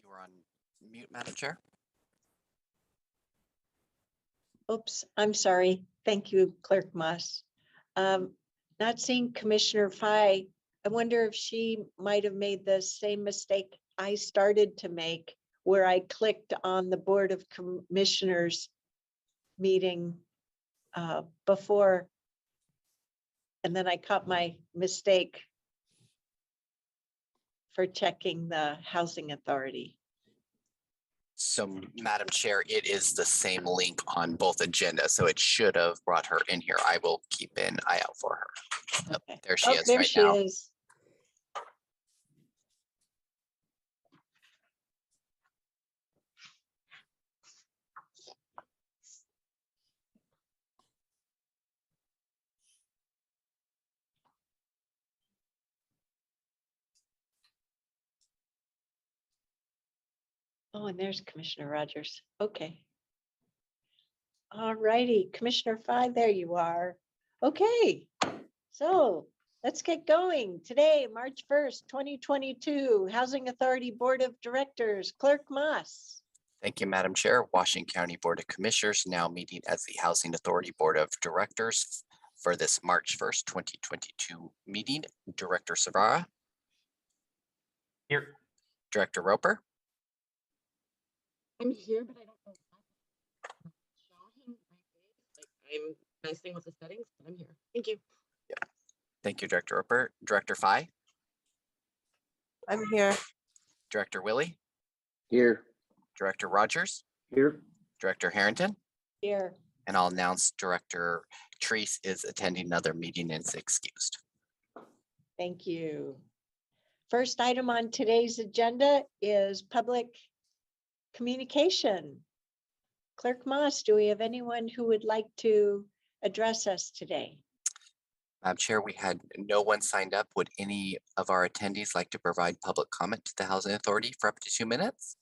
You are on mute, Madam Chair. Oops, I'm sorry. Thank you, Clerk Moss. Not seeing Commissioner Fye. I wonder if she might have made the same mistake I started to make, where I clicked on the Board of Commissioners meeting before, and then I caught my mistake for checking the Housing Authority. So, Madam Chair, it is the same link on both agendas, so it should have brought her in here. I will keep an eye out for her. Yep, Okay. there she is There right she now. is. Oh, and there's Commissioner Rogers. Okay. All righty, Commissioner Fye, there you are. Okay, so let's get going. Today, March 1st, 2022, Housing Authority Board of Directors, Clerk Moss. Thank you, Madam Chair. Washington County Board of Commissioners now meeting as the Housing Authority Board of Directors for this March 1st, 2022 meeting. Director Savara. Here. Director Roper. I'm here, but I don't know. Showing my face. Like I'm messing with the settings, but I'm here. Thank you. Thank you, Director Roper. Director Fye. I'm here. Director Willie. Here. Director Rogers. Here. Director Harrington. Here. And I'll announce Director Treese is attending another meeting and is excused. Thank you. First item on today's agenda is public communication. Clerk Moss, do we have anyone who would like to address us today? Madam Chair, we had no one signed up. Would any of our attendees like to provide public comment to the Housing Authority for up to 2 minutes?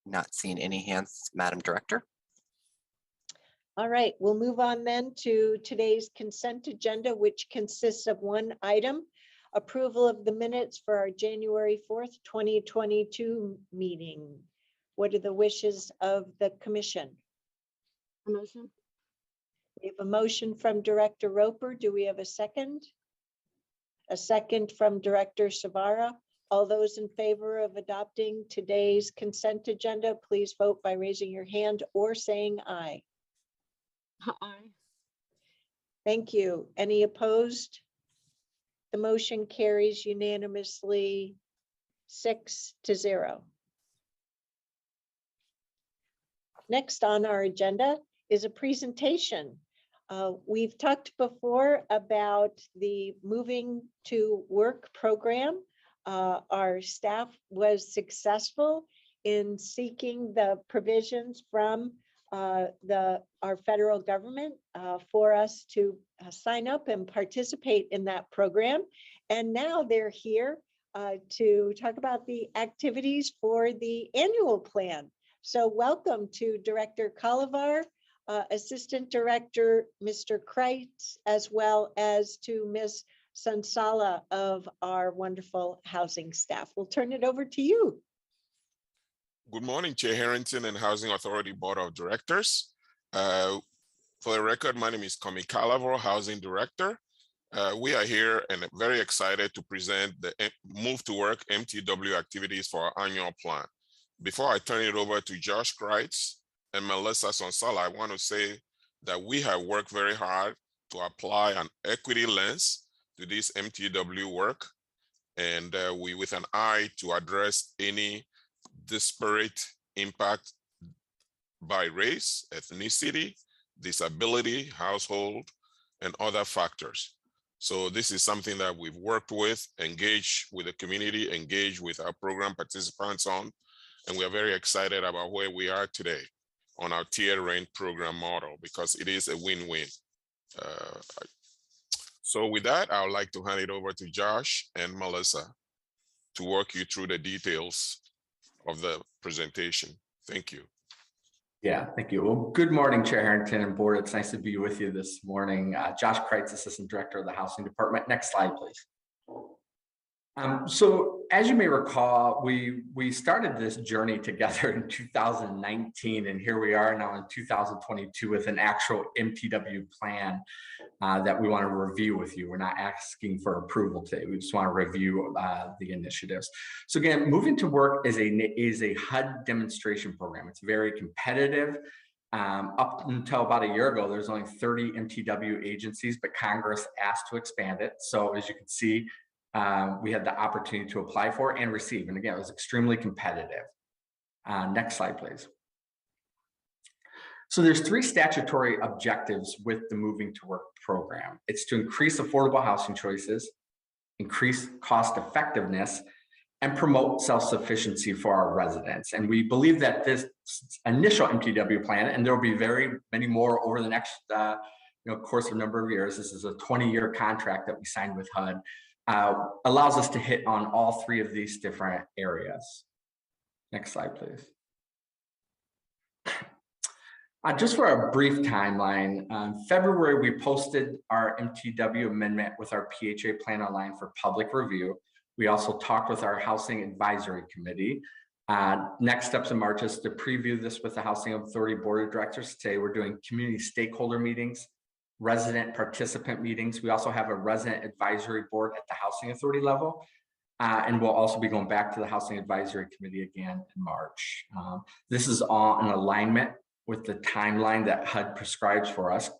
Not seeing any hands, Madam Director. All right, we'll move on then to today's consent agenda, which consists of one item, approval of the minutes for our January 4th, 2022 meeting. What are the wishes of the commission? A motion. We have a motion from Director Roper. Do we have a second? A second from Director Savara. All those in favor of adopting today's consent agenda, please vote by raising your hand or saying aye. Aye. Thank you. Any opposed? The motion carries unanimously 6-0. Next on our agenda is a presentation. We've talked before about the Moving to Work program. Our staff was successful in seeking the provisions from our federal government for us to sign up and participate in that program. And now they're here to talk about the activities for the annual plan. So welcome to Director Kalivar, Assistant Director, Mr. Kreitz, as well as to Ms. Sansala of our wonderful housing staff. We'll turn it over to you. Good morning, Chair Harrington and Housing Authority Board of Directors. For the record, my name is Komi Kalivar, Housing Director. We are here and very excited to present the Move to Work MTW activities for our annual plan. Before I turn it over to Josh Kreitz and Melissa Sansala, I want to say that we have worked very hard to apply an equity lens to this MTW work, and we with an eye to address any disparate impact by race, ethnicity, disability, household, and other factors. So this is something that we've worked with, engaged with the community, engaged with our program participants on, and we are very excited about where we are today on our tier rent program model because it is a win-win. So with that, I would like to hand it over to Josh and Melissa to walk you through the details of the presentation. Thank you. Yeah, thank you. Well, good morning, Chair Harrington and Board. It's nice to be with you this morning. Josh Kreitz, Assistant Director of the Housing Department. Next slide, please. So as you may recall, we started this journey together in 2019, and here we are now in 2022 with an actual MTW plan that we want to review with you. We're not asking for approval today. We just want to review the initiatives. So again, Moving to Work is a HUD demonstration program. It's very competitive. Up until about a year ago, there's only 30 MTW agencies, but Congress asked to expand it. So as you can see, we had the opportunity to apply for and receive. And again, it was extremely competitive. Next slide, please. So there's 3 statutory objectives with the Moving to Work program. It's to increase affordable housing choices, increase cost effectiveness, and promote self-sufficiency for our residents. And we believe that this initial MTW plan, and there will be very many more over the next course of a number of years, this is a 20-year contract that we signed with HUD, allows us to hit on all 3 of these different areas. Next slide, please. Just for a brief timeline, February, we posted our MTW amendment with our PHA plan online for public review. We also talked with our Housing Advisory Committee. Next steps in March is to preview this with the Housing Authority Board of Directors. Today, we're doing community stakeholder meetings, resident participant meetings. We also have a resident advisory board at the Housing Authority level. And we'll also be going back to the Housing Advisory Committee again in March. This is all in alignment with the timeline that HUD prescribes for us,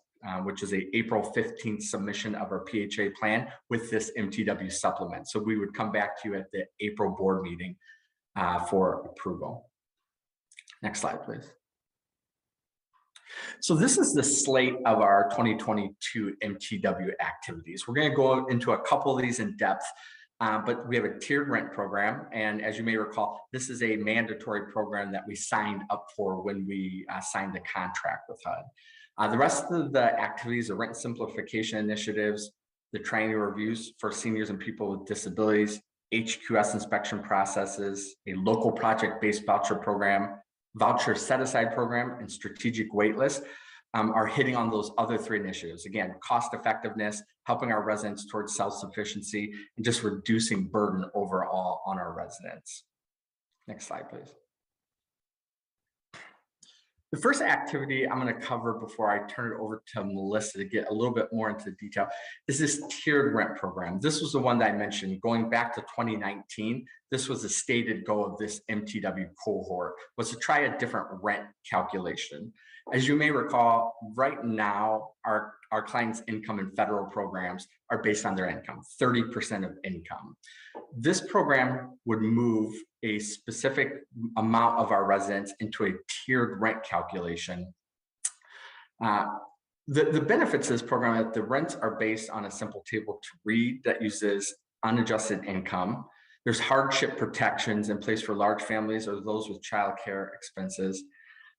which is a April 15th submission of our PHA plan with this MTW supplement. So we would come back to you at the April board meeting for approval. Next slide, please. So this is the slate of our 2022 MTW activities. We're going to go into a couple of these in depth, but we have a tiered rent program. And as you may recall, this is a mandatory program that we signed up for when we signed the contract with HUD. The rest of the activities are rent simplification initiatives, the triennial reviews for seniors and people with disabilities, HQS inspection processes, a local project-based voucher program, voucher set-aside program, and strategic waitlist are hitting on those other 3 initiatives. Again, cost effectiveness, helping our residents towards self-sufficiency, and just reducing burden overall on our residents. Next slide, please. The first activity I'm going to cover before I turn it over to Melissa to get a little bit more into detail is this tiered rent program. This was the one that I mentioned going back to 2019. This was a stated goal of this MTW cohort, was to try a different rent calculation. As you may recall, right now, our clients' income in federal programs are based on their income, 30% of income. This program would move a specific amount of our residents into a tiered rent calculation. The benefits of this program are that the rents are based on a simple table to read that uses unadjusted income. There's hardship protections in place for large families or those with childcare expenses.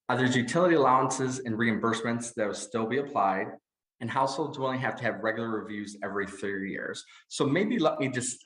There's utility allowances and reimbursements that will still be applied, and households will only have to have regular reviews every 3 years. So maybe let me just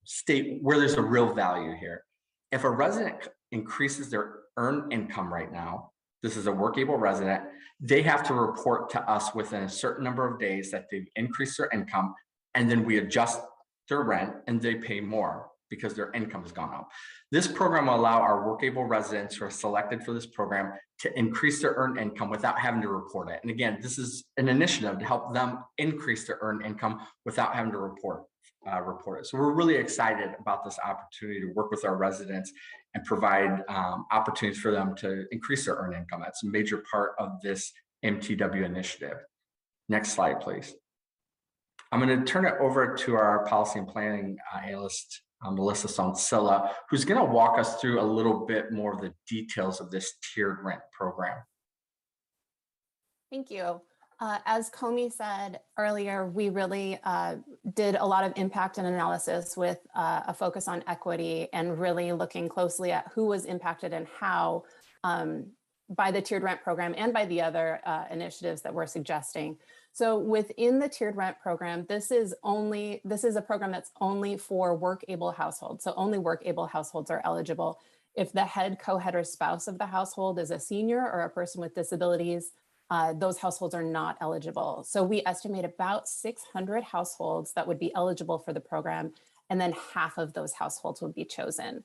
state where there's a real value here. If a resident increases their earned income right now, this is a work-able resident, they have to report to us within a certain number of days that they've increased their income, and then we adjust their rent and they pay more because their income has gone up. This program will allow our work-able residents who are selected for this program to increase their earned income without having to report it. And again, this is an initiative to help them increase their earned income without having to report it. So we're really excited about this opportunity to work with our residents and provide opportunities for them to increase their earned income. That's a major part of this MTW initiative. Next slide, please. I'm going to turn it over to our policy and planning analyst, Melissa Sonsilla, who's going to walk us through a little bit more of the details of this tiered rent program. Thank you. As Comey said earlier, we really did a lot of impact and analysis with a focus on equity and really looking closely at who was impacted and how by the tiered rent program and by the other initiatives that we're suggesting. So within the tiered rent program, this is a program that's only for work-able households. So only work-able households are eligible. If the head, co-head, or spouse of the household is a senior or a person with disabilities, those households are not eligible. So we estimate about 600 households that would be eligible for the program. and then half of those households would be chosen.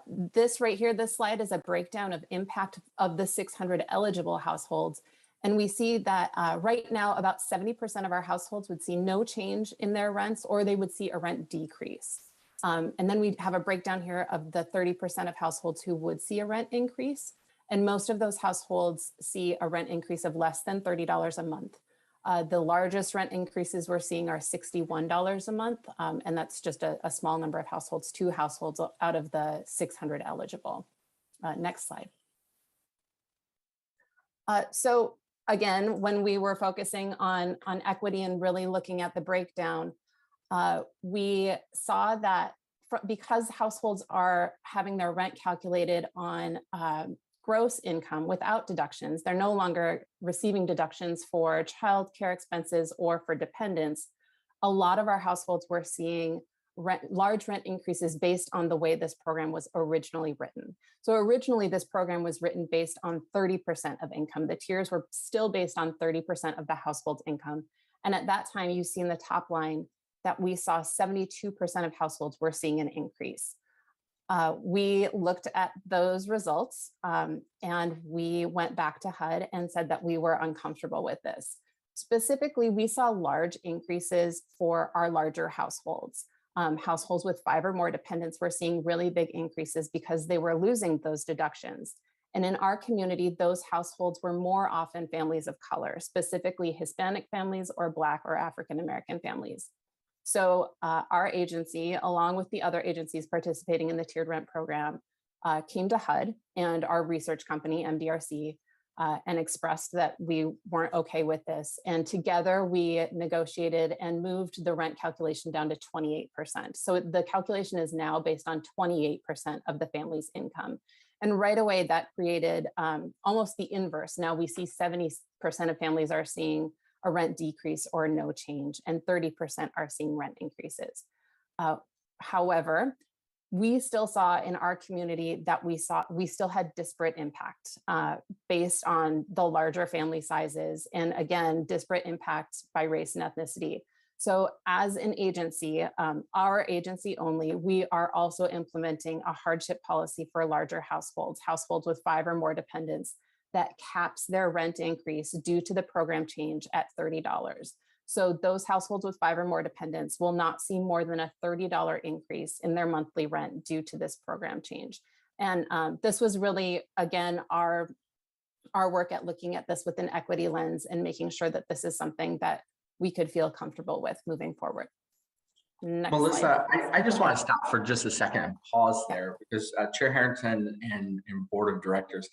This right here, this slide is a breakdown of impact of the 600 eligible households. And we see that right now, about 70% of our households would see no change in their rents, or they would see a rent decrease. And then we have a breakdown here of the 30% of households who would see a rent increase. And most of those households see a rent increase of less than $30 a month. The largest rent increases we're seeing are $61 a month. And that's just a small number of households, 2 households out of the 600 eligible. Next slide. So again, when we were focusing on equity and really looking at the breakdown, we saw that because households are having their rent calculated on gross income without deductions, they're no longer receiving deductions for childcare expenses or for dependents. A lot of our households were seeing large rent increases based on the way this program was originally written. So originally this program was written based on 30% of income. The tiers were still based on 30% of the household's income. And at that time, you see in the top line that we saw 72% of households were seeing an increase. We looked at those results and we went back to HUD and said that we were uncomfortable with this. Specifically, we saw large increases for our larger households. Households with 5 or more dependents were seeing really big increases because they were losing those deductions. And in our community, those households were more often families of color, specifically Hispanic families or Black or African American families. So our agency, along with the other agencies participating in the tiered rent program, came to HUD and our research company, MDRC, and expressed that we weren't okay with this. And together we negotiated and moved the rent calculation down to 28%. So the calculation is now based on 28% of the family's income. And right away that created almost the inverse. Now we see 70% of families are seeing a rent decrease or no change, and 30% are seeing rent increases. However, we still saw in our community that we still had disparate impact based on the larger family sizes, and again, disparate impact by race and ethnicity. So as an agency, our agency only, we are also implementing a hardship policy for larger households with 5 or more dependents, that caps their rent increase due to the program change at $30. So those households with 5 or more dependents will not see more than a $30 increase in their monthly rent due to this program change. And this was really, again, our work at looking at this with an equity lens and making sure that this is something that we could feel comfortable with moving forward. Next Melissa, slide. I just want to stop for just a second and pause there, because Chair Harrington and Board of Directors,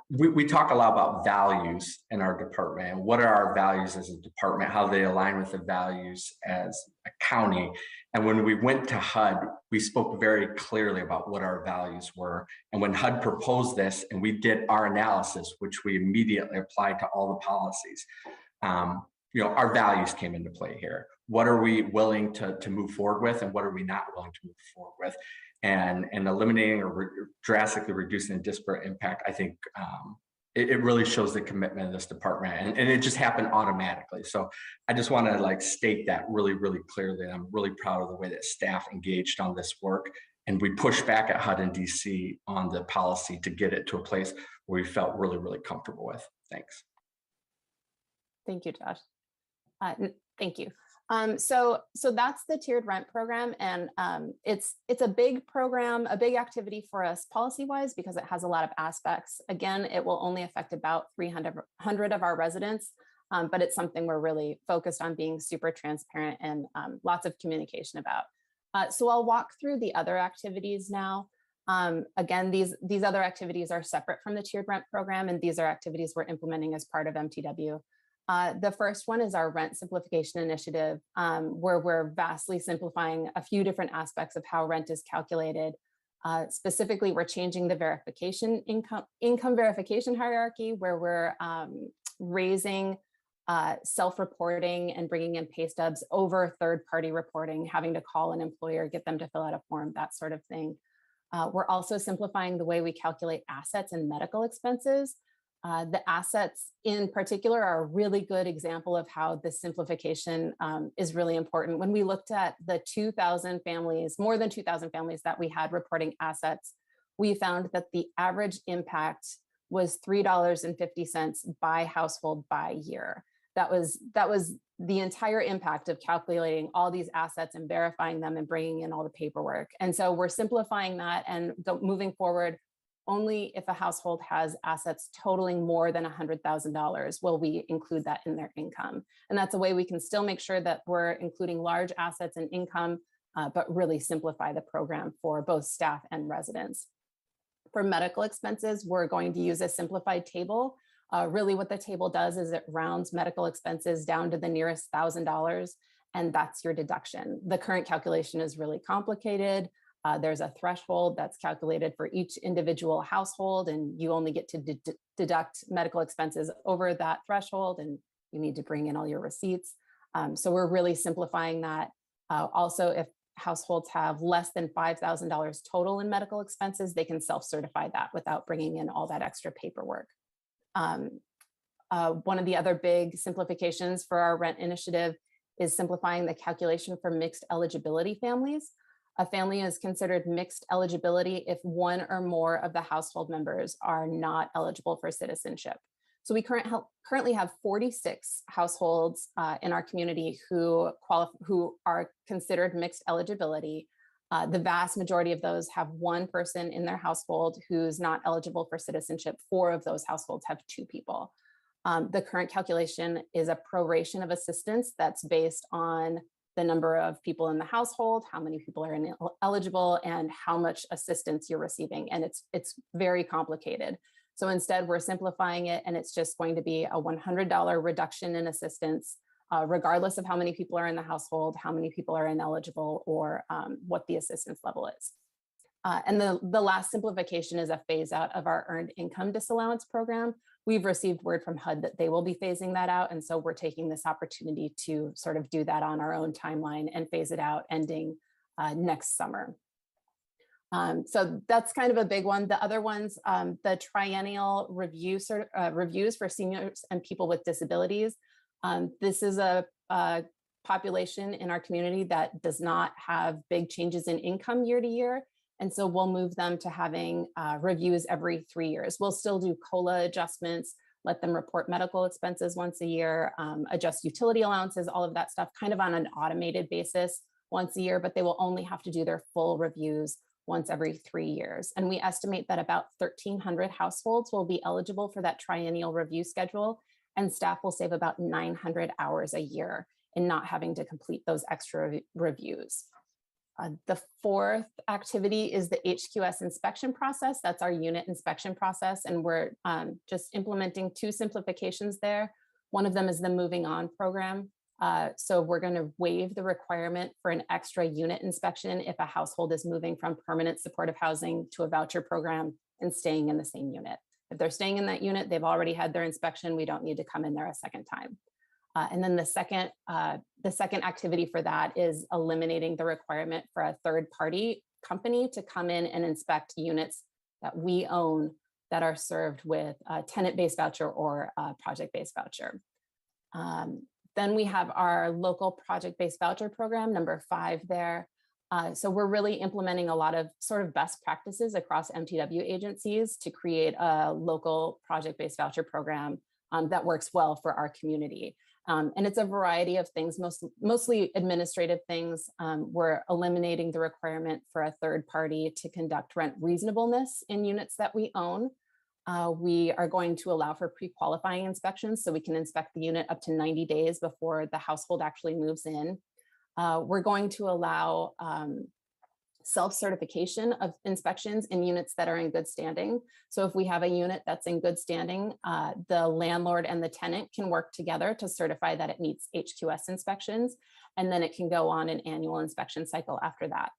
we talk a lot about values in our department and what are our values as a department, how they align with the values as a county. And when we went to HUD, we spoke very clearly about what our values were. And when HUD proposed this and we did our analysis, which we immediately applied to all the policies, our values came into play here. What are we willing to move forward with, and what are we not willing to move forward with? And eliminating or drastically reducing the disparate impact, I think it really shows the commitment of this department, and it just happened automatically. So I just want to state that really, really clearly. I'm really proud of the way that staff engaged on this work, and we pushed back at HUD and DC on the policy to get it to a place where we felt really, really comfortable with. Thanks. Thank you, Josh. Thank you. So that's the tiered rent program, and it's a big program, a big activity for us policy-wise, because it has a lot of aspects. Again, it will only affect about 300 of our residents, but it's something we're really focused on being super transparent and lots of communication about. So I'll walk through the other activities now. Again, these other activities are separate from the tiered rent program, and these are activities we're implementing as part of MTW. The first one is our rent simplification initiative, where we're vastly simplifying a few different aspects of how rent is calculated. Specifically, we're changing the income verification hierarchy, where we're raising self-reporting and bringing in pay stubs over third-party reporting, having to call an employer, get them to fill out a form, that sort of thing. We're also simplifying the way we calculate assets and medical expenses. The assets in particular are a really good example of how this simplification is really important. When we looked at the 2,000 families, more than 2,000 families that we had reporting assets, we found that the average impact was $3.50 by household by year. That was the entire impact of calculating all these assets and verifying them and bringing in all the paperwork. And so we're simplifying that and moving forward. Only if a household has assets totaling more than $100,000 will we include that in their income. And that's a way we can still make sure that we're including large assets and income, but really simplify the program for both staff and residents. For medical expenses, we're going to use a simplified table. Really what the table does is it rounds medical expenses down to the nearest $1,000, and that's your deduction. The current calculation is really complicated. There's a threshold that's calculated for each individual household, and you only get to deduct medical expenses over that threshold, and you need to bring in all your receipts. So we're really simplifying that. Also, if households have less than $5,000 total in medical expenses, they can self-certify that without bringing in all that extra paperwork. One of the other big simplifications for our rent initiative is simplifying the calculation for mixed eligibility families. A family is considered mixed eligibility if one or more of the household members are not eligible for citizenship. So we currently have 46 households in our community who are considered mixed eligibility. The vast majority of those have one person in their household who's not eligible for citizenship. 4 of those households have 2 people. The current calculation is a proration of assistance that's based on the number of people in the household, how many people are eligible, and how much assistance you're receiving. And it's very complicated. So instead, we're simplifying it, and it's just going to be a $100 reduction in assistance, regardless of how many people are in the household, how many people are ineligible, or what the assistance level is. And the last simplification is a phase out of our earned income disallowance program. We've received word from HUD that they will be phasing that out. And so we're taking this opportunity to sort of do that on our own timeline and phase it out ending next summer. So that's kind of a big one. The other ones, the triennial reviews for seniors and people with disabilities. This is a population in our community that does not have big changes in income year to year. And so we'll move them to having reviews every 3 years. We'll still do COLA adjustments, let them report medical expenses once a year, adjust utility allowances, all of that stuff kind of on an automated basis once a year, but they will only have to do their full reviews once every 3 years. And we estimate that about 1,300 households will be eligible for that triennial review schedule, and staff will save about 900 hours a year in not having to complete those extra reviews. The 4th activity is the HQS inspection process. That's our unit inspection process. And we're just implementing 2 simplifications there. One of them is the moving on program. So we're going to waive the requirement for an extra unit inspection if a household is moving from permanent supportive housing to a voucher program and staying in the same unit. If they're staying in that unit, they've already had their inspection. We don't need to come in there a second time. And then the second activity for that is eliminating the requirement for a third-party company to come in and inspect units that we own that are served with a tenant-based voucher or a project-based voucher. Then we have our local project-based voucher program, number 5 there. So we're really implementing a lot of sort of best practices across MTW agencies to create a local project-based voucher program that works well for our community. And it's a variety of things, mostly administrative things. We're eliminating the requirement for a third party to conduct rent reasonableness in units that we own. We are going to allow for pre-qualifying inspections so we can inspect the unit up to 90 days before the household actually moves in. We're going to allow self-certification of inspections in units that are in good standing. So if we have a unit that's in good standing, the landlord and the tenant can work together to certify that it meets HQS inspections, and then it can go on an annual inspection cycle after that.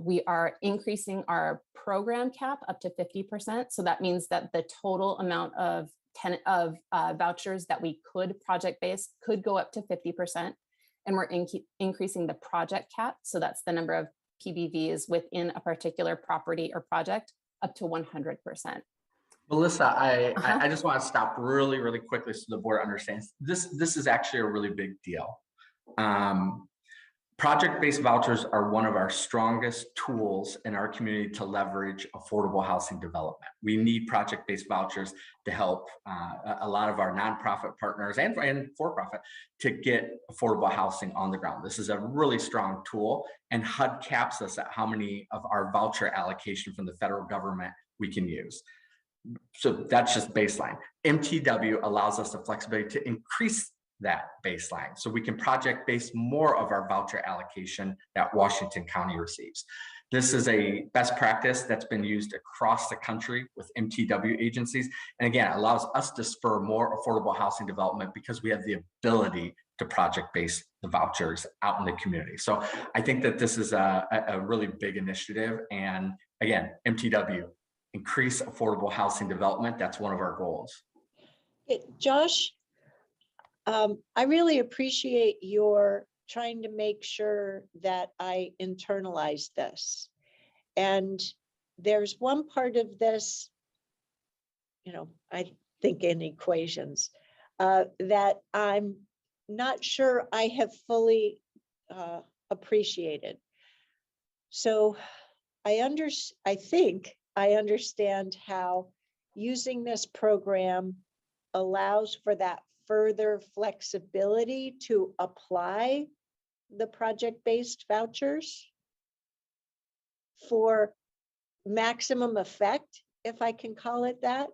We are increasing our program cap up to 50%. So that means that the total amount of vouchers that we could project-based could go up to 50%. And we're increasing the project cap. So that's the number of PBVs within a particular property or project up to 100%. Melissa, Uh-huh. I just want to stop really quickly so the board understands. This is actually a really big deal. Project-based vouchers are one of our strongest tools in our community to leverage affordable housing development. We need project-based vouchers to help a lot of our nonprofit partners and for-profit to get affordable housing on the ground. This is a really strong tool, and HUD caps us at how many of our voucher allocation from the federal government we can use. So that's just baseline. MTW allows us the flexibility to increase that baseline so we can project base more of our voucher allocation that Washington County receives. This is a best practice that's been used across the country with MTW agencies. And again, it allows us to spur more affordable housing development because we have the ability to project base the vouchers out in the community. So I think that this is a really big initiative. And again, MTW, increase affordable housing development. That's one of our goals. Josh, I really appreciate your trying to make sure that I internalize this. And there's one part of this, I think in equations, that I'm not sure I have fully appreciated. So I think I understand how using this program allows for that further flexibility to apply the project-based vouchers for maximum effect, if I can call it that.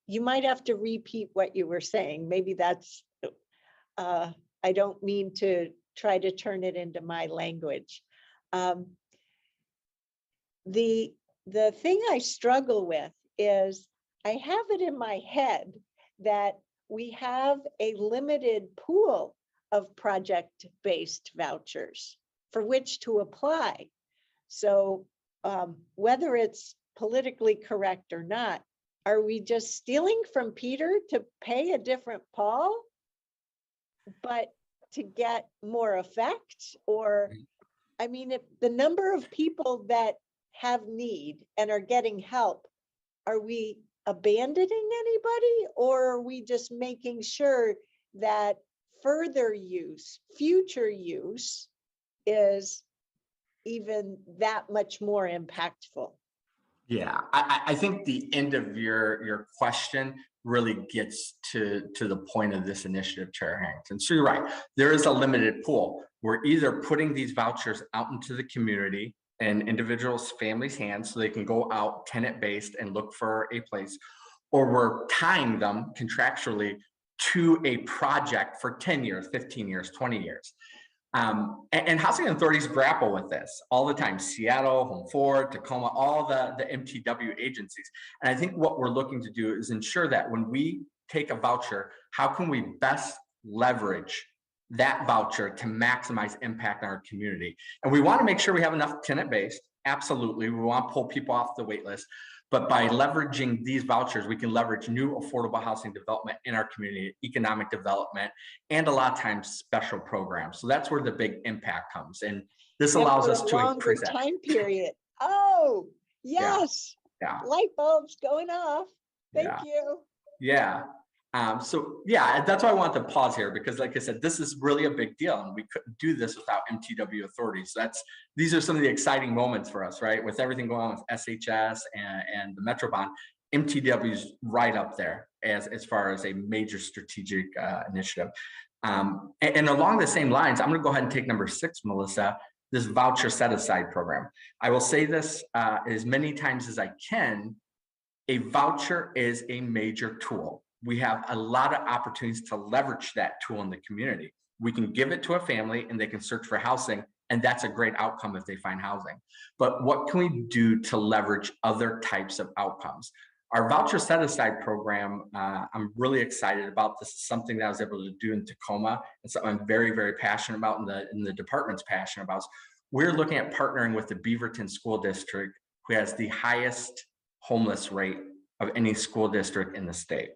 You might have to repeat what you were saying. Maybe that's, I don't mean to try to turn it into my language. The thing I struggle with is I have it in my head that we have a limited pool of project-based vouchers for which to apply. So whether it's politically correct or not, are we just stealing from Peter to pay a different Paul, but to get more effect? Or, I mean, if the number of people that have need and are getting help, are we abandoning anybody, or are we just making sure that further use, future use is even that much more impactful? Yeah, I think the end of your question really gets to the point of this initiative, Chair Harrington. So you're right, there is a limited pool. We're either putting these vouchers out into the community and individuals' families' hands so they can go out tenant-based and look for a place, or we're tying them contractually to a project for 10 years, 15 years, 20 years. And housing authorities grapple with this all the time. Seattle, Home Forward, Tacoma, all the MTW agencies. And I think what we're looking to do is ensure that when we take a voucher, how can we best leverage that voucher to maximize impact on our community? And we want to make sure we have enough tenant-based. Absolutely. We want to pull people off the wait list. But by leveraging these vouchers, we can leverage new affordable housing development in our community, economic development, and a lot of times special programs. So that's where the big impact comes. And this allows us to increase that time period. Oh, yes. Yeah. Light bulbs going off. Thank Yeah. you. Yeah. So yeah, that's why I want to pause here, because like I said, this is really a big deal, and we couldn't do this without MTW authorities. These are some of the exciting moments for us, right? With everything going on with SHS and the Metro Bond, MTW is right up there as far as a major strategic initiative. And along the same lines, I'm going to go ahead and take number 6, Melissa, this voucher set aside program. I will say this as many times as I can. A voucher is a major tool. We have a lot of opportunities to leverage that tool in the community. We can give it to a family and they can search for housing, and that's a great outcome if they find housing. But what can we do to leverage other types of outcomes? Our voucher set aside program, I'm really excited about. This is something that I was able to do in Tacoma, and something I'm very, very passionate about, and the department's passionate about. We're looking at partnering with the Beaverton School District, who has the highest homeless rate of any school district in the state.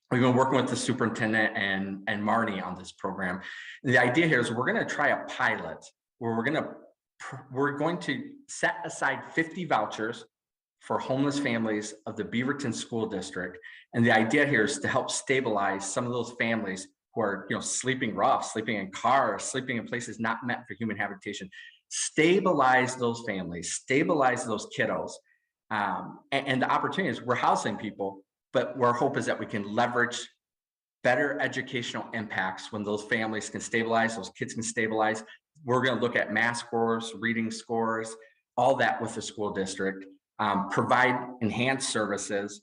We've been working with the superintendent and Marnie on this program. The idea here is we're going to try a pilot where we're going to set aside 50 vouchers for homeless families of the Beaverton School District. And the idea here is to help stabilize some of those families who are, sleeping rough, sleeping in cars, sleeping in places not meant for human habitation. Stabilize those families, stabilize those kiddos. And the opportunity is we're housing people, but our hope is that we can leverage better educational impacts when those families can stabilize, those kids can stabilize. We're going to look at math scores, reading scores, all that with the school district, provide enhanced services,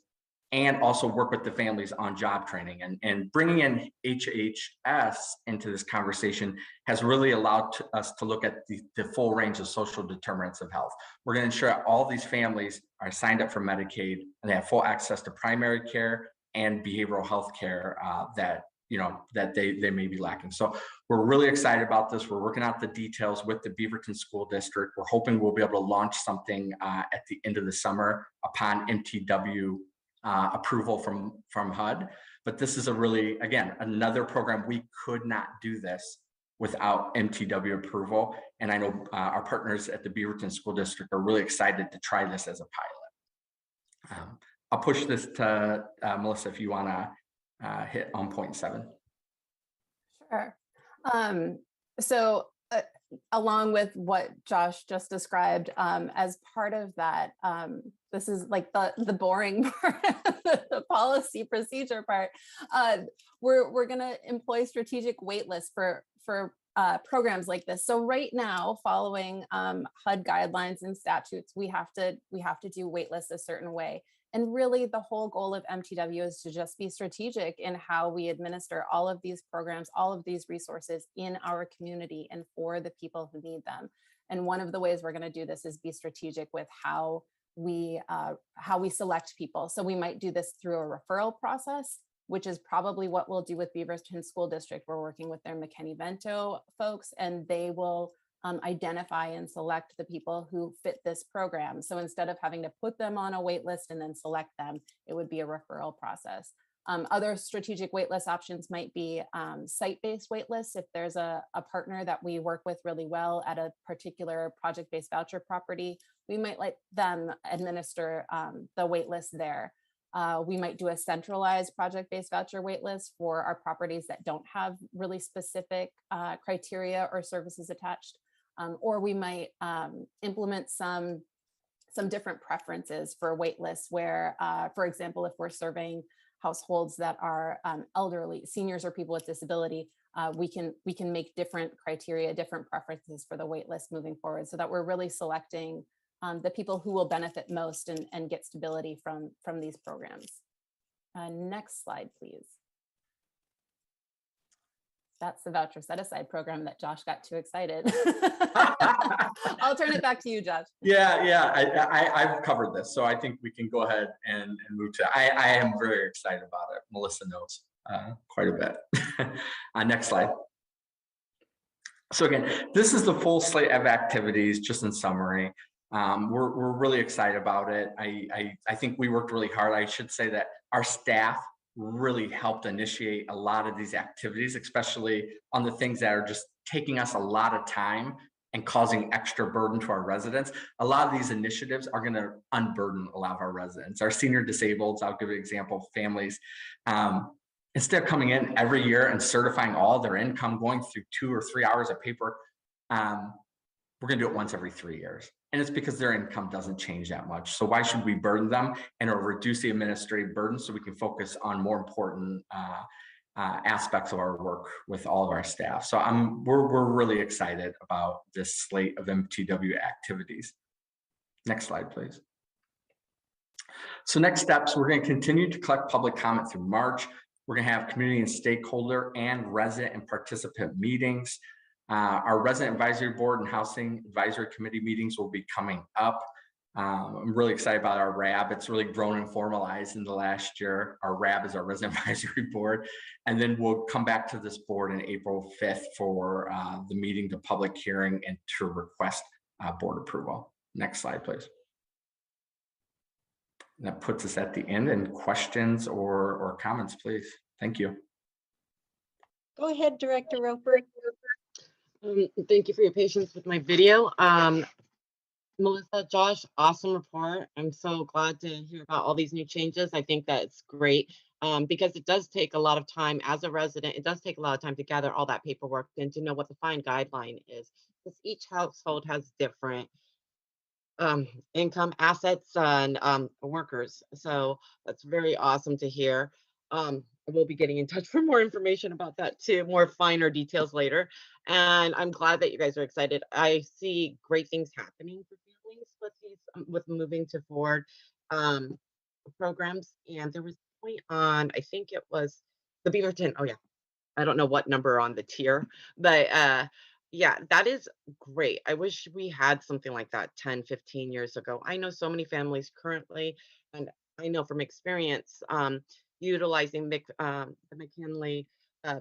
and also work with the families on job training. And bringing in HHS into this conversation has really allowed us to look at the full range of social determinants of health. We're going to ensure that all these families are signed up for Medicaid and they have full access to primary care and behavioral health care that they may be lacking. So we're really excited about this. We're working out the details with the Beaverton School District. We're hoping we'll be able to launch something at the end of the summer upon MTW approval from HUD. But this is again, another program. We could not do this without MTW approval. And I know our partners at the Beaverton School District are really excited to try this as a pilot. I'll push this to Melissa if you want to hit on point 7. Sure. So along with what Josh just described, as part of that, this is like the boring part, the policy procedure part. We're going to employ strategic wait lists for programs like this. So right now, following HUD guidelines and statutes, we have to do wait lists a certain way. And really, the whole goal of MTW is to just be strategic in how we administer all of these programs, all of these resources in our community and for the people who need them. And one of the ways we're going to do this is be strategic with how we select people. So we might do this through a referral process, which is probably what we'll do with Beaverton School District. We're working with their McKinney-Vento folks, and they will identify and select the people who fit this program. So instead of having to put them on a wait list and then select them, it would be a referral process. Other strategic waitlist options might be site-based waitlists. If there's a partner that we work with really well at a particular project-based voucher property, we might let them administer the waitlist there. We might do a centralized project-based voucher waitlist for our properties that don't have really specific criteria or services attached. Or we might implement some different preferences for waitlists where, for example, if we're serving households that are elderly, seniors, or people with disability, we can make different criteria, different preferences for the waitlist moving forward, so that we're really selecting the people who will benefit most and get stability from these programs. Next slide, please. That's the voucher set aside program that Josh got too excited. I'll turn it back to you, Josh. Yeah, I've covered this, so I think we can go ahead and move to. I am very excited about it. Melissa knows quite a bit. Next slide. So again, this is the full slate of activities, just in summary. We're really excited about it. I think we worked really hard. I should say that our staff really helped initiate a lot of these activities, especially on the things that are just taking us a lot of time and causing extra burden to our residents. A lot of these initiatives are going to unburden a lot of our residents. Our senior disabled, I'll give you an example, families, instead of coming in every year and certifying all their income, going through 2 or 3 hours of paper, we're going to do it once every 3 years. And it's because their income doesn't change that much. So why should we burden them and or reduce the administrative burden so we can focus on more important aspects of our work with all of our staff? So we're really excited about this slate of MTW activities. Next slide, please. So next steps, we're going to continue to collect public comment through March. We're going to have community and stakeholder and resident and participant meetings. Our resident advisory board and housing advisory committee meetings will be coming up. I'm really excited about our RAB. It's really grown and formalized in the last year. Our RAB is our resident advisory board. And then we'll come back to this board in April 5th for the meeting, the public hearing, and to request board approval. Next slide, please. That puts us at the end. And questions or comments, please. Thank you. Go ahead, Director Roper. Thank you for your patience with my video. Melissa, Josh, awesome report. I'm so glad to hear about all these new changes. I think that's great because it does take a lot of time as a resident. It does take a lot of time to gather all that paperwork and to know what the fine guideline is. Because each household has different income, assets, and workers. So that's very awesome to hear. We'll be getting in touch for more information about that too, more finer details later. And I'm glad that you guys are excited. I see great things happening for families with these with moving to forward um, programs. And there was a point on, I think it was the Beaverton. Oh yeah, I don't know what number on the tier, but yeah, that is great. I wish we had something like that 10, 15 years ago. I know so many families currently, and I know from experience, utilizing the McKinley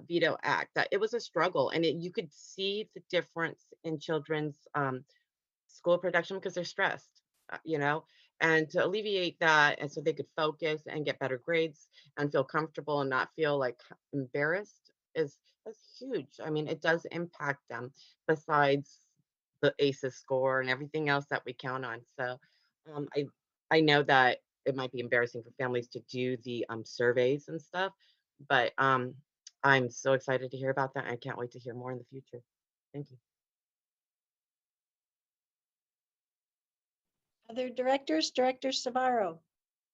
Veto Act, that it was a struggle, and you could see the difference in children's school production because they're stressed, and to alleviate that, and so they could focus and get better grades and feel comfortable and not feel like embarrassed is huge. I mean, it does impact them besides the ACEs score and everything else that we count on. So I know that it might be embarrassing for families to do the surveys and stuff, but I'm so excited to hear about that. I can't wait to hear more in the future. Thank you. Other directors, Director Savaro.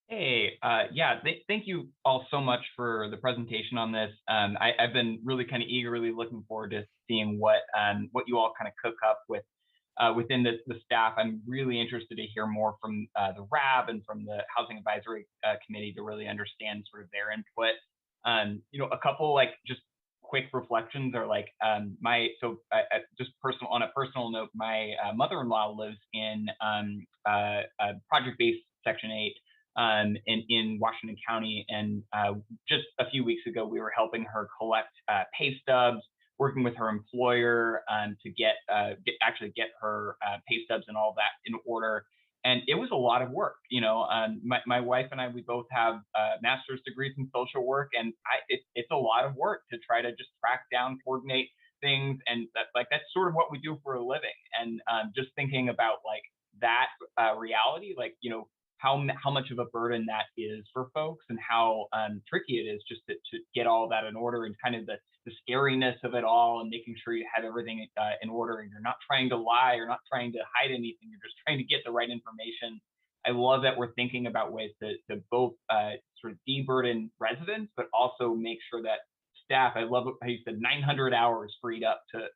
Hey, yeah, thank you all so much for the presentation on this. I've been really kind of eagerly looking forward to seeing what you all kind of cook up with within the staff. I'm really interested to hear more from the RAB and from the Housing Advisory Committee to really understand sort of their input. A couple like just quick reflections are like just personal on a personal note, my mother-in-law lives in project-based Section 8 in Washington County. And just a few weeks ago, we were helping her collect pay stubs, working with her employer to get her pay stubs and all that in order. And it was a lot of work. My wife and I, we both have master's degrees in social work, and it's a lot of work to try to just track down, coordinate things, and that's sort of what we do for a living. And just thinking about like that reality, like how much of a burden that is for folks, and how tricky it is just to get all that in order, and kind of the scariness of it all, and making sure you have everything in order, and you're not trying to lie or not trying to hide anything. You're just trying to get the right information. I love that we're thinking about ways to both sort of deburden residents, but also make sure that staff, I love how you said 900 hours freed up to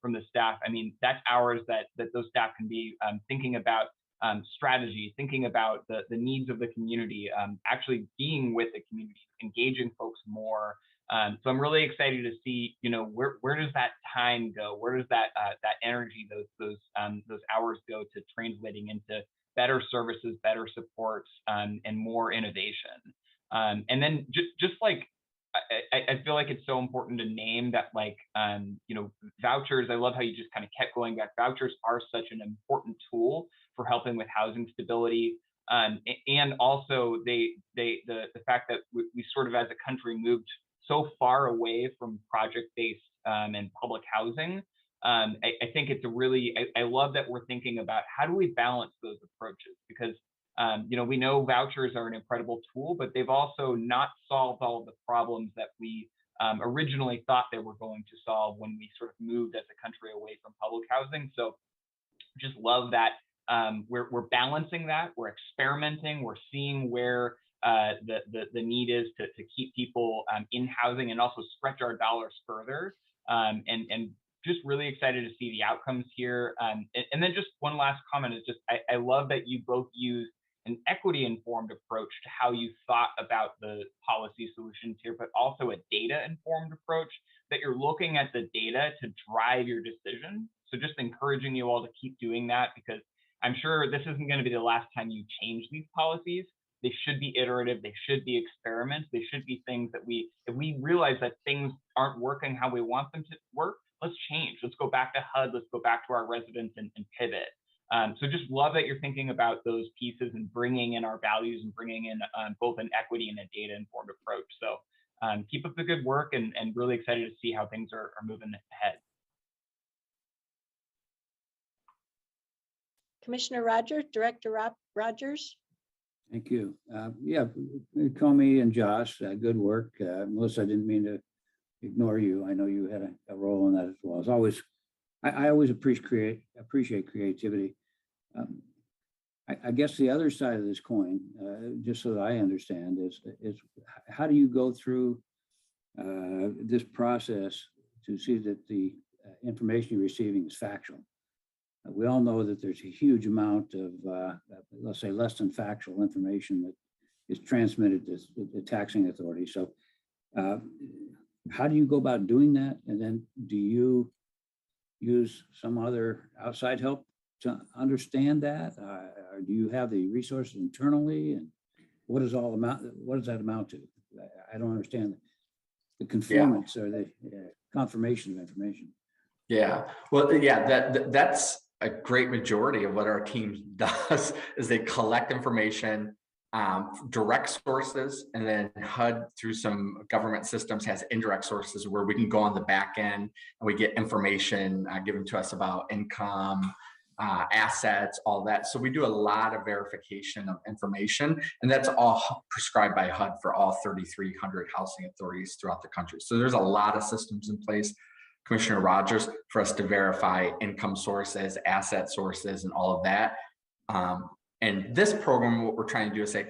from the staff. I mean, that's hours that those staff can be thinking about strategy, thinking about the needs of the community, actually being with the community, engaging folks more. So I'm really excited to see, where does that time go? Where does that energy, those hours go to translating into better services, better supports, and more innovation. And then just like I feel like it's so important to name that, like, vouchers. I love how you just kind of kept going back. Vouchers are such an important tool for helping with housing stability. And also the fact that we sort of as a country moved so far away from project-based and public housing. I think it's I love that we're thinking about how do we balance those approaches, because we know vouchers are an incredible tool, but they've also not solved all of the problems that we originally thought they were going to solve when we sort of moved as a country away from public housing. So just love that we're balancing that, we're experimenting, we're seeing where the need is to keep people in housing and also stretch our dollars further. And just really excited to see the outcomes here. And then just one last comment is just, I love that you both use an equity-informed approach to how you thought about the policy solutions here, but also a data-informed approach, that you're looking at the data to drive your decision. So just encouraging you all to keep doing that, because I'm sure this isn't going to be the last time you change these policies. They should be iterative. They should be experiments. They should be things that if we realize that things aren't working how we want them to work, let's change. Let's go back to HUD. Let's go back to our residents and pivot. So just love that you're thinking about those pieces and bringing in our values and bringing in both an equity and a data-informed approach. So keep up the good work, and really excited to see how things are moving ahead. Commissioner Rogers, Director Rogers. Thank you. Yeah, Comey and Josh, good work. Melissa, I didn't mean to ignore you. I know you had a role in that as well. As always, I always appreciate creativity. I guess the other side of this coin, just so that I understand, is how do you go through this process to see that the information you're receiving is factual? We all know that there's a huge amount of, let's say, less than factual information that is transmitted to the taxing authority. So how do you go about doing that? And then do you use some other outside help to understand that? Or do you have the resources internally? And what does that amount to? I don't understand the conformance or the confirmation of information. Yeah, well, yeah, that's a great majority of what our team does is they collect information, direct sources, and then HUD through some government systems has indirect sources where we can go on the back end and we get information given to us about income, assets, all that. So we do a lot of verification of information, and that's all prescribed by HUD for all 3,300 housing authorities throughout the country. So there's a lot of systems in place, Commissioner Rogers, for us to verify income sources, asset sources, and all of that. And this program, what we're trying to do is say,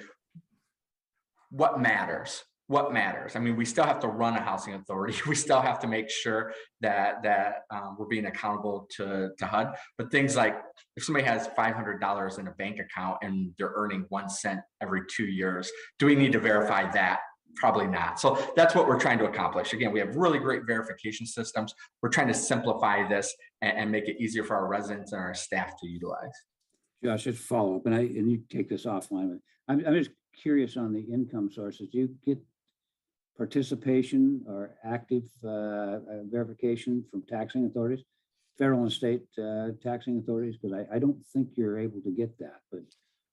what matters? What matters? I mean, we still have to run a housing authority. We still have to make sure that we're being accountable to HUD. But things like if somebody has $500 in a bank account and they're earning 1 cent every 2 years, do we need to verify that? Probably not. So that's what we're trying to accomplish. Again, we have really great verification systems. We're trying to simplify this and make it easier for our residents and our staff to utilize. Josh, just follow up, and you take this offline. I'm just curious on the income sources. Do you get participation or active verification from taxing authorities, federal and state taxing authorities? Because I don't think you're able to get that. But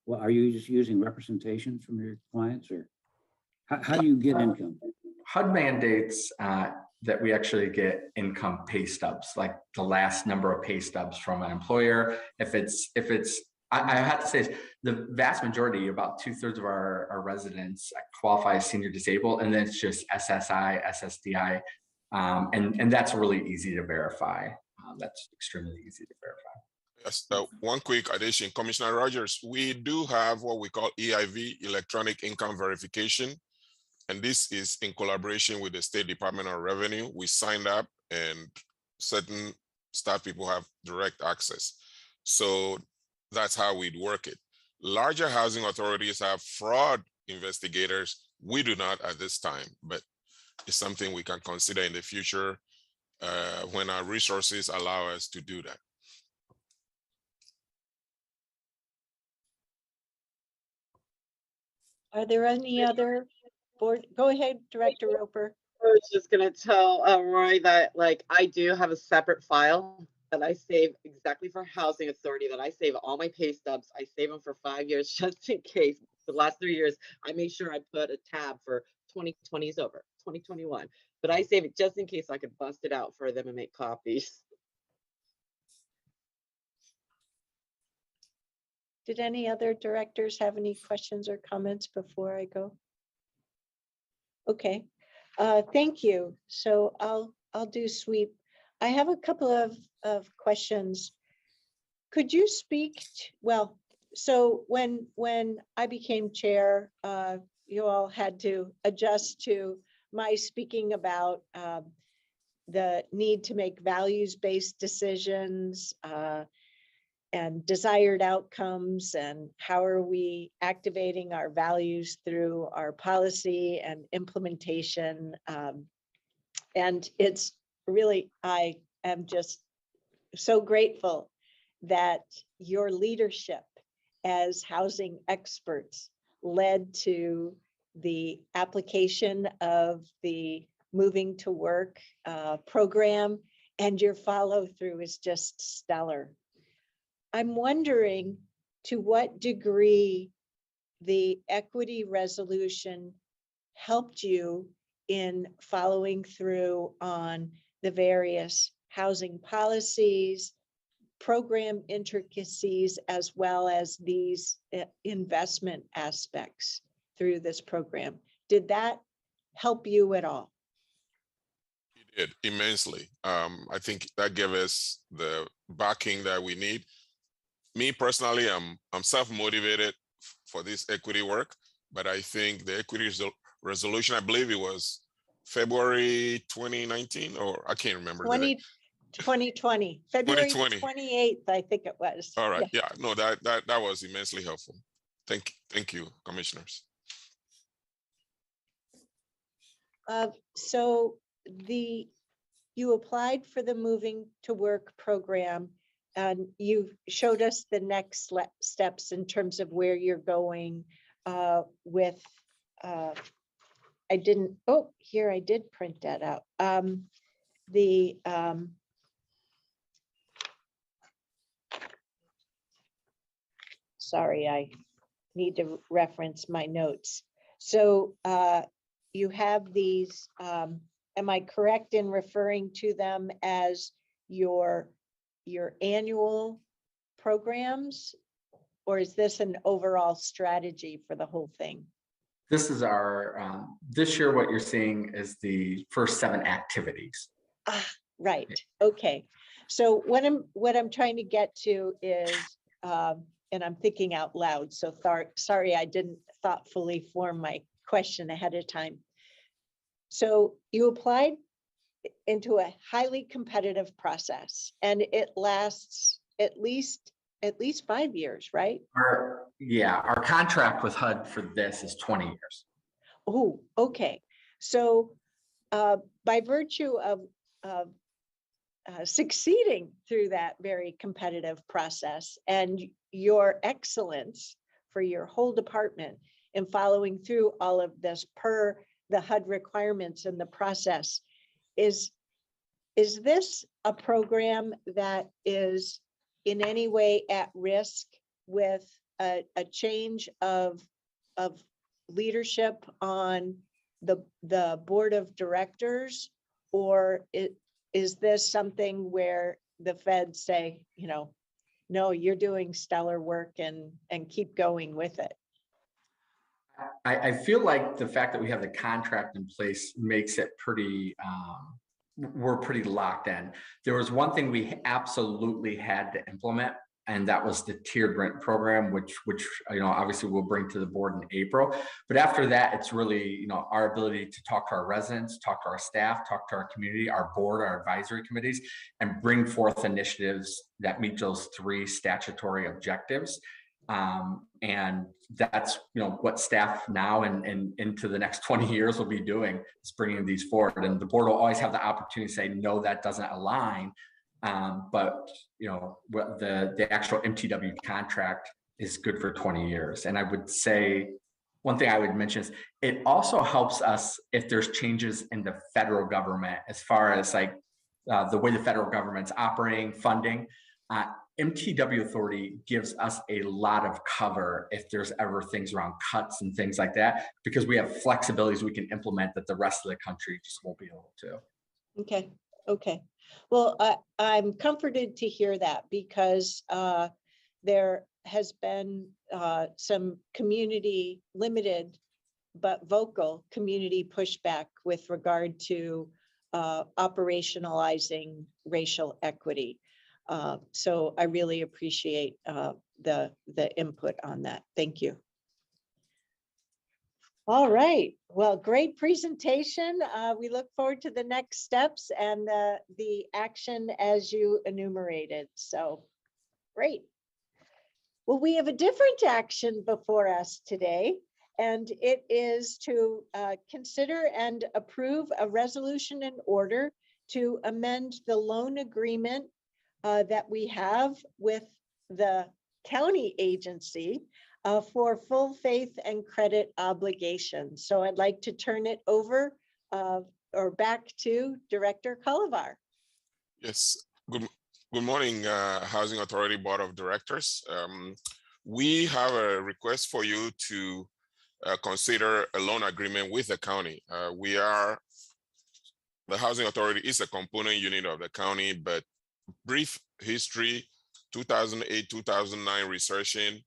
well, are you just using representation from your clients, or how do you get income? HUD mandates that we actually get income pay stubs, like the last number of pay stubs from an employer. If it's, I have to say, the vast majority, about 2/3 of our residents qualify as senior disabled, and then it's just SSI, SSDI, and that's really easy to verify. That's extremely easy to verify. Yes, one quick addition, Commissioner Rogers, we do have what we call EIV, Electronic Income Verification. And this is in collaboration with the State Department of Revenue. We signed up and certain staff people have direct access. So that's how we'd work it. Larger housing authorities have fraud investigators. We do not at this time, but it's something we can consider in the future when our resources allow us to do that. Are there any other board? Go ahead, Director Roper. I was just gonna tell Roy that I do have a separate file that I save exactly for housing authority, that I save all my pay stubs. I save them for 5 years just in case. The last 3 years, I made sure I put a tab for 2020 is over, 2021. But I save it just in case I could bust it out for them and make copies. Did any other directors have any questions or comments before I go? Okay, thank you. So I'll do sweep. I have a couple of questions. Could you speak well, so when I became chair, you all had to adjust to my speaking about the need to make values-based decisions and desired outcomes, and how are we activating our values through our policy and implementation. And it's really, I am just so grateful that your leadership as housing experts led to the application of the Moving to Work program, and your follow through is just stellar. I'm wondering to what degree the equity resolution helped you in following through on the various housing policies, program intricacies as well as these investment aspects through this program. Did that help you at all? It did immensely. I think that gave us the backing that we need. Me personally, I'm self-motivated for this equity work, but I think the equity resolution, I believe it was February 2019, or I can't remember. 2020, February 2020. 28th, I think it was. All right. Yeah. No, that was immensely helpful. Thank you, commissioners. So you applied for the Moving to Work program, and you showed us the next steps in terms of where you're going with. I didn't. Oh, here I did print that out. Sorry, I need to reference my notes. So you have these, am I correct in referring to them as your annual programs? Or is this an overall strategy for the whole thing? This is our, this year, what you're seeing is the first 7 activities. Right, okay. So what I'm trying to get to is, and I'm thinking out loud, so sorry I didn't thoughtfully form my question ahead of time. So you applied into a highly competitive process, and it lasts at least 5 years, right? Our contract with HUD for this is 20 years. Oh, okay. So by virtue of succeeding through that very competitive process and your excellence for your whole department in following through all of this per the HUD requirements in the process, is this a program that is in any way at risk with a change of leadership on the board of directors, or is this something where the feds say, you know, no, you're doing stellar work and keep going with it? I feel like the fact that we have the contract in place makes it pretty, we're pretty locked in. There was one thing we absolutely had to implement, and that was the tiered rent program, which obviously we'll bring to the board in April. But after that, it's really our ability to talk to our residents, talk to our staff, talk to our community, our board, our advisory committees, and bring forth initiatives that meet those 3 statutory objectives. And that's what staff now and into the next 20 years will be doing, is bringing these forward. And the board will always have the opportunity to say, no, that doesn't align. But what the actual MTW contract is good for 20 years. And I would say one thing I would mention is it also helps us if there's changes in the federal government, as far as like the way the federal government's operating, funding. MTW Authority gives us a lot of cover if there's ever things around cuts and things like that, because we have flexibilities we can implement that the rest of the country just won't be able to. Okay. Well, I'm comforted to hear that, because there has been some community limited but vocal community pushback with regard to operationalizing racial equity. So I really appreciate the input on that. Thank you. All right. Well, great presentation. We look forward to the next steps and the action as you enumerated. So great. Well, we have a different action before us today, and it is to consider and approve a resolution in order to amend the loan agreement that we have with the county agency for full faith and credit obligations. So I'd like to turn it over or back to Director Kalevar. Yes, good morning, Housing Authority Board of Directors. We have a request for you to consider a loan agreement with the county. The Housing Authority is a component unit of the county, but brief history, 2008, 2009 recession,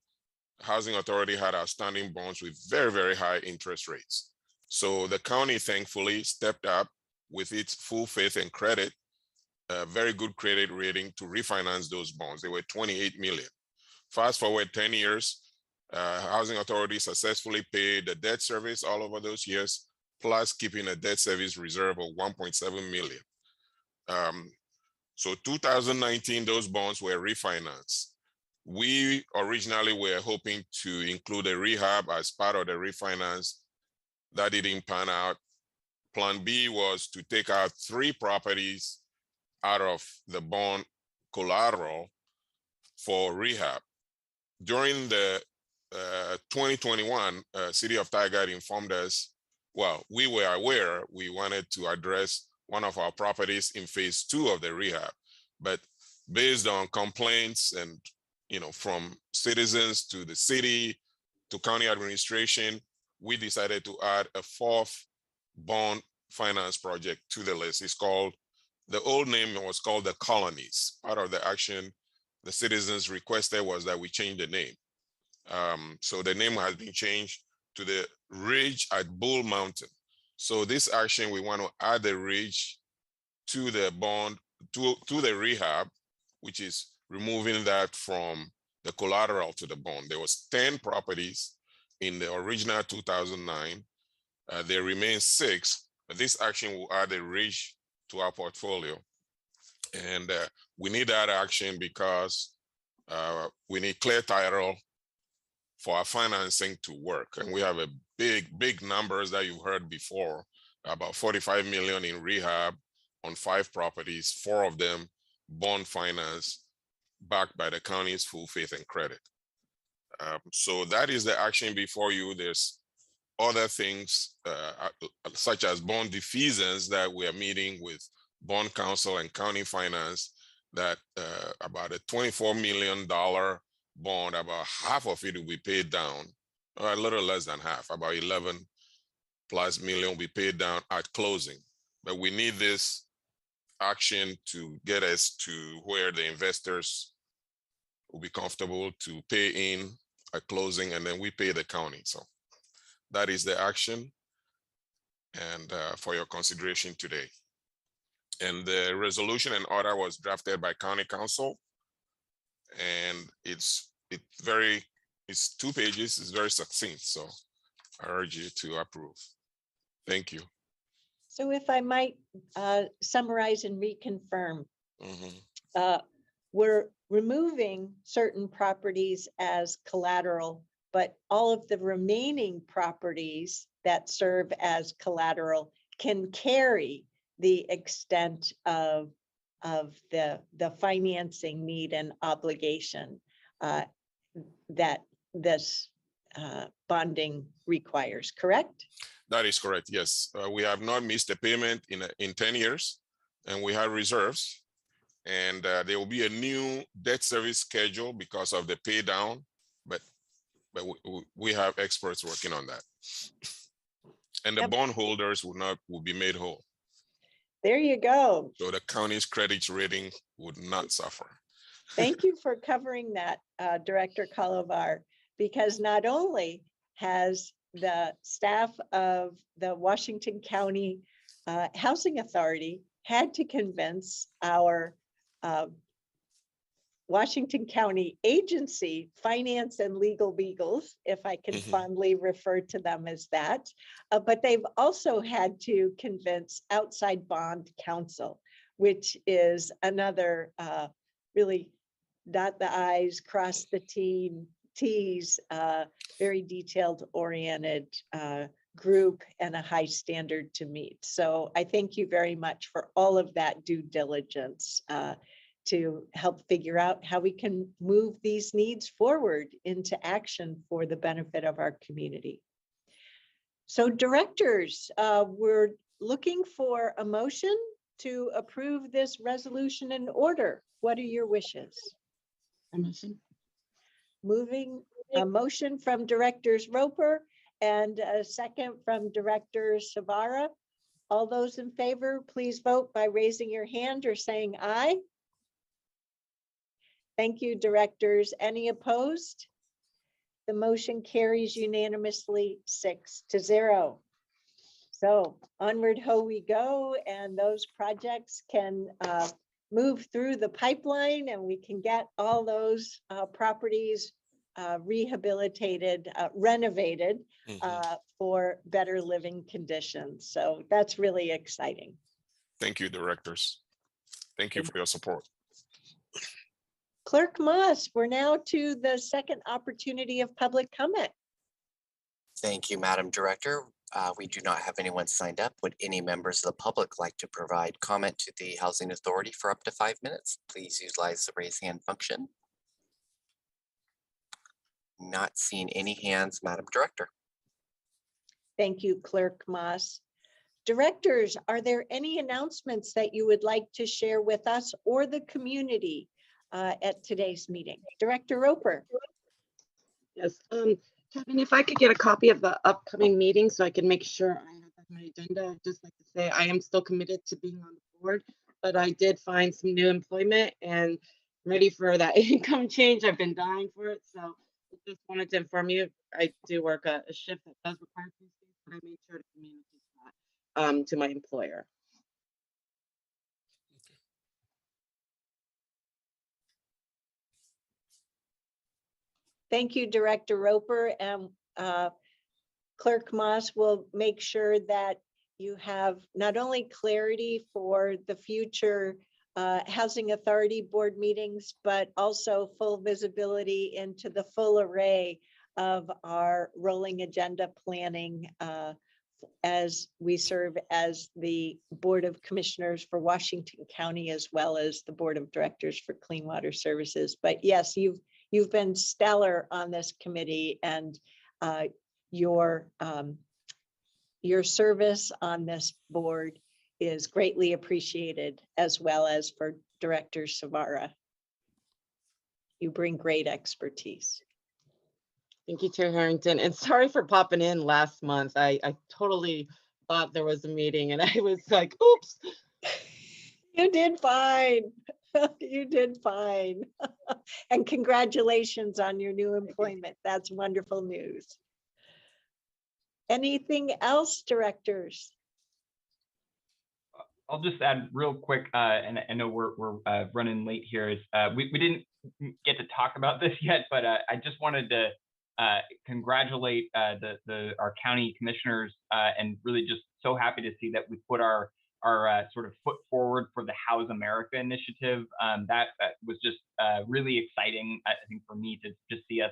Housing Authority had outstanding bonds with very, very high interest rates. So the county thankfully stepped up with its full faith and credit, a very good credit rating to refinance those bonds. They were 28 million. Fast forward 10 years, Housing Authority successfully paid the debt service all over those years, plus keeping a debt service reserve of 1.7 million. So 2019, those bonds were refinanced. We originally were hoping to include a rehab as part of the refinance. That didn't pan out. Plan B was to take out 3 properties out of the bond collateral for rehab. During the 2021, City of Tigard informed us, well, we were aware we wanted to address one of our properties in phase 2 of the rehab, but based on complaints and from citizens to the city to county administration, we decided to add a 4th bond finance project to the list. It's called, the old name was called the Colonies. Part of the action the citizens requested was that we change the name. So the name has been changed to the Ridge at Bull Mountain. So this action, we want to add the Ridge to the bond, to the rehab, which is removing that from the collateral to the bond. There was 10 properties in the original 2009. There remain 6, but this action will add a Ridge to our portfolio. And we need that action because we need clear title for our financing to work. And we have a big numbers that you've heard before, about 45 million in rehab on 5 properties, 4 of them bond finance, backed by the county's full faith and credit. So that is the action before you. There's other things such as bond defeasance that we are meeting with bond counsel and county finance, that about a $24 million bond, about half of it will be paid down, or a little less than half, about 11+ million will be paid down at closing. But we need this action to get us to where the investors will be comfortable to pay in at closing, and then we pay the county. So that is the action, and for your consideration today. And the resolution and order was drafted by County Council, and it's 2 pages. It's very succinct, so I urge you to approve. Thank you. So if I might summarize and reconfirm, we're removing certain properties as collateral, but all of the remaining properties that serve as collateral can carry the extent of the financing need and obligation that this bonding requires, correct? That is correct, yes. We have not missed a payment in 10 years, and we have reserves. And there will be a new debt service schedule because of the pay down, but we have experts working on that. And the bondholders will be made whole. There you go. So the county's credit rating would not suffer. Thank you for covering that, Director Calavar, because not only has the staff of the Washington County Housing Authority had to convince our Washington County Agency Finance and Legal Beagles, if I can fondly refer to them as that, but they've also had to convince outside bond counsel, which is another really dot the I's, cross the T's, very detailed oriented group and a high standard to meet. So I thank you very much for all of that due diligence to help figure out how we can move these needs forward into action for the benefit of our community. So directors, we're looking for a motion to approve this resolution and order. What are your wishes? A motion. Moving a motion from Directors Roper and a second from Director Savara. All those in favor, please vote by raising your hand or saying aye. Thank you, directors. Any opposed? The motion carries unanimously 6-0. So onward ho we go, and those projects can move through the pipeline, and we can get all those properties rehabilitated, renovated for better living conditions. So that's really exciting. Thank you, directors. Thank you for your support. Clerk Moss, we're now to the second opportunity of public comment. Thank you, Madam Director. We do not have anyone signed up. Would any members of the public like to provide comment to the Housing Authority for up to 5 minutes? Please utilize the raise hand function. Not seeing any hands, Madam Director. Thank you, Clerk Moss. Directors, are there any announcements that you would like to share with us or the community at today's meeting? Director Roper. Yes, Kevin, if I could get a copy of the upcoming meeting so I can make sure I have that on my agenda. I'd just like to say I am still committed to being on the board, but I did find some new employment and I'm ready for that income change. I've been dying for it. So I just wanted to inform you, I do work a shift that does require Tuesdays, but I made sure to communicate that to my employer. Thank you, Director Roper. And Clerk Moss will make sure that you have not only clarity for the future Housing Authority board meetings, but also full visibility into the full array of our rolling agenda planning as we serve as the Board of Commissioners for Washington County, as well as the Board of Directors for Clean Water Services. But yes, you've been stellar on this committee, and your service on this board is greatly appreciated, as well as for Director Savara. You bring great expertise. Thank you, Chair Harrington. And sorry for popping in last month. I totally thought there was a meeting and I was like, oops. You did fine. You did fine. And congratulations on your new employment. That's wonderful news. Anything else, directors? I'll just add real quick, and I know we're running late here. Is we didn't get to talk about this yet, but I just wanted to congratulate our county commissioners, and really just so happy to see that we put our sort of foot forward for the House America initiative. That was just really exciting, I think, for me to just see us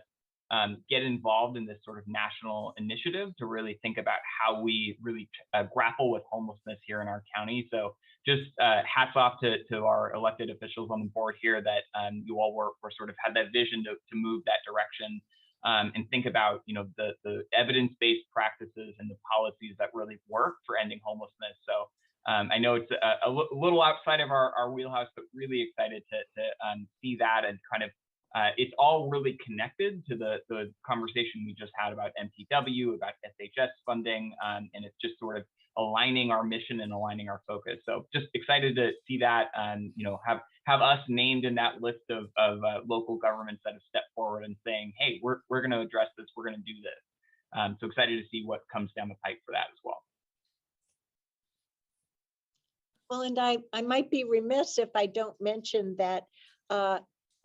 get involved in this sort of national initiative to really think about how we really grapple with homelessness here in our county. So just hats off to our elected officials on the board here that you all were sort of had that vision to move that direction. And think about, you know, the evidence-based practices and the policies that really work for ending homelessness. So I know it's a little outside of our wheelhouse, but really excited to see that, and kind of it's all really connected to the conversation we just had about MTW, about SHS funding, and it's just sort of aligning our mission and aligning our focus. So just excited to see that, you know, have us named in that list of local governments that have stepped forward and saying, hey, we're going to address this, we're going to do this. So excited to see what comes down the pipe for that as well. Well, and I might be remiss if I don't mention that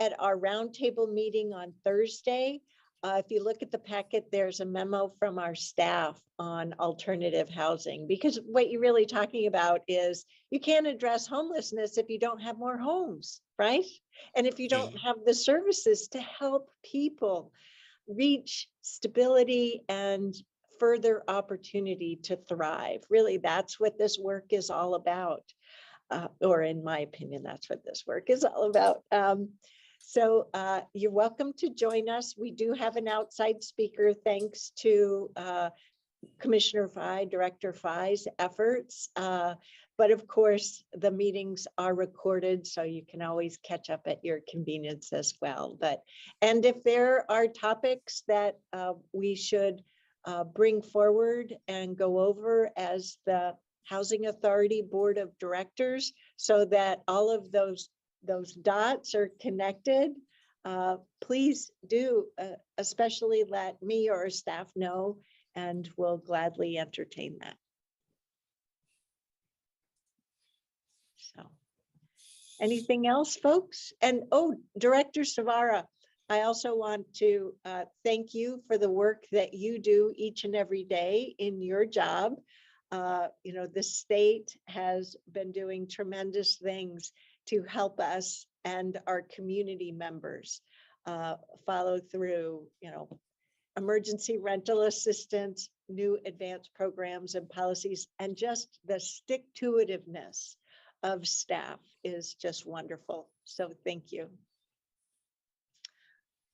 at our roundtable meeting on Thursday, if you look at the packet, there's a memo from our staff on alternative housing, because what you're really talking about is you can't address homelessness if you don't have more homes, right? And if you don't have the services to help people reach stability and further opportunity to thrive. Really, that's what this work is all about. Or in my opinion, that's what this work is all about. So you're welcome to join us. We do have an outside speaker, thanks to Commissioner Fye, Director Fye's efforts. But of course, the meetings are recorded, so you can always catch up at your convenience as well. And if there are topics that we should bring forward and go over as the Housing Authority Board of Directors, so that all of those those dots are connected, please do especially let me or staff know, and we'll gladly entertain that. So, anything else, folks? And oh, Director Savara, I also want to thank you for the work that you do each and every day in your job. You know, the state has been doing tremendous things to help us and our community members follow through, you know, emergency rental assistance, new advanced programs and policies, and just the stick-to-itiveness of staff is just wonderful. So thank you.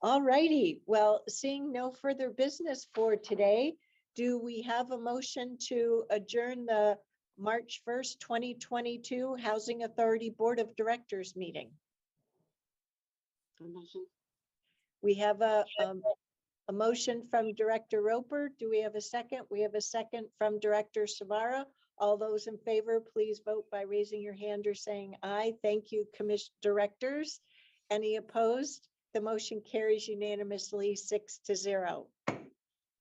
All righty. Well, seeing no further business for today, do we have a motion to adjourn the March 1st, 2022 Housing Authority Board of Directors meeting? We have a motion from Director Roper. Do we have a second? We have a second from Director Savara. All those in favor, please vote by raising your hand or saying aye. Thank you, Commission Directors. Any opposed? The motion carries unanimously 6-0.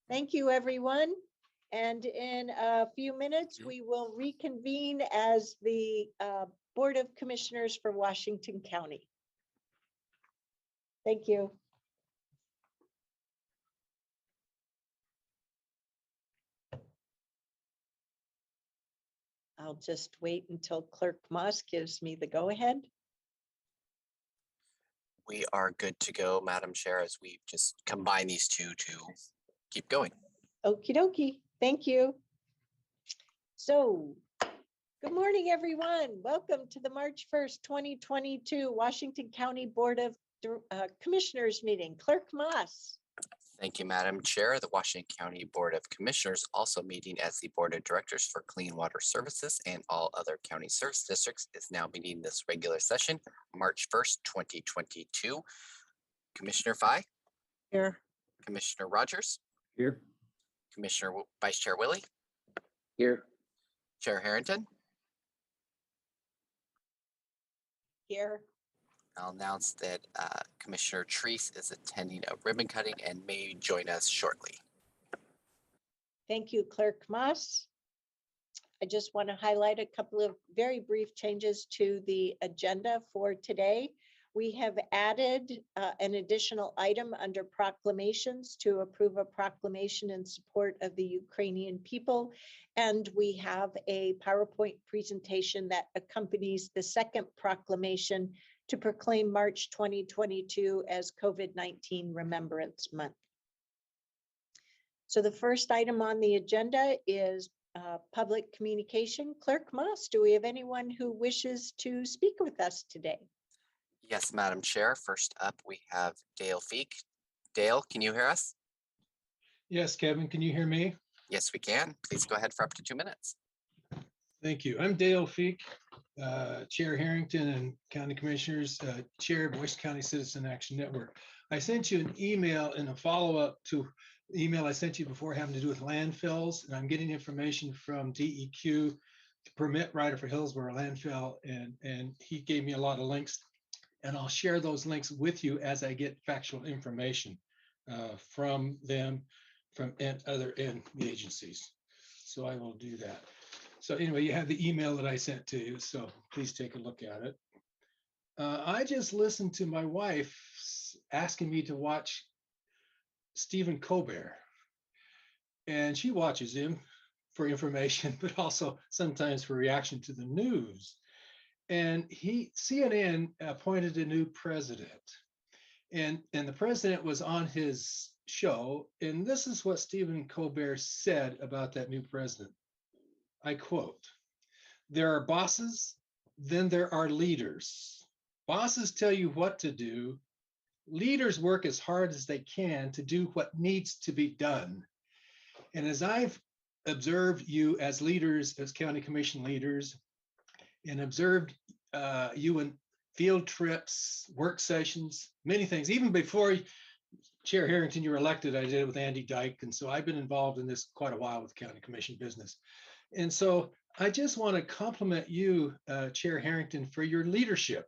Thank you, everyone. And in a few minutes, we will reconvene as the Board of Commissioners for Washington County. Thank you. I'll just wait until Clerk Moss gives me the go-ahead. We are good to go, Madam Chair, as we just combine these two to keep going. Okie dokie. Thank you. So, good morning, everyone. Welcome to the March 1st, 2022 Washington County Board of Commissioners meeting. Clerk Moss. Thank you, Madam Chair. The Washington County Board of Commissioners also meeting as the Board of Directors for Clean Water Services and all other county service districts is now meeting this regular session, March 1st, 2022. Commissioner Fye? Here. Commissioner Rogers? Here. Commissioner Vice Chair Willie? Here. Chair Harrington? Here. I'll announce that Commissioner Treese is attending a ribbon cutting and may join us shortly. Thank you, Clerk Moss. I just want to highlight a couple of very brief changes to the agenda for today. We have added an additional item under proclamations to approve a proclamation in support of the Ukrainian people. And we have a PowerPoint presentation that accompanies the second proclamation to proclaim March 2022 as COVID-19 Remembrance Month. So the first item on the agenda is public communication. Clerk Moss, do we have anyone who wishes to speak with us today? Yes, Madam Chair. First up, we have Dale Feek. Dale, can you hear us? Yes, Kevin, can you hear me? Yes, we can. Please go ahead for up to 2 minutes. Thank you. I'm Dale Feek, Chair Harrington and County Commissioners, Chair of Washington County Citizen Action Network. I sent you an email in a follow-up to the email I sent you before having to do with landfills, and I'm getting information from DEQ, the permit writer for Hillsborough landfill, and he gave me a lot of links, and I'll share those links with you as I get factual information from them, and other agencies. So I will do that. So anyway, you have the email that I sent to you, so please take a look at it. I just listened to my wife asking me to watch Stephen Colbert, and she watches him for information, but also sometimes for reaction to the news. And CNN appointed a new president, and the president was on his show, and this is what Stephen Colbert said about that new president. I quote, "There are bosses, then there are leaders. Bosses tell you what to do. Leaders work as hard as they can to do what needs to be done. And as I've observed you as leaders, as county commission leaders, and observed you in field trips, work sessions, many things, even before Chair Harrington, you were elected, I did it with Andy Dyke. And so I've been involved in this quite a while with county commission business. And so I just want to compliment you, Chair Harrington, for your leadership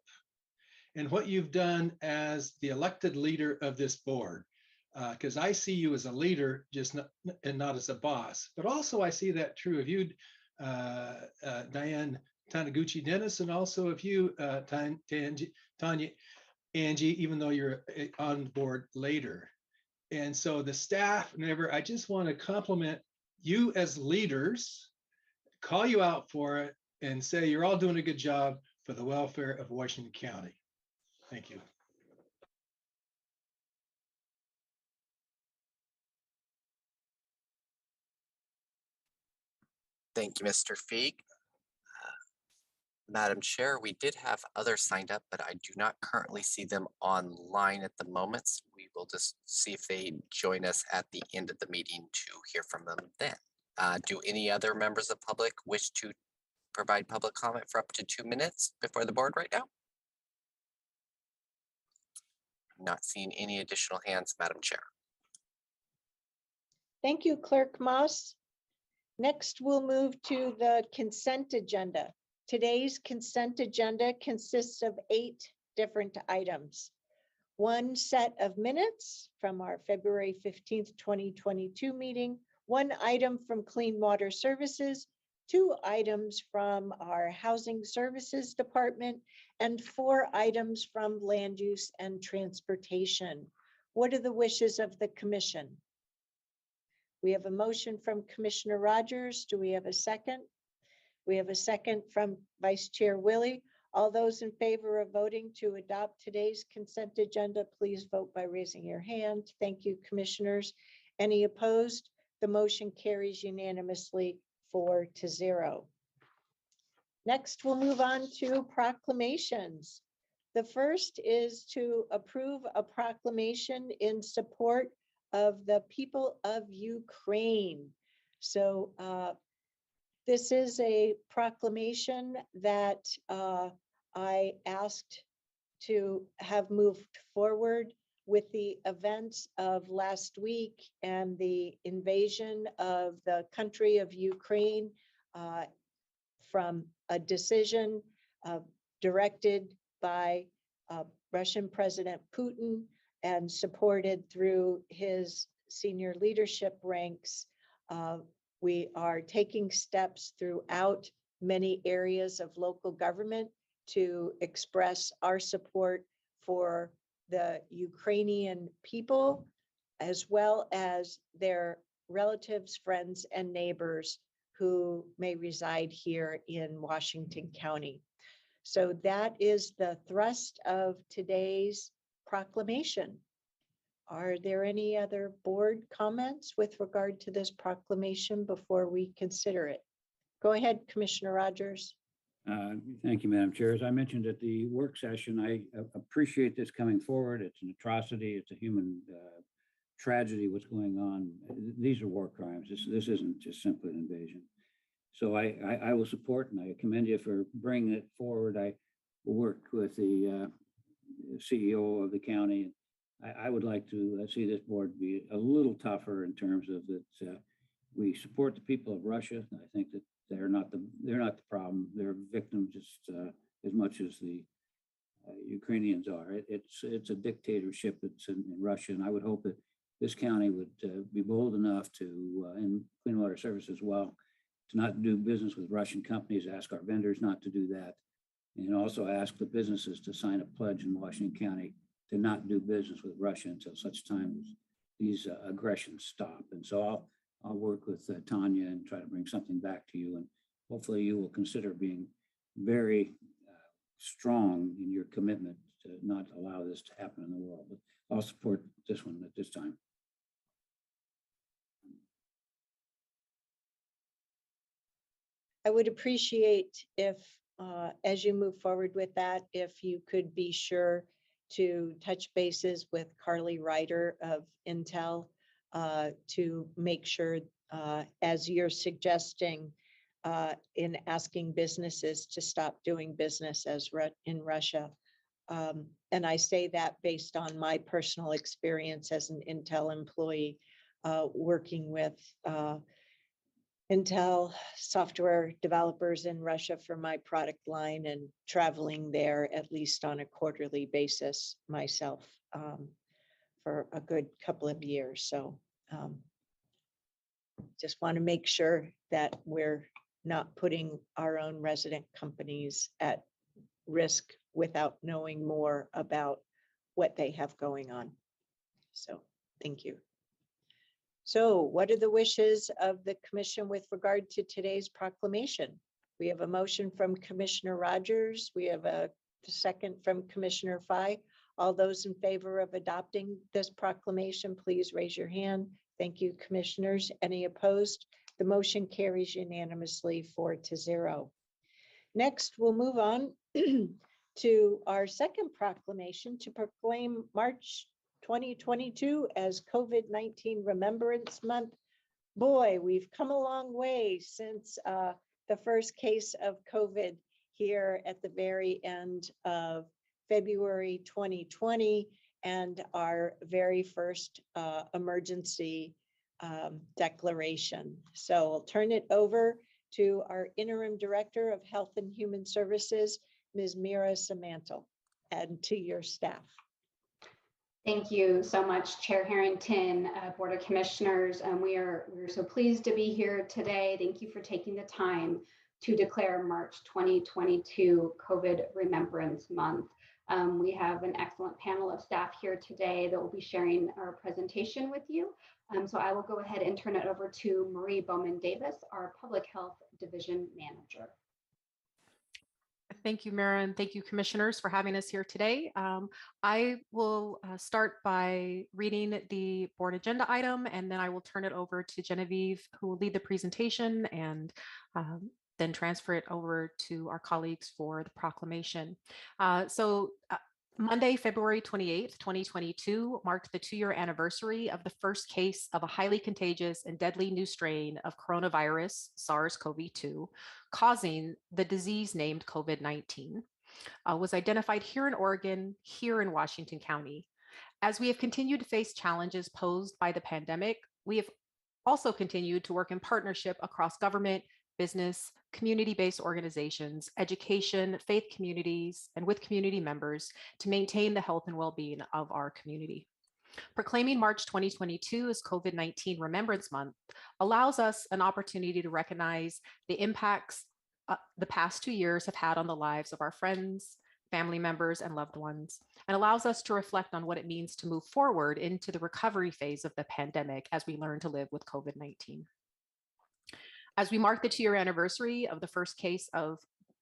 and what you've done as the elected leader of this board. Because I see you as a leader, just not, and not as a boss. But also I see that true of you, Diane Taniguchi Dennis, and also of you, Tanya Angie, even though you're on board later. And so the staff, I just want to compliment you as leaders, call you out for it, and say you're all doing a good job for the welfare of Washington County. Thank you. Thank you, Mr. Feig. Madam Chair, we did have others signed up, but I do not currently see them online at the moment. So we will just see if they join us at the end of the meeting to hear from them then. Do any other members of the public wish to provide public comment for up to 2 minutes before the board right now? Not seeing any additional hands, Madam Chair. Thank you, Clerk Moss. Next, we'll move to the consent agenda. Today's consent agenda consists of 8 different items. 1 set of minutes from our February 15th, 2022 meeting, 1 item from Clean Water Services, 2 items from our Housing Services Department, and 4 items from Land Use and Transportation. What are the wishes of the commission? We have a motion from Commissioner Rogers. Do we have a second? We have a second from Vice Chair Willie. All those in favor of voting to adopt today's consent agenda, please vote by raising your hand. Thank you, commissioners. Any opposed? The motion carries unanimously 4-0. Next, we'll move on to proclamations. The first is to approve a proclamation in support of the people of Ukraine. So this is a proclamation that I asked to have moved forward with the events of last week and the invasion of the country of Ukraine from a decision directed by Russian President Putin and supported through his senior leadership ranks. We are taking steps throughout many areas of local government to express our support for the Ukrainian people, as well as their relatives, friends, and neighbors who may reside here in Washington County. So that is the thrust of today's proclamation. Are there any other board comments with regard to this proclamation before we consider it? Go ahead, Commissioner Rogers. Thank you, Madam Chair. As I mentioned at the work session, I appreciate this coming forward. It's an atrocity. It's a human tragedy what's going on. These are war crimes. This isn't just simply an invasion. So I will support, and I commend you for bringing it forward. I will work with the CEO of the county. I would like to see this board be a little tougher in terms of that we support the people of Russia. I think that they're not the problem. They're victims just as much as the Ukrainians are. It's a dictatorship that's in Russia, and I would hope that this county would be bold enough to, and Clean Water Service as well, to not do business with Russian companies, ask our vendors not to do that, and also ask the businesses to sign a pledge in Washington County to not do business with Russia until such time as these aggressions stop. And so I'll work with Tanya and try to bring something back to you, and hopefully you will consider being very strong in your commitment to not allow this to happen in the world. But I'll support this one at this time. I would appreciate if, as you move forward with that, if you could be sure to touch bases with Carly Ryder of Intel to make sure, as you're suggesting, in asking businesses to stop doing business in Russia. And I say that based on my personal experience as an Intel employee, working with Intel software developers in Russia for my product line and traveling there at least on a quarterly basis myself for a good couple of years. So just want to make sure that we're not putting our own resident companies at risk without knowing more about what they have going on. So thank you. So what are the wishes of the commission with regard to today's proclamation? We have a motion from Commissioner Rogers. We have a second from Commissioner Fye. All those in favor of adopting this proclamation, please raise your hand. Thank you, commissioners. Any opposed? The motion carries unanimously 4-0. Next, we'll move on to our second proclamation to proclaim March 2022 as COVID-19 Remembrance Month. Boy, we've come a long way since the first case of COVID here at the very end of February 2020 and our very first emergency declaration. So I'll turn it over to our Interim Director of Health and Human Services, Ms. Mira Samantel, and to your staff. Thank you so much, Chair Harrington, Board of Commissioners. We're so pleased to be here today. Thank you for taking the time to declare March 2022 COVID Remembrance Month. We have an excellent panel of staff here today that will be sharing our presentation with you. So I will go ahead and turn it over to Marie Bowman Davis, our Public Health Division Manager. Thank you, Mara, and thank you, commissioners, for having us here today. I will start by reading the board agenda item, and then I will turn it over to Genevieve, who will lead the presentation, and then transfer it over to our colleagues for the proclamation. Monday, February 28th, 2022 marked the 2-year anniversary of the first case of a highly contagious and deadly new strain of coronavirus, SARS-CoV-2, causing the disease named COVID-19, was identified here in Oregon, here in Washington County. As we have continued to face challenges posed by the pandemic, we have also continued to work in partnership across government, business, community-based organizations, education, faith communities, and with community members to maintain the health and well-being of our community. Proclaiming March 2022 as COVID-19 Remembrance Month allows us an opportunity to recognize the impacts the past 2 years have had on the lives of our friends, family members, and loved ones, and allows us to reflect on what it means to move forward into the recovery phase of the pandemic as we learn to live with COVID-19. As we mark the 2-year anniversary of the first case of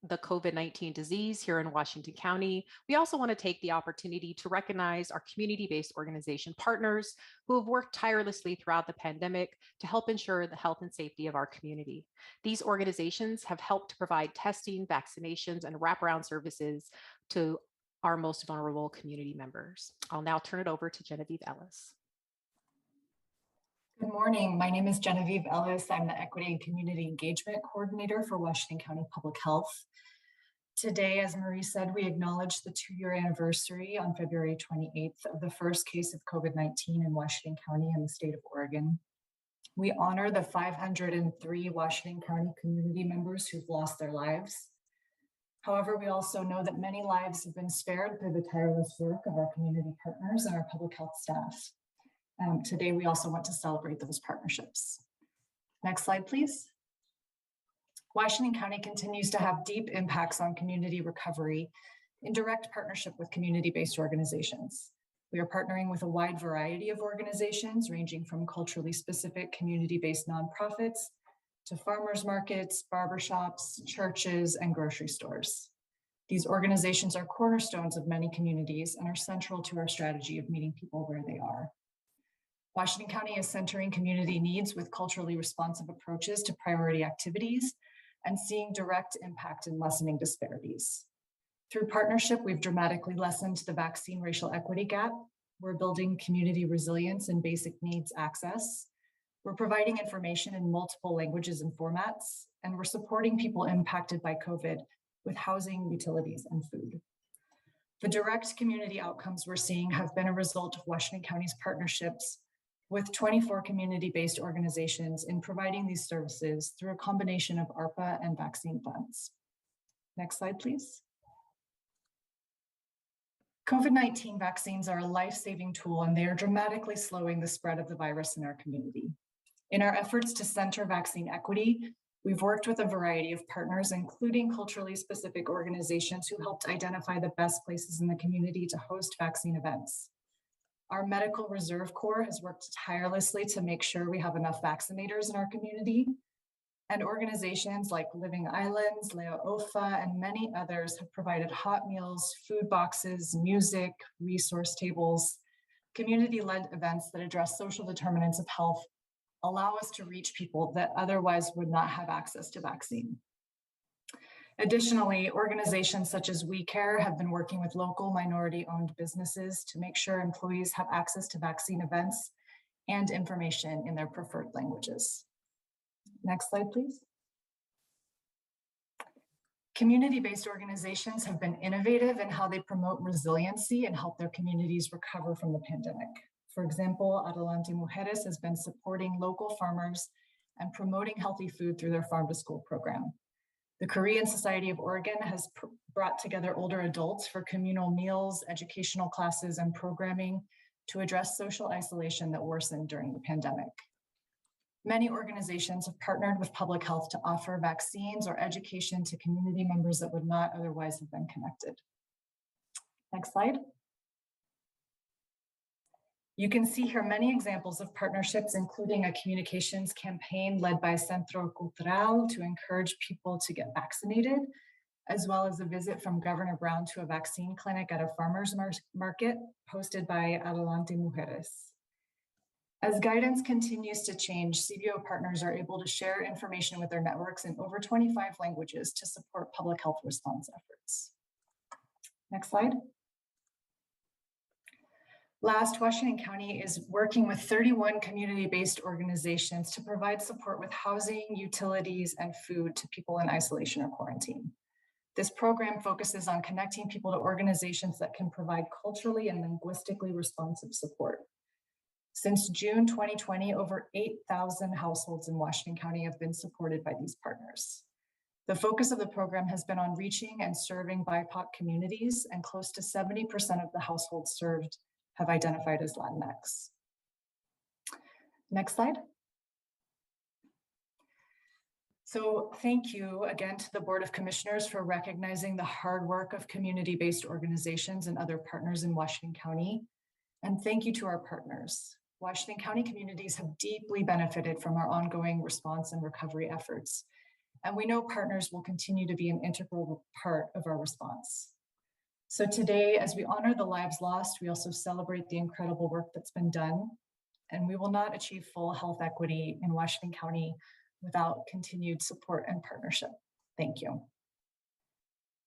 the COVID-19 disease here in Washington County, we also want to take the opportunity to recognize our community-based organization partners who have worked tirelessly throughout the pandemic to help ensure the health and safety of our community. These organizations have helped to provide testing, vaccinations, and wraparound services to our most vulnerable community members. I'll now turn it over to Genevieve Ellis. Good morning. My name is Genevieve Ellis. I'm the Equity and Community Engagement Coordinator for Washington County Public Health. Today, as Marie said, we acknowledge the 2-year anniversary on February 28th of the first case of COVID-19 in Washington County in the state of Oregon. We honor the 503 Washington County community members who've lost their lives. However, we also know that many lives have been spared through the tireless work of our community partners and our public health staff. Today, we also want to celebrate those partnerships. Next slide, please. Washington County continues to have deep impacts on community recovery in direct partnership with community-based organizations. We are partnering with a wide variety of organizations ranging from culturally specific community-based nonprofits to farmers markets, barbershops, churches, and grocery stores. These organizations are cornerstones of many communities and are central to our strategy of meeting people where they are. Washington County is centering community needs with culturally responsive approaches to priority activities and seeing direct impact in lessening disparities. Through partnership, we've dramatically lessened the vaccine racial equity gap. We're building community resilience and basic needs access. We're providing information in multiple languages and formats, and we're supporting people impacted by COVID with housing, utilities, and food. The direct community outcomes we're seeing have been a result of Washington County's partnerships with 24 community-based organizations in providing these services through a combination of ARPA and vaccine funds. Next slide, please. COVID-19 vaccines are a life-saving tool, and they are dramatically slowing the spread of the virus in our community. In our efforts to center vaccine equity, we've worked with a variety of partners, including culturally specific organizations who helped identify the best places in the community to host vaccine events. Our Medical Reserve Corps has worked tirelessly to make sure we have enough vaccinators in our community. And organizations like Living Islands, Leo OFA, and many others have provided hot meals, food boxes, music, resource tables, community-led events that address social determinants of health, allow us to reach people that otherwise would not have access to vaccine. Additionally, organizations such as We Care have been working with local minority-owned businesses to make sure employees have access to vaccine events and information in their preferred languages. Next slide, please. Community-based organizations have been innovative in how they promote resiliency and help their communities recover from the pandemic. For example, Adelante Mujeres has been supporting local farmers and promoting healthy food through their Farm to School program. The Korean Society of Oregon has brought together older adults for communal meals, educational classes, and programming to address social isolation that worsened during the pandemic. Many organizations have partnered with public health to offer vaccines or education to community members that would not otherwise have been connected. Next slide. You can see here many examples of partnerships, including a communications campaign led by Centro Cultural to encourage people to get vaccinated, as well as a visit from Governor Brown to a vaccine clinic at a farmer's market hosted by Adelante Mujeres. As guidance continues to change, CBO partners are able to share information with their networks in over 25 languages to support public health response efforts. Next slide. Last, Washington County is working with 31 community-based organizations to provide support with housing, utilities, and food to people in isolation or quarantine. This program focuses on connecting people to organizations that can provide culturally and linguistically responsive support. Since June 2020, over 8,000 households in Washington County have been supported by these partners. The focus of the program has been on reaching and serving BIPOC communities, and close to 70% of the households served have identified as Latinx. Next slide. So thank you again to the Board of Commissioners for recognizing the hard work of community-based organizations and other partners in Washington County. And thank you to our partners. Washington County communities have deeply benefited from our ongoing response and recovery efforts. And we know partners will continue to be an integral part of our response. So today, as we honor the lives lost, we also celebrate the incredible work that's been done. And we will not achieve full health equity in Washington County without continued support and partnership. Thank you.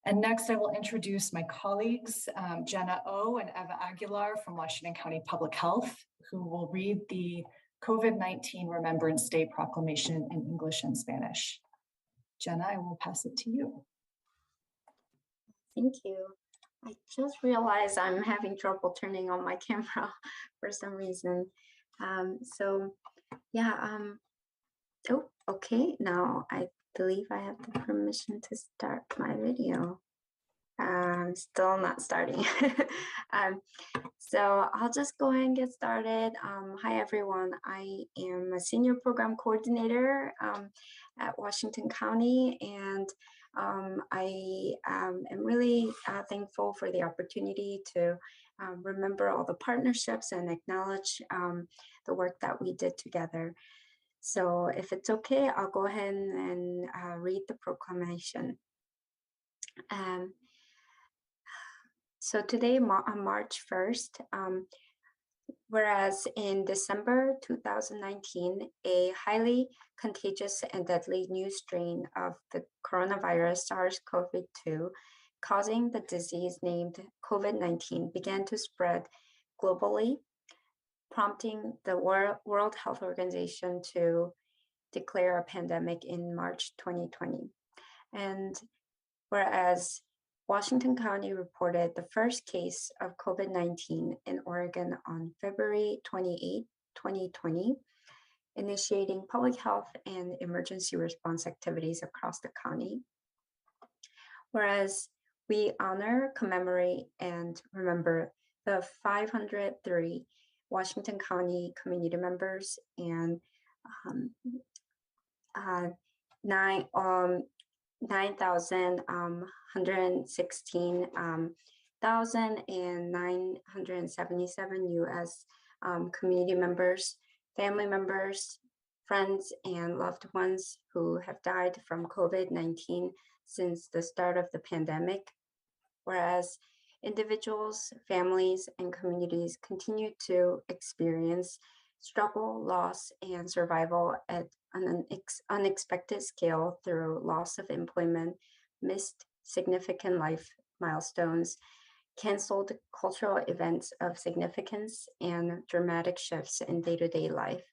And next, I will introduce my colleagues, Jenna O and Eva Aguilar from Washington County Public Health, who will read the COVID-19 Remembrance Day proclamation in English and Spanish. Jenna, I will pass it to you. Thank you. I just realized I'm having trouble turning on my camera for some reason. Oh, okay. Now I believe I have the permission to start my video. I'm still not starting. So I'll just go ahead and get started. Hi, everyone. I am a senior program coordinator at Washington County, and I am really thankful for the opportunity to remember all the partnerships and acknowledge the work that we did together. So if it's okay, I'll go ahead and read the proclamation. So today, on March 1st, whereas in December 2019, a highly contagious and deadly new strain of the coronavirus SARS-CoV-2 causing the disease named COVID-19 began to spread globally, prompting the World Health Organization to declare a pandemic in March 2020. And whereas Washington County reported the first case of COVID-19 in Oregon on February 28, 2020, initiating public health and emergency response activities across the county. Whereas we honor, commemorate, and remember the 503 Washington County community members and 9,116,977 U.S. Community members, family members, friends, and loved ones who have died from COVID-19 since the start of the pandemic. Whereas individuals, families, and communities continue to experience struggle, loss, and survival at an unexpected scale through loss of employment, missed significant life milestones, canceled cultural events of significance, and dramatic shifts in day-to-day life.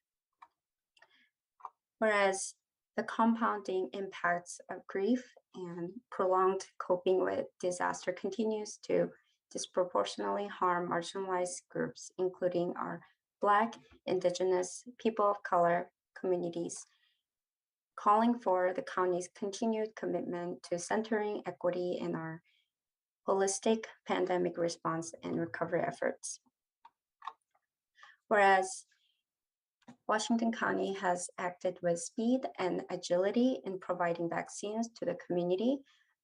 Whereas the compounding impacts of grief and prolonged coping with disaster continues to disproportionately harm marginalized groups, including our Black, Indigenous, people of color communities, calling for the county's continued commitment to centering equity in our holistic pandemic response and recovery efforts. Whereas Washington County has acted with speed and agility in providing vaccines to the community,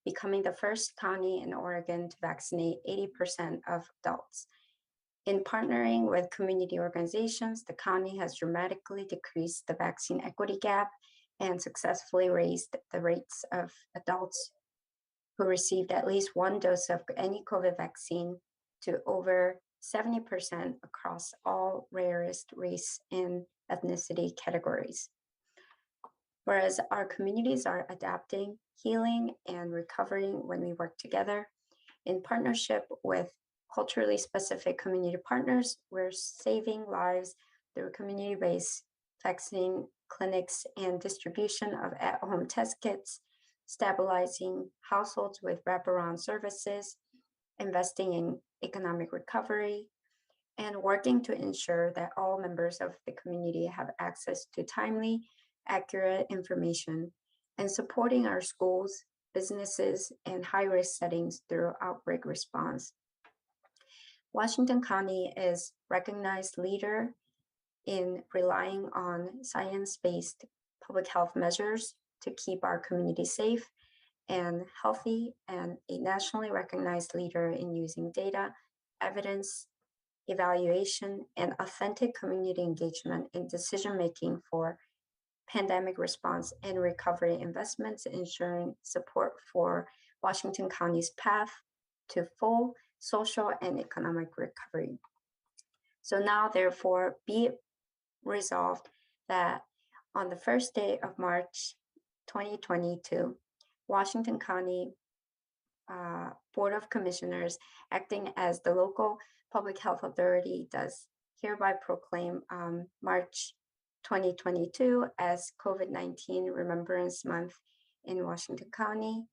becoming the first county in Oregon to vaccinate 80% of adults. In partnering with community organizations, the county has dramatically decreased the vaccine equity gap and successfully raised the rates of adults who received at least one dose of any COVID vaccine to over 70% across all rarest race and ethnicity categories. Whereas our communities are adapting, healing, and recovering when we work together. In partnership with culturally specific community partners, we're saving lives through community-based vaccine clinics and distribution of at-home test kits, stabilizing households with wraparound services, investing in economic recovery, and working to ensure that all members of the community have access to timely, accurate information, and supporting our schools, businesses, and high-risk settings through outbreak response. Washington County is a recognized leader in relying on science-based public health measures to keep our community safe and healthy, and a nationally recognized leader in using data, evidence, evaluation, and authentic community engagement in decision-making for pandemic response and recovery investments, ensuring support for Washington County's path to full social and economic recovery. So now, therefore, be it resolved that on the first day of March 2022, Washington County Board of Commissioners, acting as the local public health authority, does hereby proclaim March 2022 as COVID-19 Remembrance Month in Washington County.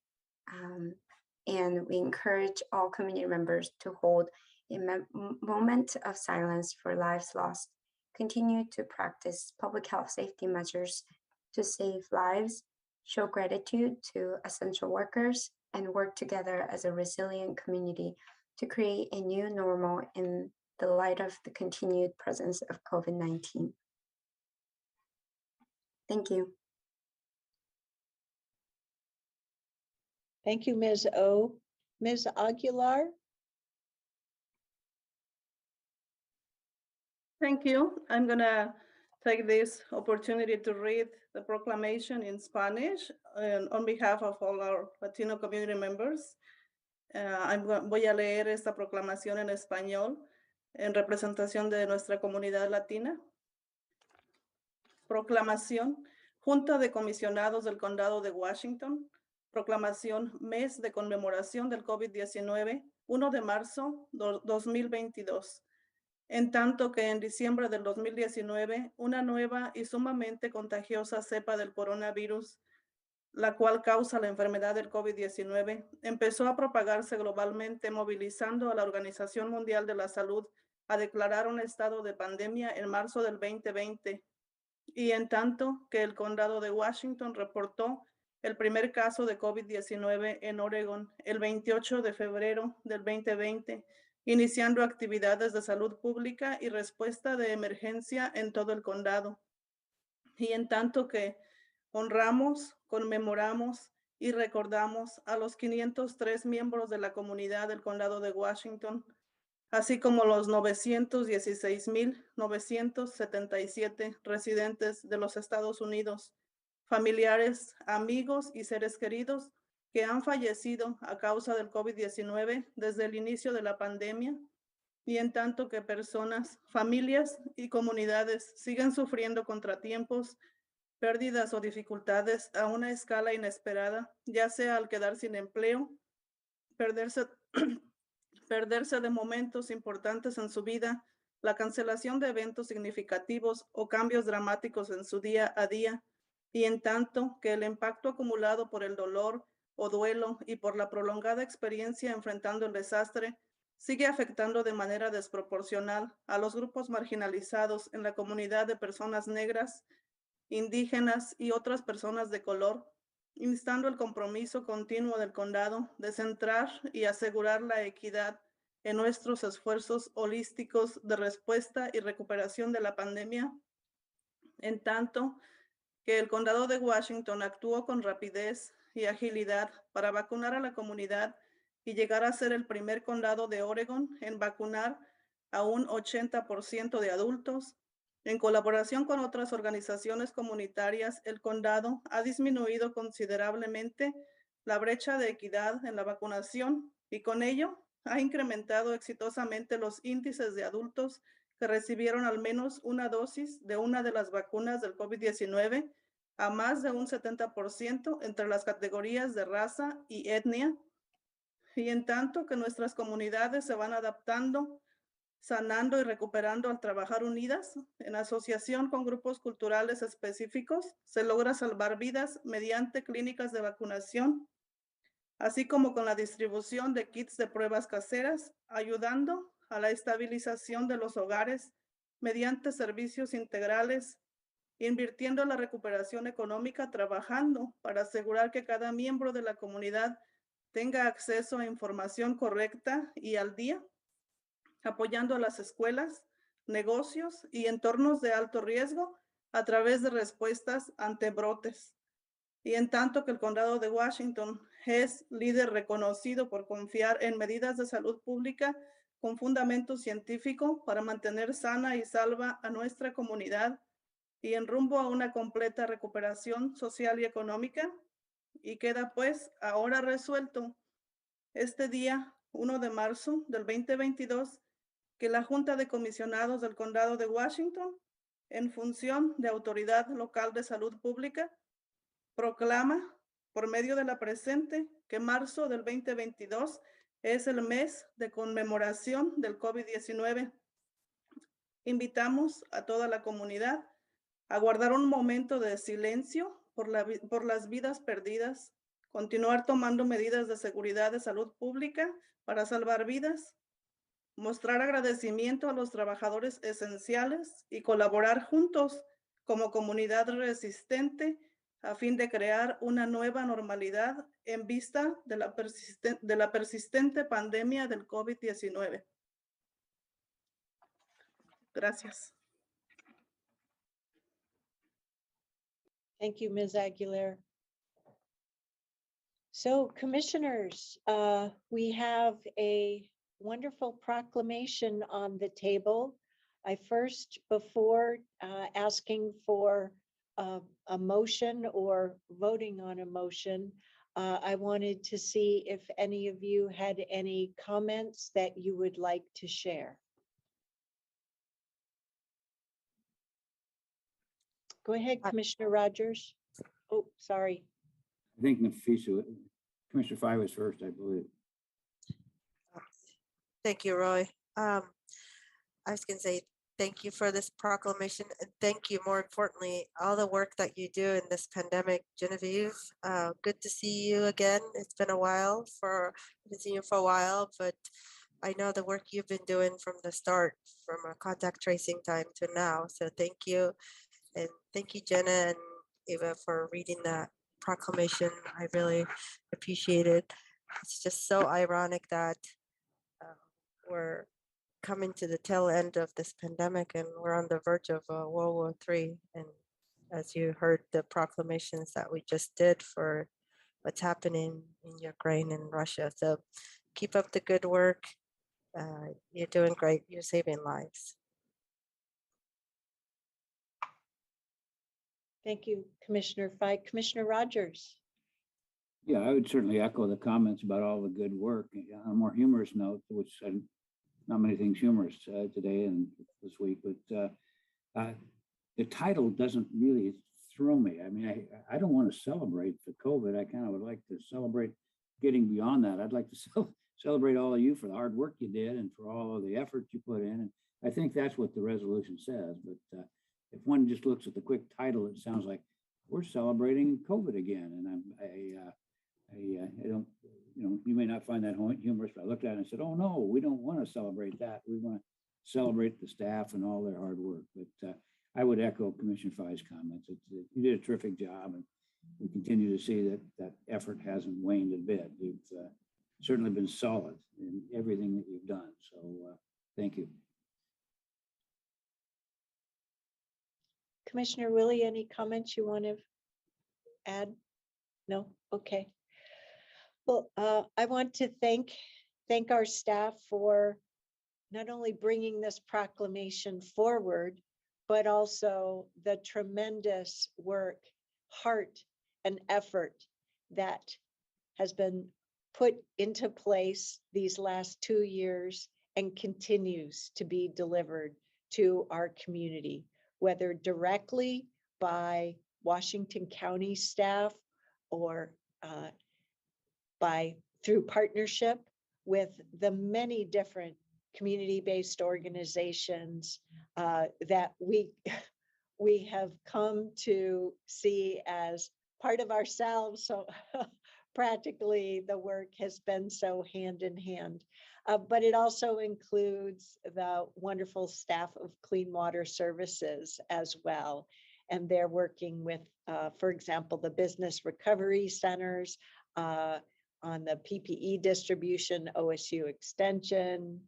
And we encourage all community members to hold a moment of silence for lives lost, continue to practice public health safety measures to save lives, show gratitude to essential workers, and work together as a resilient community to create a new normal in the light of the continued presence of COVID-19. Thank you. Thank you, Ms. O. Ms. Aguilar? Thank you. I'm gonna take this opportunity to read the proclamation in Spanish on behalf of all our Latino community members. Voy a leer esta proclamación en español en representación de nuestra comunidad latina. Proclamación, Junta de Comisionados del Condado de Washington. Proclamación, Mes de Conmemoración del COVID-19, 1 de marzo 2022. En tanto que en diciembre del 2019, una nueva y sumamente contagiosa cepa del coronavirus, la cual causa la enfermedad del COVID-19, empezó a propagarse globalmente, movilizando a la Organización Mundial de la Salud a declarar un estado de pandemia en marzo del 2020, y en tanto que el condado de Washington reportó el primer caso de COVID-19 en Oregon el 28 de febrero del 2020, iniciando actividades de salud pública y respuesta de emergencia en todo el condado. Y en tanto que honramos, conmemoramos y recordamos a los 503 miembros de la comunidad del condado de Washington, así como los 916,977 residentes de los Estados Unidos, familiares, amigos y seres queridos que han fallecido a causa del COVID-19 desde el inicio de la pandemia, y en tanto que personas, familias y comunidades siguen sufriendo contratiempos, pérdidas o dificultades a una escala inesperada, ya sea al quedar sin empleo, perderse de momentos importantes en su vida, la cancelación de eventos significativos o cambios dramáticos en su día a día, y en tanto que el impacto acumulado por el dolor o duelo y por la prolongada experiencia enfrentando el desastre sigue afectando de manera desproporcional a los grupos marginalizados en la comunidad de personas negras, indígenas y otras personas de color, instando el compromiso continuo del condado de centrar y asegurar la equidad en nuestros esfuerzos holísticos de respuesta y recuperación de la pandemia, en tanto que el condado de Washington actuó con rapidez y agilidad para vacunar a la comunidad y llegar a ser el primer condado de Oregon en vacunar a un 80% de adultos. En colaboración con otras organizaciones comunitarias, el condado ha disminuido considerablemente la brecha de equidad en la vacunación y con ello ha incrementado exitosamente los índices de adultos que recibieron al menos una dosis de una de las vacunas del COVID-19 a más de un 70% entre las categorías de raza y etnia. Y en tanto que nuestras comunidades se van adaptando, sanando y recuperando al trabajar unidas, en asociación con grupos culturales específicos, se logra salvar vidas mediante clínicas de vacunación, así como con la distribución de kits de pruebas caseras, ayudando a la estabilización de los hogares mediante servicios integrales, invirtiendo en la recuperación económica, trabajando para asegurar que cada miembro de la comunidad tenga acceso a información correcta y al día, apoyando a las escuelas, negocios y entornos de alto riesgo a través de respuestas ante brotes. Y en tanto que el condado de Washington es líder reconocido por confiar en medidas de salud pública con fundamento científico para mantener sana y salva a nuestra comunidad y en rumbo a una completa recuperación social y económica, y queda pues ahora resuelto este día 1 de marzo del 2022 que la Junta de Comisionados del Condado de Washington, en función de Autoridad Local de Salud Pública, proclama por medio de la presente que marzo del 2022 es el mes de conmemoración del COVID-19. Invitamos a toda la comunidad a guardar un momento de silencio por las vidas perdidas, continuar tomando medidas de seguridad de salud pública para salvar vidas, mostrar agradecimiento a los trabajadores esenciales y colaborar juntos como comunidad resistente a fin de crear una nueva normalidad en vista de la persistente pandemia del COVID-19. Gracias. Thank you, Ms. Aguilar. So commissioners, we have a wonderful proclamation on the table. I first, before asking for a motion or voting on a motion, I wanted to see if any of you had any comments that you would like to share. Go ahead, Commissioner Rogers. Oh, sorry. I think Nafisa, Commissioner Fye was first, I believe. Thank you, Roy. I was going to say thank you for this proclamation, and thank you, more importantly, all the work that you do in this pandemic. Genevieve, good to see you again. It's been a while. I've been seeing you for a while, but I know the work you've been doing from the start, from a contact tracing time to now. So thank you. And thank you, Jenna and Eva, for reading that proclamation. I really appreciate it. It's just so ironic that we're coming to the tail end of this pandemic and we're on the verge of World War III. And as you heard the proclamations that we just did for what's happening in Ukraine and Russia. So keep up the good work. You're doing great. You're saving lives. Thank you, Commissioner Fike. Commissioner Rogers. Yeah, I would certainly echo the comments about all the good work. On a more humorous note, which not many things humorous today and this week, but the title doesn't really throw me. I mean, I don't want to celebrate the COVID. I kind of would like to celebrate getting beyond that. I'd like to celebrate all of you for the hard work you did and for all of the effort you put in. And I think that's what the resolution says. But if one just looks at the quick title, it sounds like we're celebrating COVID again. And I don't, you may not find that humorous, but I looked at it and said, oh no, we don't want to celebrate that. We want to celebrate the staff and all their hard work. But I would echo Commissioner Fai's comments. You did a terrific job, and we continue to see that effort hasn't waned a bit. You've certainly been solid in everything that you've done. So thank you. Commissioner Willie, any comments you want to add? No? Okay. Well, I want to thank our staff for not only bringing this proclamation forward, but also the tremendous work, heart, and effort that has been put into place these last 2 years and continues to be delivered to our community, whether directly by Washington County staff or through partnership with the many different community-based organizations that we have come to see as part of ourselves. So practically the work has been so hand in hand, but it also includes the wonderful staff of Clean Water Services as well. And they're working with, for example, the business recovery centers, on the PPE distribution, OSU extension,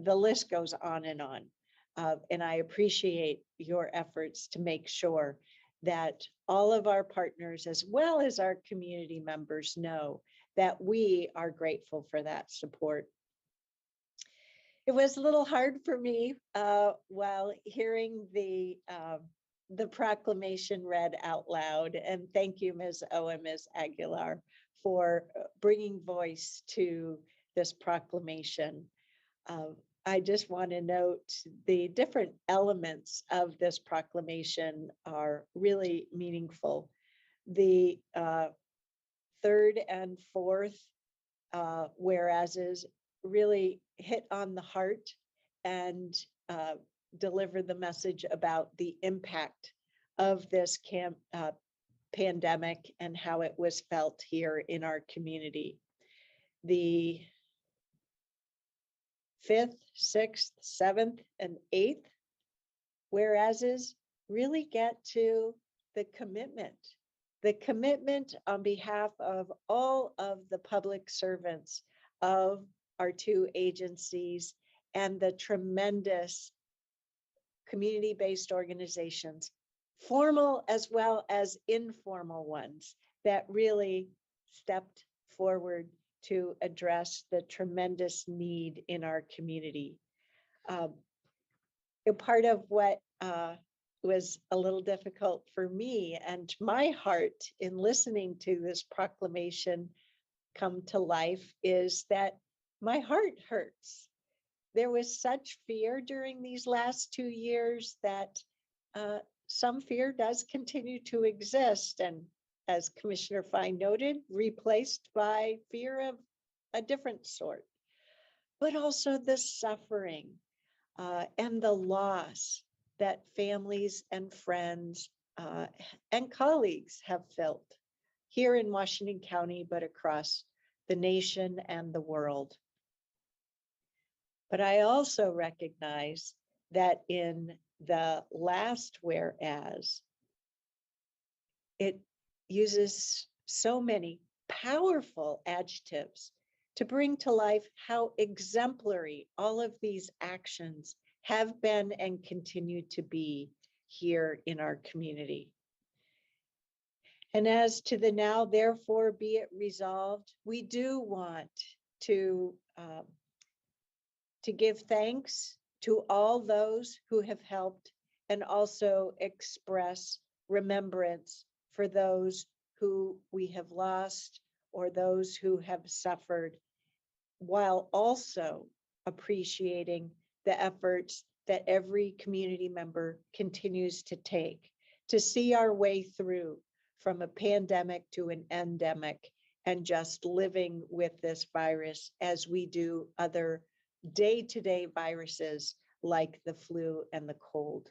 the list goes on. And I appreciate your efforts to make sure that all of our partners, as well as our community members, know that we are grateful for that support. It was a little hard for me while hearing the proclamation read out loud. And thank you, Ms. Owen, Ms. Aguilar, for bringing voice to this proclamation. I just want to note the different elements of this proclamation are really meaningful. The third and fourth whereases really hit on the heart and deliver the message about the impact of this pandemic and how it was felt here in our community. The 5th, 6th, 7th, and 8th whereases really get to the commitment on behalf of all of the public servants of our two agencies and the tremendous community-based organizations, formal as well as informal ones, that really stepped forward to address the tremendous need in our community. A part of what was a little difficult for me and my heart in listening to this proclamation come to life is that my heart hurts. There was such fear during these last 2 years that some fear does continue to exist. And as Commissioner Fine noted, replaced by fear of a different sort, but also the suffering and the loss that families and friends and colleagues have felt here in Washington County, but across the nation and the world. But I also recognize that in the last whereas, it uses so many powerful adjectives to bring to life how exemplary all of these actions have been and continue to be here in our community. And as to the now, therefore, be it resolved, we do want to give thanks to all those who have helped and also express remembrance for those who we have lost or those who have suffered, while also appreciating the efforts that every community member continues to take to see our way through from a pandemic to an endemic and just living with this virus as we do other day-to-day viruses like the flu and the cold.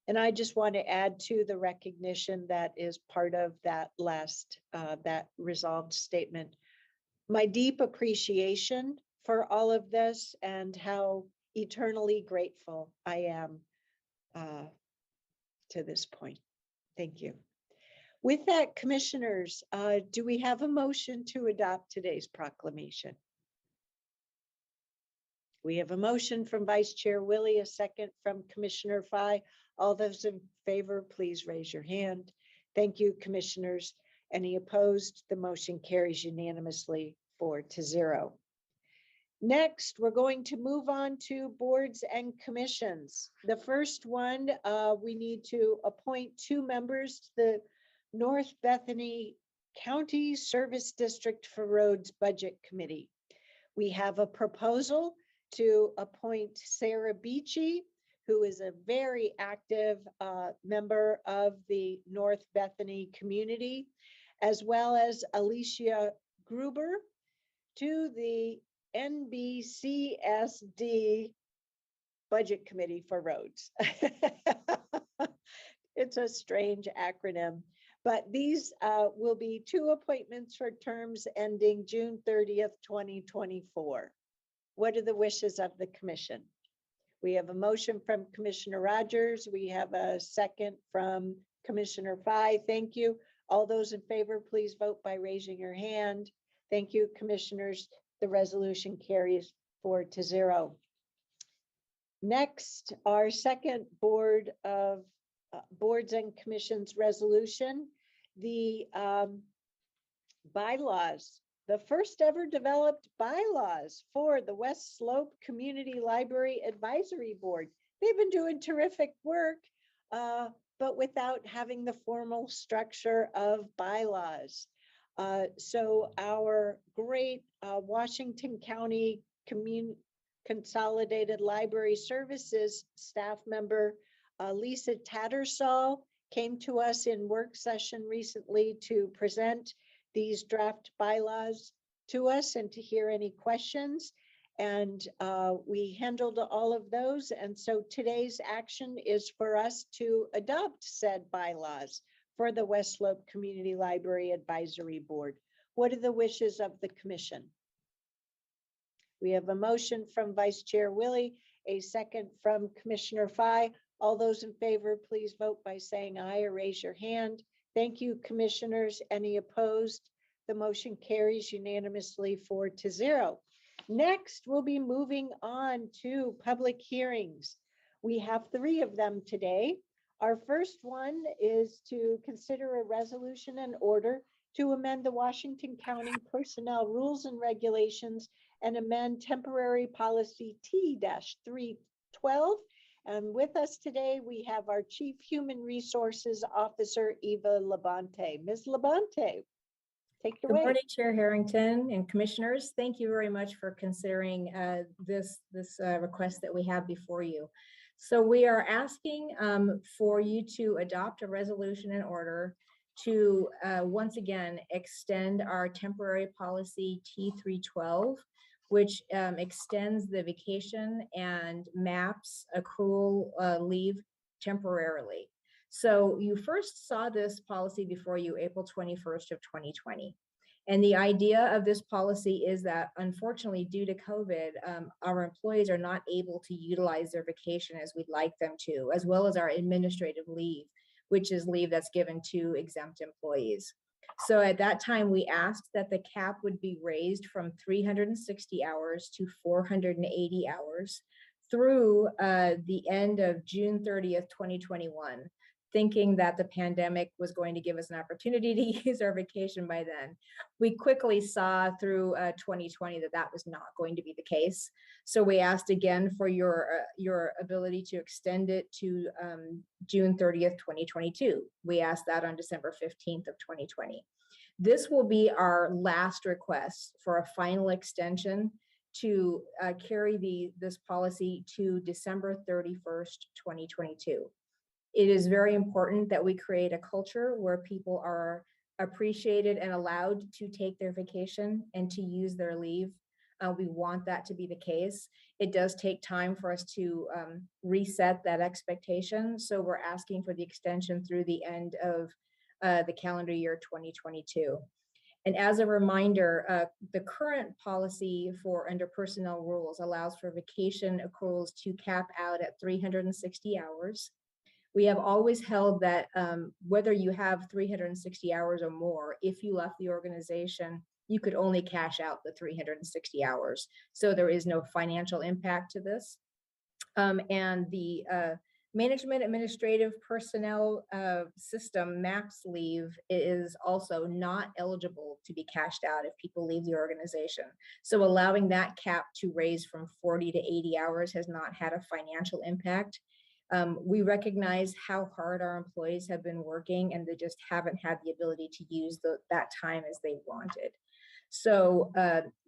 And I just want to add to the recognition that is part of that last, that resolved statement, my deep appreciation for all of this and how eternally grateful I am to this point. Thank you. With that, commissioners, do we have a motion to adopt today's proclamation? We have a motion from Vice Chair Willie, a second from Commissioner Fye. All those in favor, please raise your hand. Thank you, commissioners. Any opposed? The motion carries unanimously 4-0. Next, we're going to move on to boards and commissions. The first one, we need to appoint 2 members to the North Bethany County Service District for Roads Budget Committee. We have a proposal to appoint Sarah Beachy, who is a very active member of the North Bethany community, as well as Alicia Gruber to the NBCSD Budget Committee for Roads. It's a strange acronym, but these will be 2 appointments for terms ending June 30th, 2024. What are the wishes of the commission? We have a motion from Commissioner Rogers. We have a second from Commissioner Fye. Thank you. All those in favor, please vote by raising your hand. Thank you, commissioners. The resolution carries 4-0. Next, our second board of boards and commissions resolution, the bylaws, the first ever developed bylaws for the West Slope Community Library Advisory Board. They've been doing terrific work, but without having the formal structure of bylaws. So our great Washington County Consolidated Library Services staff member, Lisa Tattersall, came to us in work session recently to present these draft bylaws to us and to hear any questions. And we handled all of those. And so today's action is for us to adopt said bylaws for the West Slope Community Library Advisory Board. What are the wishes of the commission? We have a motion from Vice Chair Willie, a second from Commissioner Fye. All those in favor, please vote by saying aye or raise your hand. Thank you, commissioners. Any opposed? The motion carries unanimously 4-0. Next, we'll be moving on to public hearings. We have 3 of them today. Our first one is to consider a resolution and order to amend the Washington County Personnel Rules and Regulations and amend temporary policy T-312. And with us today, we have our Chief Human Resources Officer, Eva Labonte. Ms. Labonte, take it away. Good morning, Chair Harrington and commissioners. Thank you very much for considering this request that we have before you. So we are asking for you to adopt a resolution in order to once again extend our temporary policy T-312, which extends the vacation and MAPS accrual leave temporarily. So you first saw this policy before you April 21st of 2020. And the idea of this policy is that unfortunately, due to COVID, our employees are not able to utilize their vacation as we'd like them to, as well as our administrative leave, which is leave that's given to exempt employees. So at that time, we asked that the cap would be raised from 360 hours to 480 hours through the end of June 30th, 2021, thinking that the pandemic was going to give us an opportunity to use our vacation by then. We quickly saw through 2020 that that was not going to be the case. So we asked again for your ability to extend it to June 30th, 2022. We asked that on December 15th of 2020. This will be our last request for a final extension to carry this policy to December 31st, 2022. It is very important that we create a culture where people are appreciated and allowed to take their vacation and to use their leave. We want that to be the case. It does take time for us to reset that expectation. So we're asking for the extension through the end of the calendar year 2022. And as a reminder, the current policy for under personnel rules allows for vacation accruals to cap out at 360 hours. We have always held that whether you have 360 hours or more, if you left the organization, you could only cash out the 360 hours. So there is no financial impact to this. And the management administrative personnel system MAPS leave is also not eligible to be cashed out if people leave the organization. So allowing that cap to raise from 40 to 80 hours has not had a financial impact. We recognize how hard our employees have been working and they just haven't had the ability to use that time as they wanted. So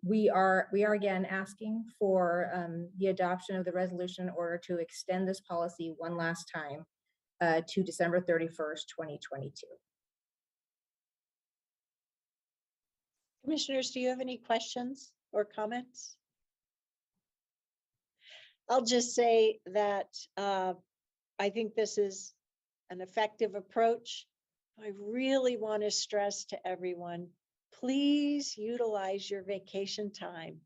we are again asking for the adoption of the resolution in order to extend this policy one last time to December 31st, 2022. Commissioners, do you have any questions or comments? I'll just say that I think this is an effective approach. I really want to stress to everyone, please utilize your vacation time.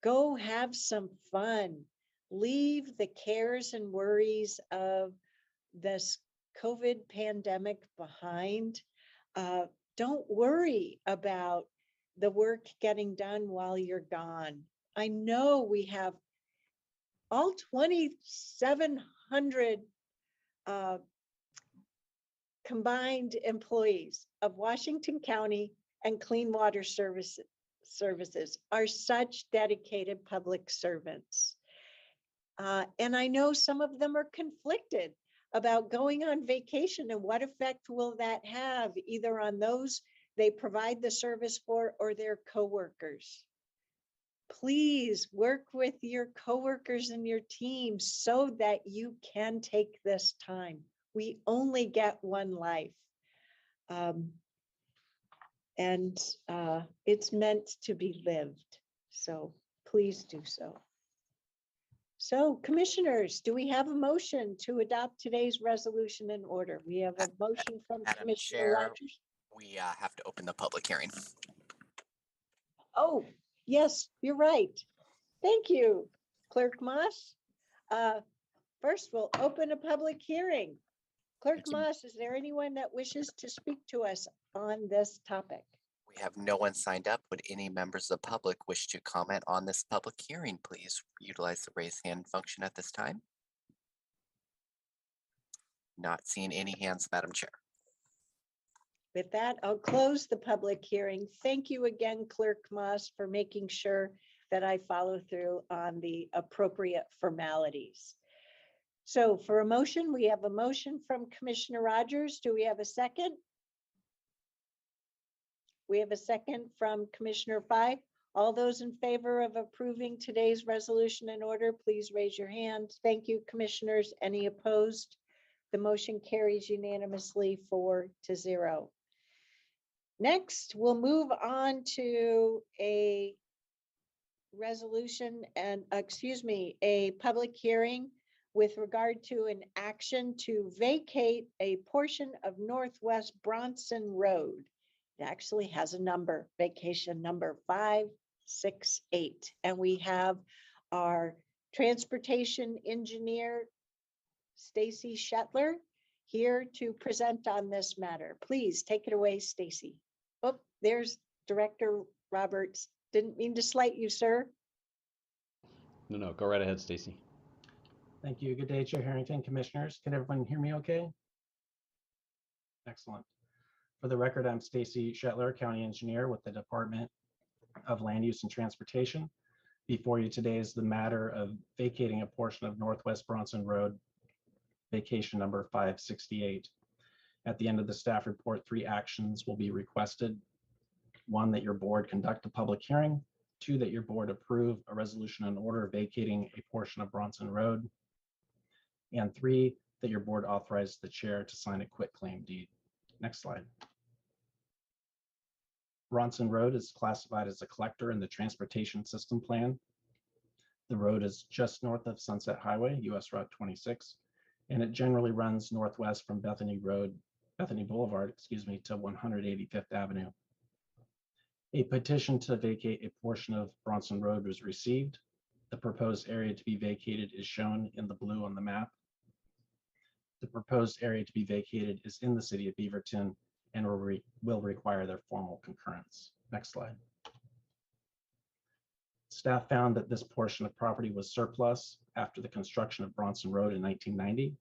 Go have some fun. Leave the cares and worries of this COVID pandemic behind. Don't worry about the work getting done while you're gone. I know we have all 2,700 combined employees of Washington County and Clean Water Services are such dedicated public servants. And I know some of them are conflicted about going on vacation and what effect will that have either on those they provide the service for or their coworkers. Please work with your coworkers and your team so that you can take this time. We only get one life. And it's meant to be lived. So please do so. So commissioners, do we have a motion to adopt today's resolution in order? We have a motion from Madam Commissioner Chair, Rogers. we have to open the public hearing. Oh, yes, you're right. Thank you, Clerk Moss. First, we'll open a public hearing. Clerk Moss, is there anyone that wishes to speak to us on this topic? We have no one signed up. Would any members of the public wish to comment on this public hearing? Please utilize the raise hand function at this time. Not seeing any hands, Madam Chair. With that, I'll close the public hearing. Thank you again, Clerk Moss, for making sure that I follow through on the appropriate formalities. So for a motion, we have a motion from Commissioner Rogers. Do we have a second? We have a second from Commissioner Fye. All those in favor of approving today's resolution in order, please raise your hand. Thank you, commissioners. Any opposed? The motion carries unanimously 4-0. Next, we'll move on to a resolution and, a public hearing with regard to an action to vacate a portion of Northwest Bronson Road It actually has a number, vacation number 568. And we have our transportation engineer, Stacy Shetler, here to present on this matter. Please take it away, Stacy. Oh, there's Director Roberts. Didn't mean to slight you, sir. No, go right ahead, Stacy. Thank you. Good day, Chair Harrington, Commissioners. Can everyone hear me okay? Excellent. For the record, I'm Stacy Shetler, County Engineer with the Department of Land Use and Transportation. Before you today is the matter of vacating a portion of Northwest Bronson Road, vacation number 568. At the end of the staff report, 3 actions will be requested. 1, that your board conduct a public hearing. 2, that your board approve a resolution and order vacating a portion of Bronson Road. And 3, that your board authorize the chair to sign a quitclaim deed. Next slide. Bronson Road is classified as a collector in the transportation system plan. The road is just north of Sunset Highway, US Route 26, and it generally runs northwest from Bethany Boulevard, to 185th Avenue. A petition to vacate a portion of Bronson Road was received. The proposed area to be vacated is shown in the blue on the map. The proposed area to be vacated is in the city of Beaverton and will require their formal concurrence. Next slide. Staff found that this portion of property was surplus after the construction of Bronson Road in 1990.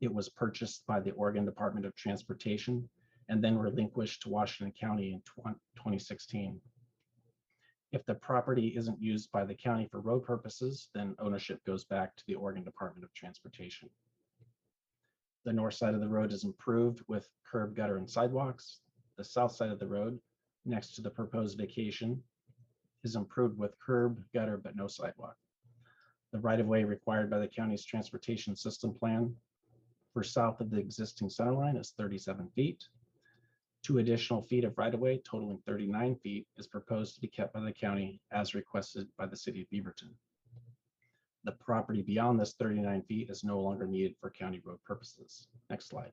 It was purchased by the Oregon Department of Transportation and then relinquished to Washington County in 2016. If the property isn't used by the county for road purposes, then ownership goes back to the Oregon Department of Transportation. The north side of the road is improved with curb, gutter, and sidewalks. The south side of the road, next to the proposed vacation, is improved with curb, gutter, but no sidewalk. The right-of-way required by the county's transportation system plan for south of the existing center line is 37 feet. 2 additional feet of right-of-way totaling 39 feet is proposed to be kept by the county as requested by the city of Beaverton. The property beyond this 39 feet is no longer needed for county road purposes. Next slide.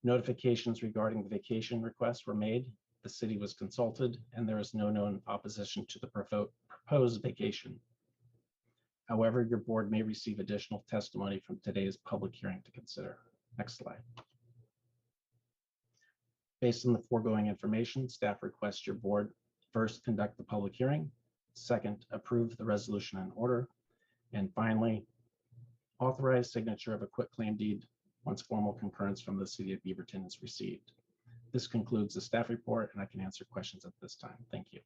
Notifications regarding the vacation request were made. The city was consulted and there is no known opposition to the proposed vacation. However, your board may receive additional testimony from today's public hearing to consider. Next slide. Based on the foregoing information, staff requests your board first conduct the public hearing, second, approve the resolution and order, and finally, authorize signature of a quitclaim deed once formal concurrence from the city of Beaverton is received. This concludes the staff report, and I can answer questions at this time. Thank you.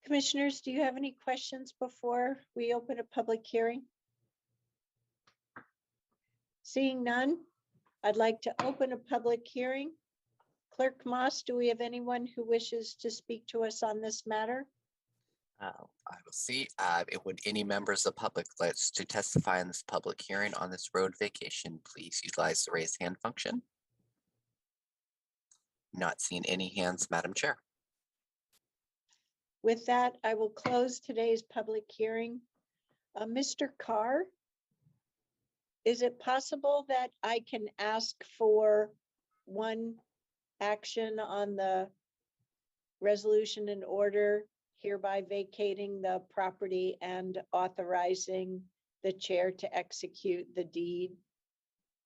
Commissioners, do you have any questions before we open a public hearing? Seeing none, I'd like to open a public hearing. Clerk Moss, do we have anyone who wishes to speak to us on this matter? I will see. Would any members of the public like to testify in this public hearing on this road vacation, please utilize the raise hand function. Not seeing any hands, Madam Chair. With that, I will close today's public hearing. Mr. Carr, is it possible that I can ask for one action on the resolution and order hereby vacating the property and authorizing the chair to execute the deed?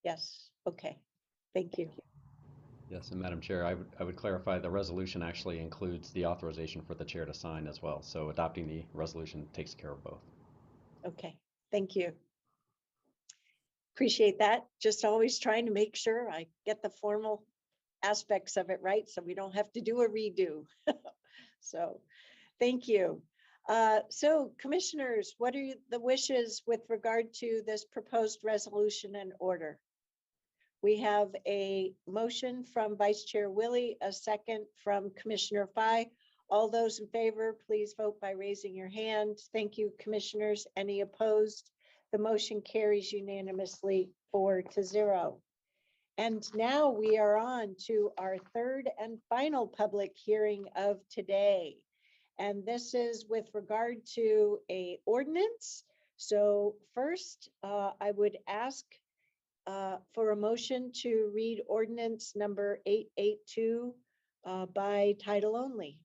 Yes, okay, thank you. Yes, and Madam Chair, I would clarify the resolution actually includes the authorization for the chair to sign as well. So adopting the resolution takes care of both. Okay, thank you. Appreciate that. Just always trying to make sure I get the formal aspects of it right so we don't have to do a redo. So thank you. So commissioners, what are the wishes with regard to this proposed resolution and order? We have a motion from Vice Chair Willie, a second from Commissioner Fye. All those in favor, please vote by raising your hand. Thank you, commissioners. Any opposed? The motion carries unanimously 4-0. And now we are on to our third and final public hearing of today. And this is with regard to an ordinance So first, I would ask for a motion to read ordinance number 882 by title only.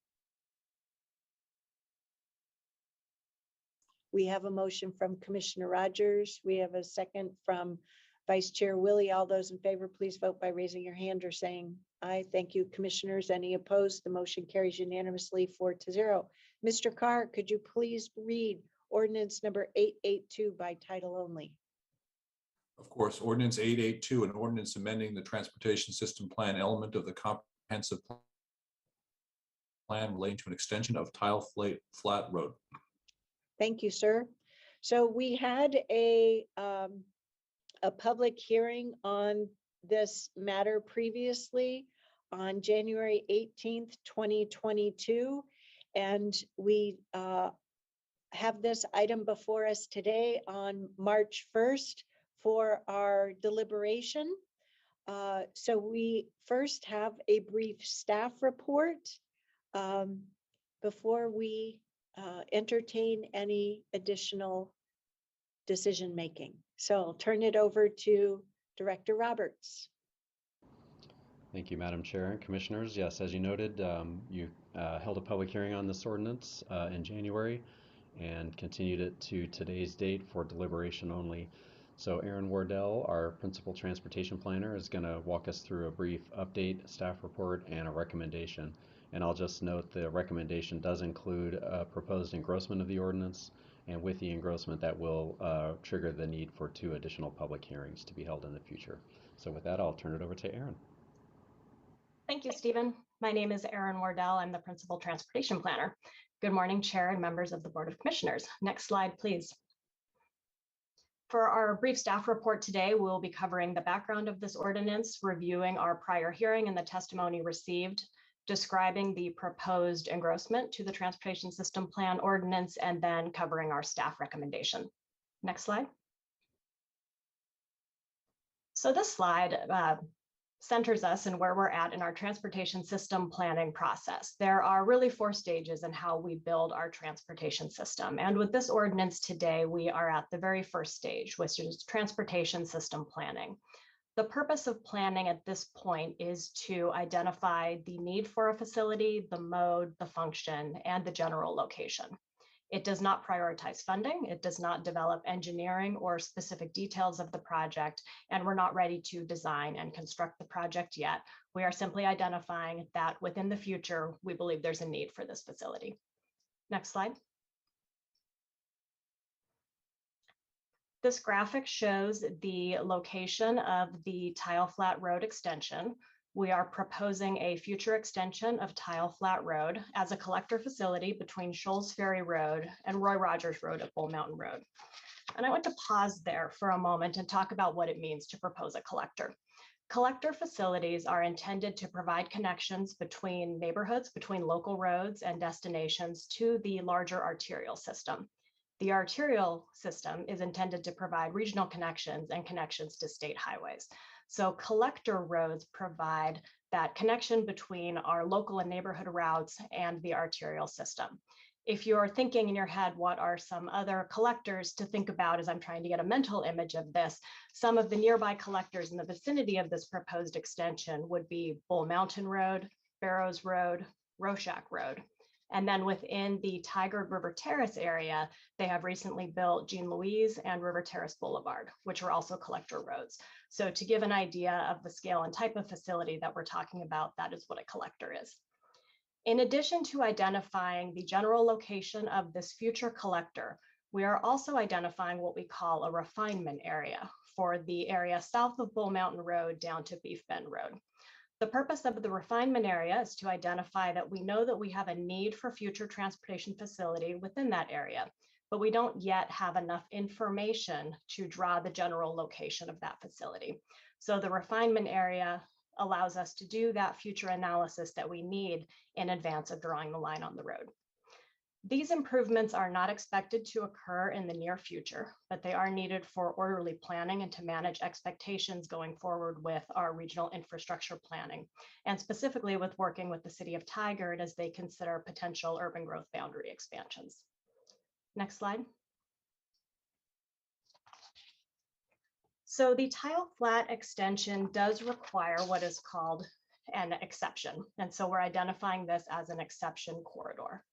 We have a motion from Commissioner Rogers. We have a second from Vice Chair Willie. All those in favor, please vote by raising your hand or saying aye. Thank you, Commissioners. Any opposed? The motion carries unanimously 4-0. Mr. Carr, could you please read ordinance number 882 by title only? Of course, ordinance 882, an ordinance amending the transportation system plan element of the comprehensive plan relating to an extension of Tile Flat Road. Thank you, sir. So we had a public hearing on this matter previously on January 18th, 2022. And we have this item before us today on March 1st for our deliberation. So we first have a brief staff report before we entertain any additional decision-making. So I'll turn it over to Director Roberts. Thank you, Madam Chair and Commissioners. Yes, as you noted, you held a public hearing on this ordinance in January and continued it to today's date for deliberation only. So Aaron Wardell, our Principal Transportation Planner, is going to walk us through a brief update, staff report, and a recommendation. And I'll just note the recommendation does include a proposed engrossment of the ordinance, and with the engrossment that will trigger the need for 2 additional public hearings to be held in the future. So with that, I'll turn it over to Aaron. Thank you, Stephen. My name is Aaron Wardell. I'm the Principal Transportation Planner. Good morning, Chair and members of the Board of Commissioners. Next slide, please. For our brief staff report today, we'll be covering the background of this ordinance, reviewing our prior hearing and the testimony received, describing the proposed engrossment to the Transportation System Plan ordinance, and then covering our staff recommendation. Next slide. So this slide centers us in where we're at in our transportation system planning process. There are really 4 stages in how we build our transportation system. And with this ordinance today, we are at the very first stage, which is transportation system planning. The purpose of planning at this point is to identify the need for a facility, the mode, the function, and the general location. It does not prioritize funding. It does not develop engineering or specific details of the project, and we're not ready to design and construct the project yet. We are simply identifying that within the future, we believe there's a need for this facility. Next slide. This graphic shows the location of the Tile Flat Road extension. We are proposing a future extension of Tile Flat Road as a collector facility between Shoals Ferry Road and Roy Rogers Road at Bull Mountain Road. And I want to pause there for a moment and talk about what it means to propose a collector. Collector facilities are intended to provide connections between neighborhoods, between local roads and destinations to the larger arterial system. The arterial system is intended to provide regional connections and connections to state highways. So collector roads provide that connection between our local and neighborhood routes and the arterial system. If you're thinking in your head, what are some other collectors to think about as I'm trying to get a mental image of this, some of the nearby collectors in the vicinity of this proposed extension would be Bull Mountain Road, Barrows Road, Roshack Road. And then within the Tigard River Terrace area, they have recently built Jean Louise and River Terrace Boulevard, which are also collector roads. So to give an idea of the scale and type of facility that we're talking about, that is what a collector is. In addition to identifying the general location of this future collector, we are also identifying what we call a refinement area for the area south of Bull Mountain Road down to Beef Bend Road. The purpose of the refinement area is to identify that we know that we have a need for future transportation facility within that area, but we don't yet have enough information to draw the general location of that facility. So the refinement area allows us to do that future analysis that we need in advance of drawing the line on the road. These improvements are not expected to occur in the near future, but they are needed for orderly planning and to manage expectations going forward with our regional infrastructure planning, and specifically with working with the City of Tigard as they consider potential urban growth boundary expansions. Next slide. So the tile flat extension does require what is called an exception. And so we're identifying this as an exception corridor.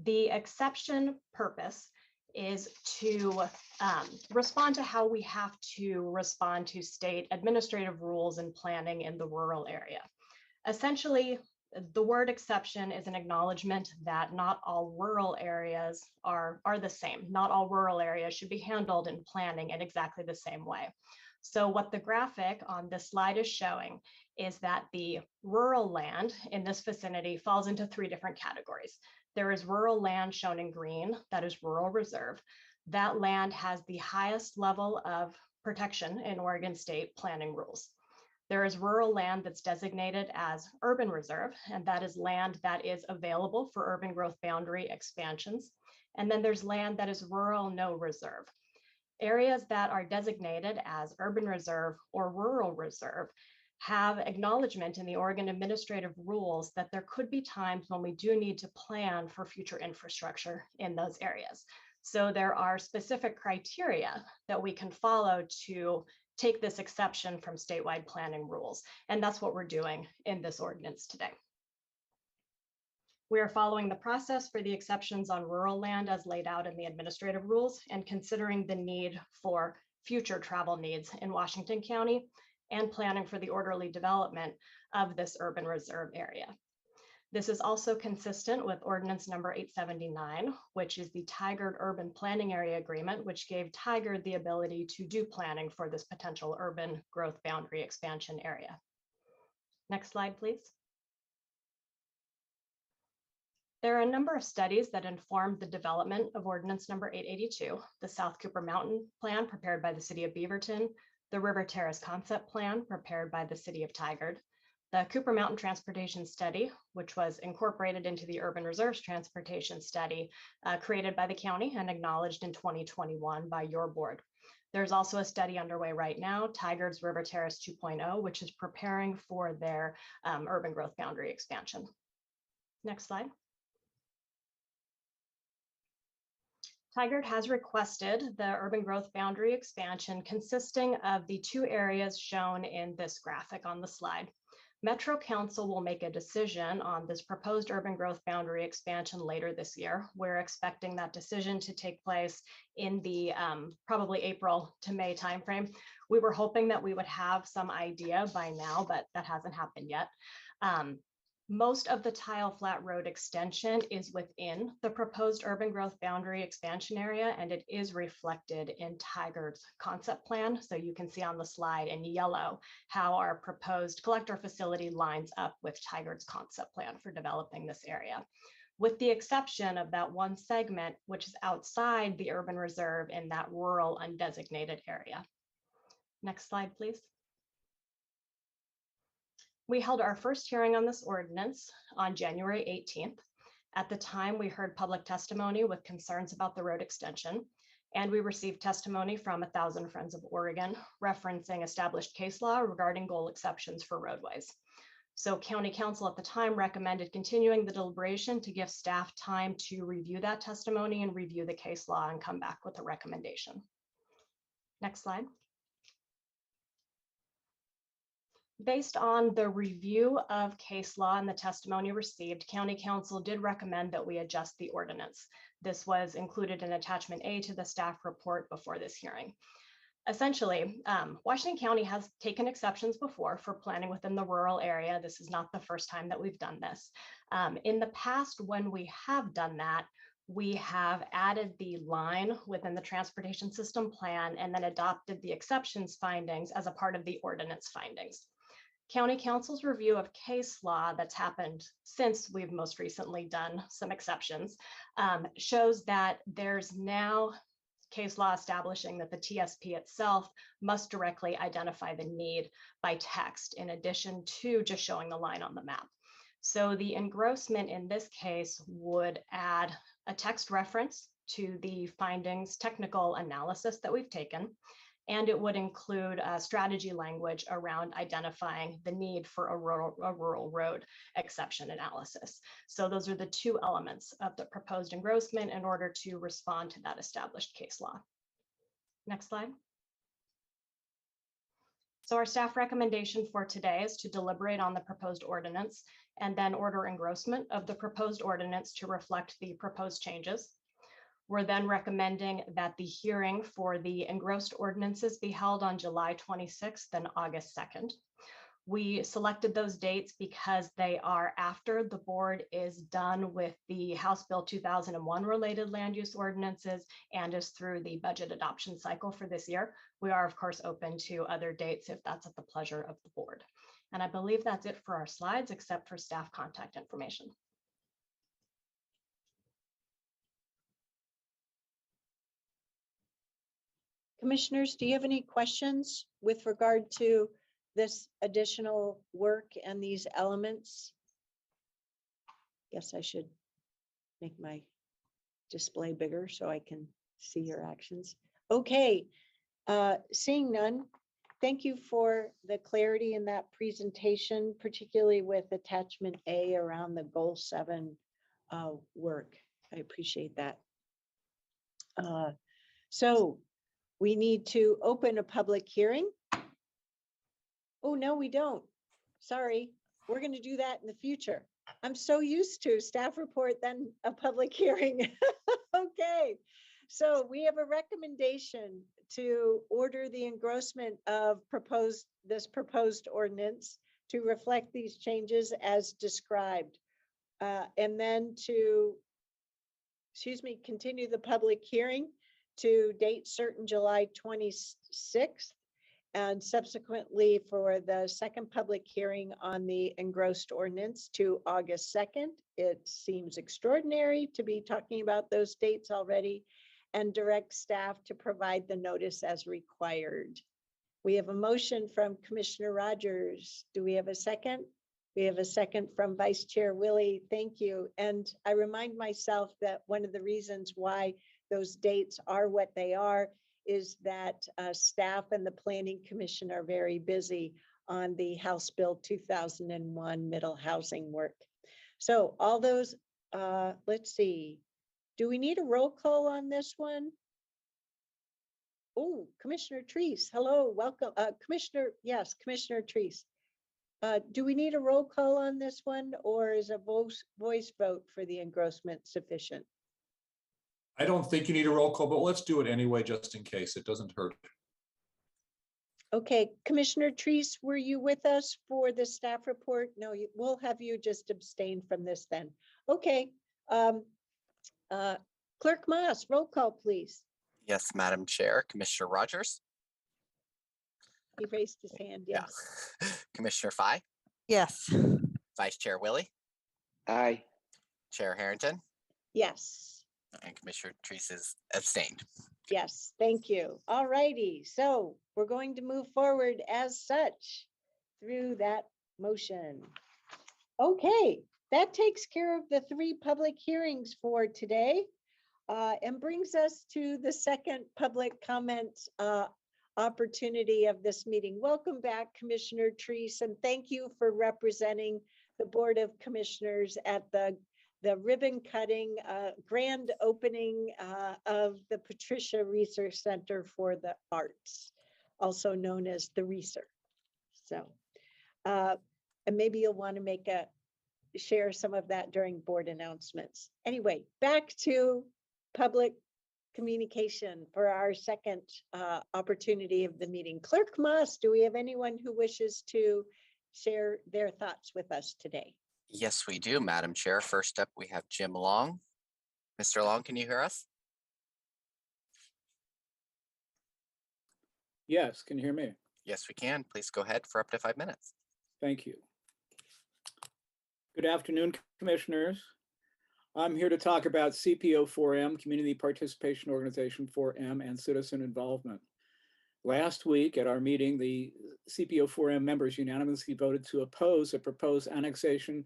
The exception purpose is to respond to how we have to respond to state administrative rules and planning in the rural area. Essentially, the word exception is an acknowledgement that not all rural areas are the same. Not all rural areas should be handled in planning in exactly the same way. So what the graphic on this slide is showing is that the rural land in this vicinity falls into 3 different categories. There is rural land shown in green, that is rural reserve. That land has the highest level of protection in Oregon state planning rules. There is rural land that's designated as urban reserve, and that is land that is available for urban growth boundary expansions. And then there's land that is rural no reserve. Areas that are designated as urban reserve or rural reserve have acknowledgement in the Oregon administrative rules that there could be times when we do need to plan for future infrastructure in those areas. So there are specific criteria that we can follow to take this exception from statewide planning rules. And that's what we're doing in this ordinance today. We are following the process for the exceptions on rural land as laid out in the administrative rules and considering the need for future travel needs in Washington County and planning for the orderly development of this urban reserve area. This is also consistent with ordinance number 879, which is the Tigard Urban Planning Area Agreement, which gave Tigard the ability to do planning for this potential urban growth boundary expansion area. Next slide, please. There are a number of studies that informed the development of ordinance number 882, the South Cooper Mountain Plan prepared by the City of Beaverton, the River Terrace Concept Plan prepared by the City of Tigard, the Cooper Mountain Transportation Study, which was incorporated into the Urban Reserves Transportation Study created by the county and acknowledged in 2021 by your board. There's also a study underway right now, Tigard's River Terrace 2.0, which is preparing for their urban growth boundary expansion. Next slide. Tigard has requested the urban growth boundary expansion consisting of the 2 areas shown in this graphic on the slide. Metro Council will make a decision on this proposed urban growth boundary expansion later this year. We're expecting that decision to take place in the probably April to May timeframe. We were hoping that we would have some idea by now, but that hasn't happened yet. Most of the Tile Flat Road extension is within the proposed urban growth boundary expansion area, and it is reflected in Tigard's concept plan. So you can see on the slide in yellow how our proposed collector facility lines up with Tigard's concept plan for developing this area, with the exception of that one segment, which is outside the urban reserve in that rural undesignated area. Next slide, please. We held our first hearing on this ordinance on January 18th. At the time, we heard public testimony with concerns about the road extension, and we received testimony from 1,000 Friends of Oregon referencing established case law regarding goal exceptions for roadways. So County Council at the time recommended continuing the deliberation to give staff time to review that testimony and review the case law and come back with a recommendation. Next slide. Based on the review of case law and the testimony received, County Council did recommend that we adjust the ordinance. This was included in attachment A to the staff report before this hearing. Essentially, Washington County has taken exceptions before for planning within the rural area. This is not the first time that we've done this. In the past, when we have done that, we have added the line within the transportation system plan and then adopted the exceptions findings as a part of the ordinance findings. County Council's review of case law that's happened since we've most recently done some exceptions shows that there's now case law establishing that the TSP itself must directly identify the need by text in addition to just showing the line on the map. So the engrossment in this case would add a text reference to the findings technical analysis that we've taken, and it would include strategy language around identifying the need for a rural road exception analysis. So those are the 2 elements of the proposed engrossment in order to respond to that established case law. Next slide. So our staff recommendation for today is to deliberate on the proposed ordinance and then order engrossment of the proposed ordinance to reflect the proposed changes. We're then recommending that the hearing for the engrossed ordinances be held on July 26th and August 2nd. We selected those dates because they are after the board is done with the House Bill 2001 related land use ordinances and is through the budget adoption cycle for this year. We are of course open to other dates if that's at the pleasure of the board. And I believe that's it for our slides, except for staff contact information. Commissioners, do you have any questions with regard to this additional work and these elements? Guess I should make my display bigger so I can see your actions. Okay, seeing none, thank you for the clarity in that presentation, particularly with attachment A around the goal 7 work. I appreciate that. So we need to open a public hearing. Oh, no, we don't. Sorry, we're going to do that in the future. I'm so used to staff report, then a public hearing. Okay, so we have a recommendation to order the engrossment of this proposed ordinance to reflect these changes as described. And then to, continue the public hearing to date certain July 26th. And subsequently for the second public hearing on the engrossed ordinance to August 2nd. It seems extraordinary to be talking about those dates already, and direct staff to provide the notice as required. We have a motion from Commissioner Rogers. Do we have a second? We have a second from Vice Chair Willie. Thank you. And I remind myself that one of the reasons why those dates are what they are is that staff and the Planning Commission are very busy on the House Bill 2001 middle housing work. So all those, let's see, do we need a roll call on this one? Oh, Commissioner Treese, hello, welcome. Commissioner Treese. Do we need a roll call on this one, or is a voice vote for the engrossment sufficient? I don't think you need a roll call, but let's do it anyway, just in case. It doesn't hurt. Okay, Commissioner Treese, were you with us for the staff report? No, we'll have you just abstain from this then. Okay, Clerk Moss, roll call, please. Yes, Madam Chair. Commissioner Rogers? He raised his hand, yes. Yeah. Commissioner Fye? Yes. Vice Chair Willie? Aye. Chair Harrington? Yes. And Commissioner Treese is abstained. Yes, thank you. All righty, so we're going to move forward as such through that motion. Okay, that takes care of the 3 public hearings for today and brings us to the second public comment opportunity of this meeting. Welcome back, Commissioner Treese, and thank you for representing the Board of Commissioners at the ribbon cutting grand opening of the Patricia Research Center for the Arts, also known as the RESER. So, and maybe you'll want to share some of that during board announcements. Anyway, back to public communication for our second opportunity of the meeting. Clerk Moss, do we have anyone who wishes to share their thoughts with us today? Yes, we do, Madam Chair. First up, we have Jim Long. Mr. Long, can you hear us? Yes, can you hear me? Yes, we can. Please go ahead for up to 5 minutes. Thank you. Good afternoon, Commissioners. I'm here to talk about CPO4M, Community Participation Organization 4M, and citizen involvement. Last week at our meeting, the CPO4M members unanimously voted to oppose a proposed annexation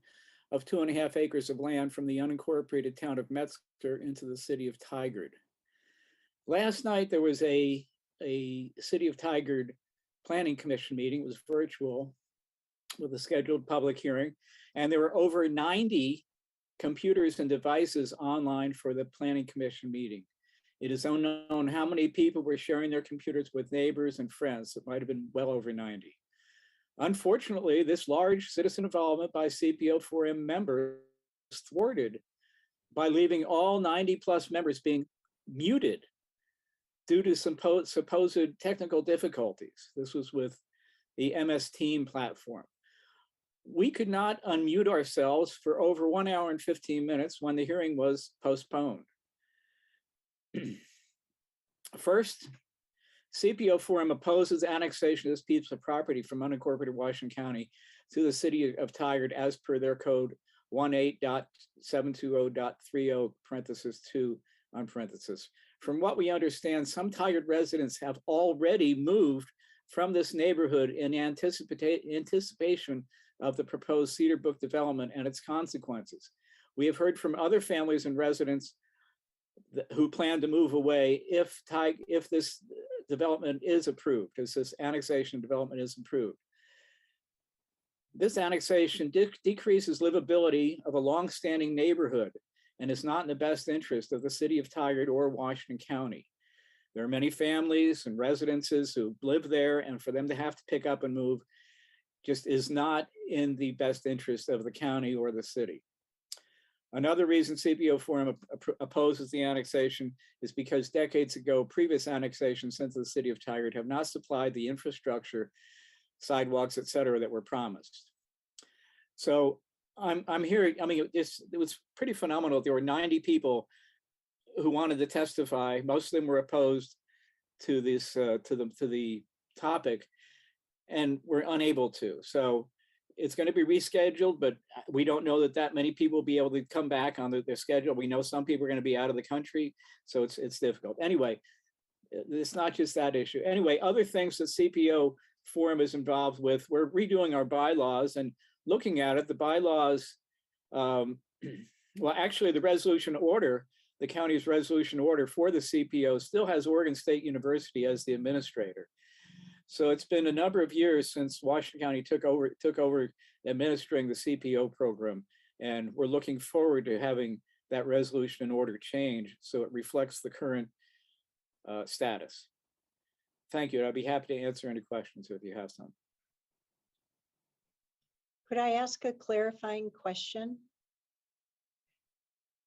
of 2.5 acres of land from the unincorporated town of Metzger into the city of Tigard. Last night, there was a City of Tigard Planning Commission meeting. It was virtual with a scheduled public hearing, and there were over 90 computers and devices online for the Planning Commission meeting. It is unknown how many people were sharing their computers with neighbors and friends. It might have been well over 90. Unfortunately, this large citizen involvement by CPO4M members was thwarted by leaving all 90+ members being muted due to some supposed technical difficulties. This was with the MS Team platform. We could not unmute ourselves for over 1 hour and 15 minutes when the hearing was postponed. First, CPO4M opposes annexation of this piece of property from unincorporated Washington County to the city of Tigard as per their code 18.720.30 (2). From what we understand, some Tigard residents have already moved from this neighborhood in anticipation of the proposed Cedar Brook development and its consequences. We have heard from other families and residents who plan to move away if this development is approved, as this annexation development is approved. This annexation decreases livability of a longstanding neighborhood and is not in the best interest of the city of Tigard or Washington County. There are many families and residences who live there, and for them to have to pick up and move just is not in the best interest of the county or the city. Another reason CPO4M opposes the annexation is because decades ago, previous annexations into the city of Tigard have not supplied the infrastructure, sidewalks, et cetera, that were promised. So I'm hearing, I mean, it was pretty phenomenal. There were 90 people who wanted to testify. Most of them were opposed to this, to the topic, and were unable to. So it's going to be rescheduled, but we don't know that many people will be able to come back on their schedule. We know some people are going to be out of the country, so it's difficult. Anyway, it's not just that issue. Anyway, other things that CPO4M is involved with, we're redoing our bylaws and looking at it. The bylaws, well, actually the resolution order, the county's resolution order for the CPO still has Oregon State University as the administrator. So it's been a number of years since Washington County took over administering the CPO program, and we're looking forward to having that resolution and order change so it reflects the current status. Thank you. I'd be happy to answer any questions if you have some. Could I ask a clarifying question?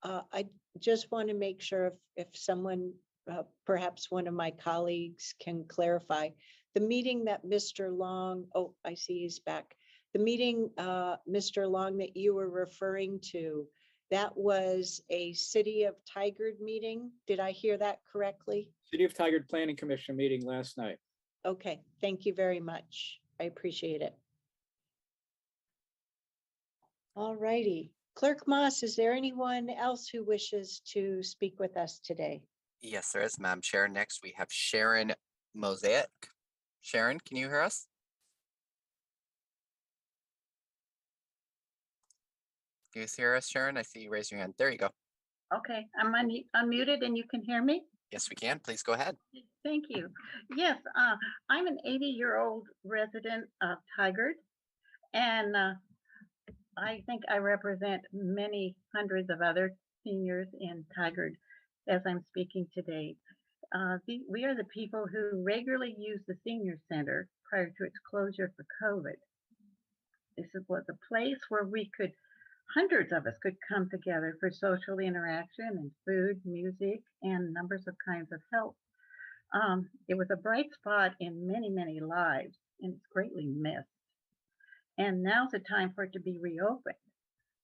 I just want to make sure if someone, perhaps one of my colleagues, can clarify. The meeting that Mr. Long, oh, I see he's back. The meeting, Mr. Long, that you were referring to, that was a City of Tigard meeting. Did I hear that correctly? City of Tigard Planning Commission meeting last night. Okay, thank you very much. I appreciate it. All righty. Clerk Moss, is there anyone else who wishes to speak with us today? Yes, there is, Madam Chair. Next, we have Sharon Mosaic. Sharon, can you hear us? Do you hear us, Sharon? I see you raise your hand. There you go. Okay, I'm unmuted and you can hear me? Yes, we can. Please go ahead. Thank you. Yes, I'm an 80-year-old resident of Tigard, and I think I represent many hundreds of other seniors in Tigard as I'm speaking today. We are the people who regularly use the senior center prior to its closure for COVID. This was a place where hundreds of us could come together for social interaction and food, music, and numbers of kinds of help. It was a bright spot in many, many lives, and it's greatly missed. And now's the time for it to be reopened.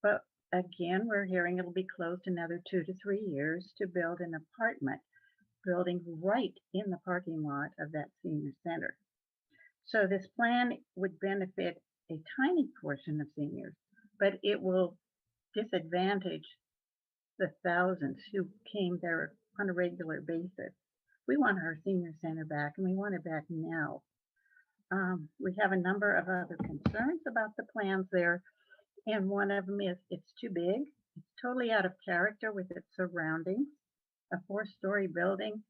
But again, we're hearing it'll be closed another 2 to 3 years to build an apartment building right in the parking lot of that senior center. So this plan would benefit a tiny portion of seniors, but it will disadvantage the thousands who came there on a regular basis. We want our senior center back, and we want it back now. We have a number of other concerns about the plans there, and one of them is it's too big. It's totally out of character with its surroundings. A 4-story building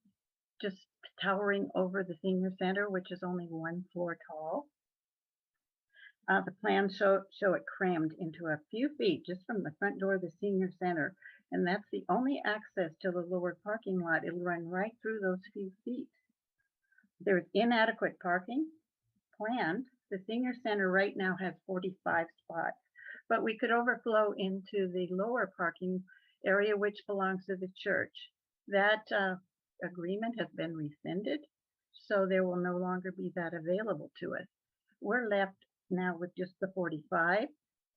just towering over the senior center, which is only 1 floor tall. The plans show it crammed into a few feet just from the front door of the senior center. And that's the only access to the lower parking lot. It'll run right through those few feet. There's inadequate parking planned. The senior center right now has 45 spots, but we could overflow into the lower parking area, which belongs to the church. That agreement has been rescinded, so there will no longer be that available to us. We're left now with just the 45,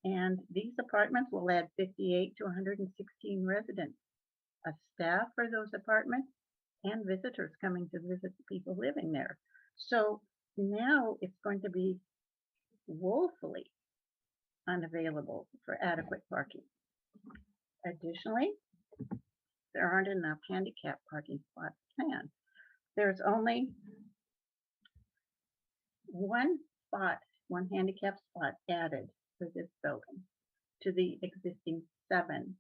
and these apartments will add 58 to 116 residents, a staff for those apartments, and visitors coming to visit the people living there. So now it's going to be woefully unavailable for adequate parking. Additionally, there aren't enough handicap parking spots planned. There's only one handicap spot added for this building to the existing 7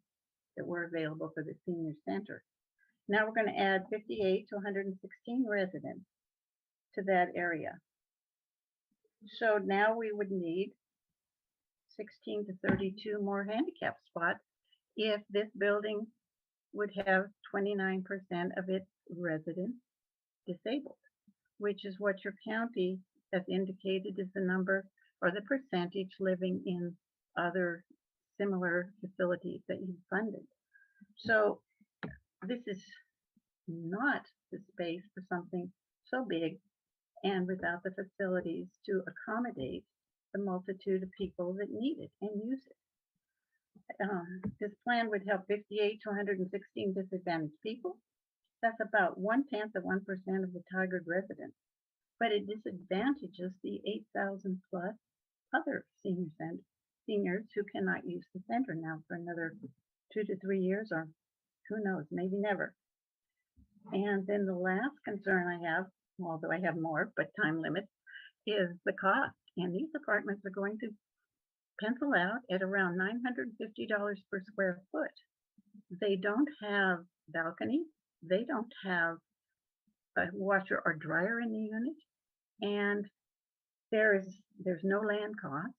that were available for the senior center. Now we're going to add 58 to 116 residents to that area. So now we would need 16 to 32 more handicap spots if this building would have 29% of its residents disabled, which is what your county has indicated is the number or the percentage living in other similar facilities that you funded. So this is not the space for something so big and without the facilities to accommodate the multitude of people that need it and use it. This plan would help 58 to 116 disadvantaged people. That's about 1/10 of 1% of the Tigard residents, but it disadvantages the 8,000 plus other seniors who cannot use the center now for another 2 to 3 years, or who knows, maybe never. And then the last concern I have, although I have more, but time limits, is the cost. And these apartments are going to pencil out at around $950 per square foot. They don't have balconies. They don't have a washer or dryer in the unit. And there's no land cost.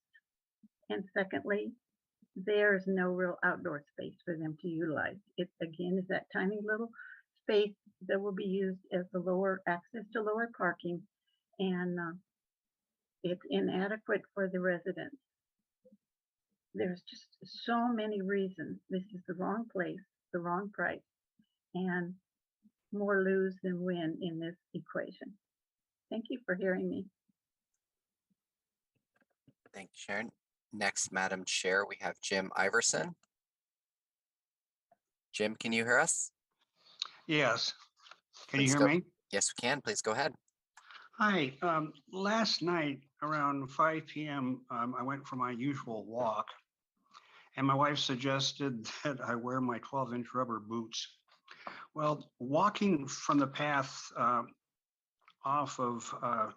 And secondly, there's no real outdoor space for them to utilize. It again is that tiny little space that will be used as the lower access to lower parking, and it's inadequate for the residents. There's just so many reasons this is the wrong place, the wrong price, and more lose than win in this equation. Thank you for hearing me. Thank you, Sharon. Next, Madam Chair, we have Jim Iverson. Jim, can you hear us? Yes. Can you Please hear go- me? Yes, we can. Please go ahead. Hi. Last night around 5 p.m., I went for my usual walk, and my wife suggested that I wear my 12-inch rubber boots. Well, walking from the path off of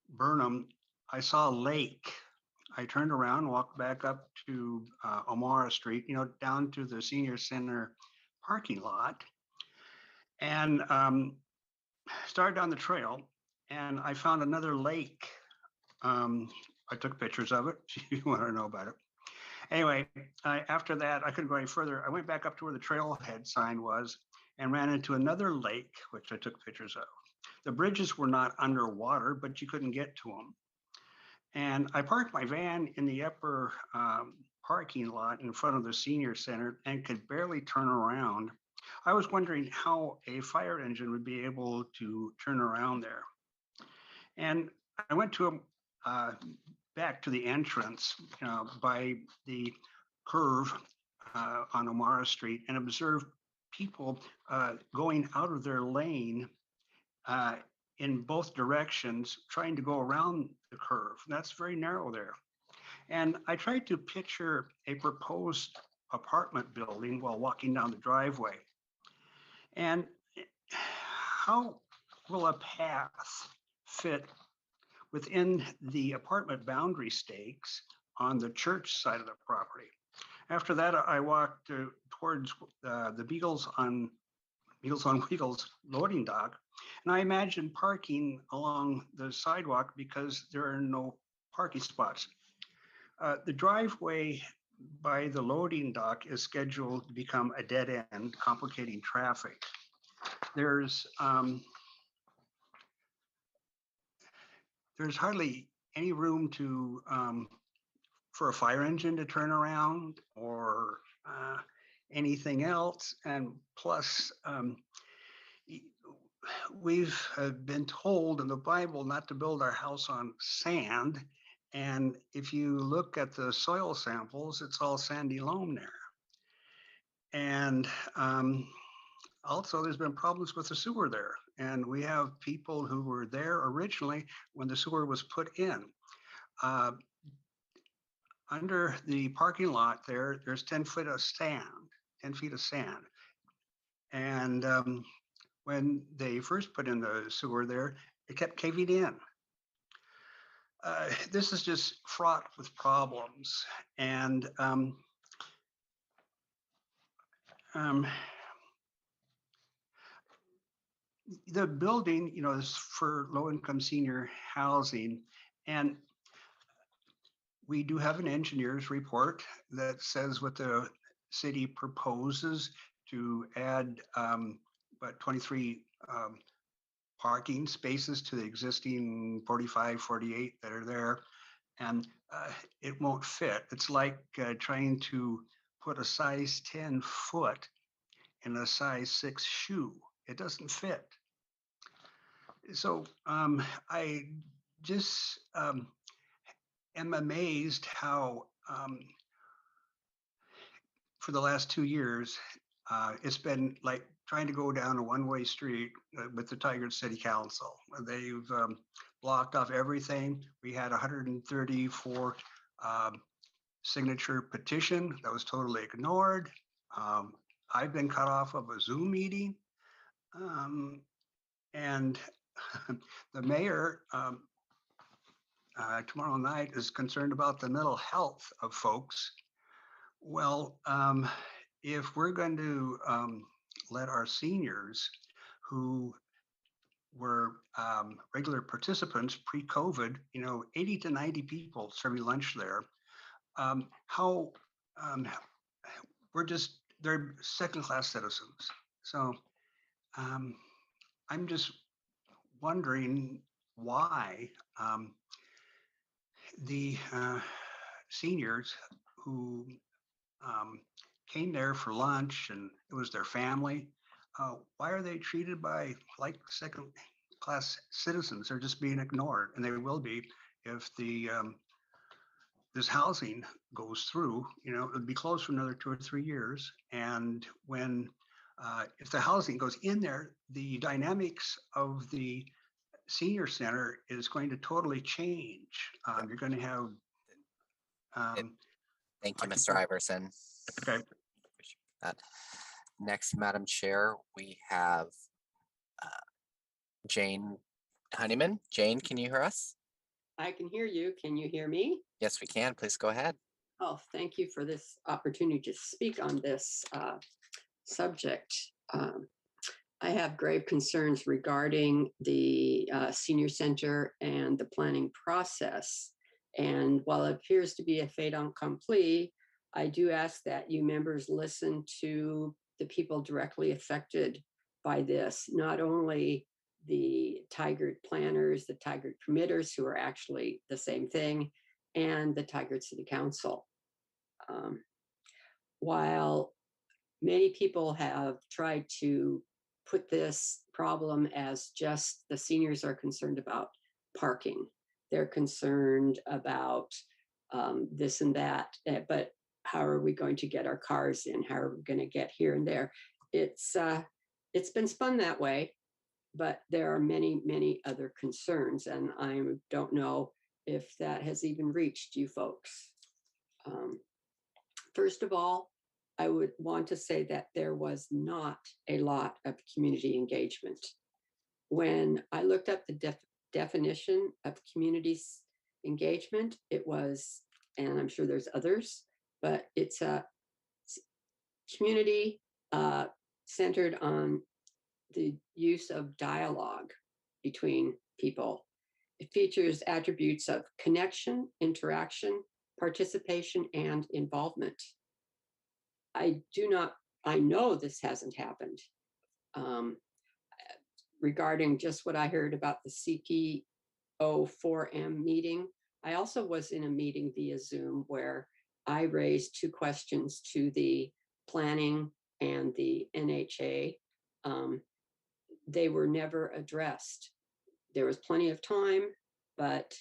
Burnham, I saw a lake. I turned around, walked back up to O'Mara Street, down to the senior center parking lot, and started down the trail, and I found another lake. I took pictures of it if you want to know about it. Anyway, after that, I couldn't go any further. I went back up to where the trailhead sign was and ran into another lake, which I took pictures of. The bridges were not underwater, but you couldn't get to them. And I parked my van in the upper parking lot in front of the senior center and could barely turn around. I was wondering how a fire engine would be able to turn around there. And I went to back to the entrance by the curve on O'Mara Street and observed people going out of their lane in both directions, trying to go around the curve. That's very narrow there. And I tried to picture a proposed apartment building while walking down the driveway. And how will a path fit within the apartment boundary stakes on the church side of the property? After that, I walked towards the Beagles on Wheels loading dock, and I imagined parking along the sidewalk because there are no parking spots. The driveway by the loading dock is scheduled to become a dead end, complicating traffic. There's hardly any room to for a fire engine to turn around or anything else. And plus, we've been told in the Bible not to build our house on sand. And if you look at the soil samples, it's all sandy loam there. And also there's been problems with the sewer there. And we have people who were there originally when the sewer was put in. Under the parking lot there's 10 feet of sand, 10 feet of sand. And when they first put in the sewer there, it kept caving in. This is just fraught with problems. And the building, you know, is for low-income senior housing. And we do have an engineer's report that says what the city proposes to add about 23 parking spaces to the existing 45, 48 that are there. And it won't fit. It's like trying to put a size 10 foot in a size 6 shoe. It doesn't fit. So I just am amazed how for the last 2 years, it's been like trying to go down a one-way street with the Tigard City Council. They've blocked off everything. We had 134 signature petition that was totally ignored. I've been cut off of a Zoom meeting. And the mayor tomorrow night is concerned about the mental health of folks. Well, if we're going to let our seniors who were regular participants pre-COVID, you know, 80 to 90 people serving lunch there, they're second-class citizens. So I'm just wondering why the seniors who came there for lunch and it was their family, why are they treated by like second-class citizens? They're just being ignored, and they will be if the this housing goes through. You know, it'll be closed for another 2 or 3 years. And when if the housing goes in there, the dynamics of the senior center is going to totally change. You're going to have. Thank you, Mr. Iverson. Okay. Next, Madam Chair, we have Jane Honeyman. Jane, can you hear us? I can hear you. Can you hear me? Yes, we can. Please go ahead. Oh, thank you for this opportunity to speak on this subject. I have grave concerns regarding the senior center and the planning process. And while it appears to be a fait accompli, I do ask that you members listen to the people directly affected by this, not only the Tigard planners, the Tigard committers, who are actually the same thing, and the Tigard City Council. While many people have tried to put this problem as just the seniors are concerned about parking, they're concerned about this and that, but how are we going to get our cars in? How are we going to get here and there? It's been spun that way, but there are many, many other concerns, and I don't know if that has even reached you folks. First of all, I would want to say that there was not a lot of community engagement. When I looked up the definition of community engagement, it was, and I'm sure there's others, but it's a community centered on the use of dialogue between people. It features attributes of connection, interaction, participation, and involvement. I know this hasn't happened. Regarding just what I heard about the CPO4M meeting, I also was in a meeting via Zoom where I raised 2 questions to the planning and the NHA. They were never addressed. There was plenty of time, but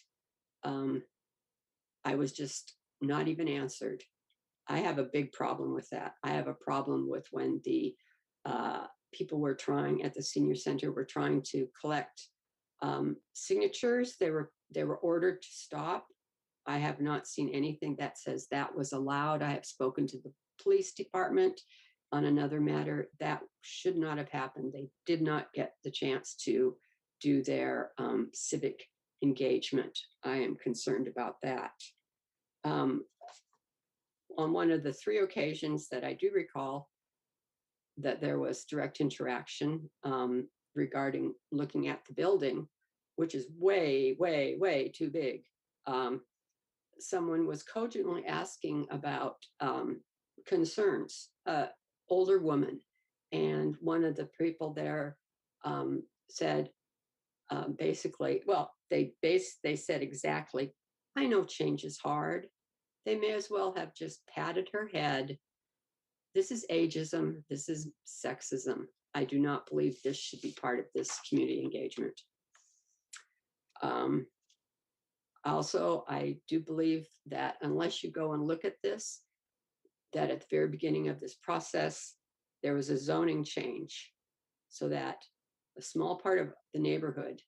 I was just not even answered. I have a big problem with that. I have a problem with when the people were trying at the senior center were trying to collect signatures. They were ordered to stop. I have not seen anything that says that was allowed. I have spoken to the police department on another matter. That should not have happened. They did not get the chance to do their civic engagement. I am concerned about that. On one of the 3 occasions that I do recall that there was direct interaction regarding looking at the building, which is way, way, way too big. Someone was cogently asking about concerns, older woman, and one of the people there said basically, well, they said exactly, I know change is hard. They may as well have just patted her head. This is ageism. This is sexism. I do not believe this should be part of this community engagement. Also, I do believe that unless you go and look at this, that at the very beginning of this process, there was a zoning change so that a small part of the neighborhood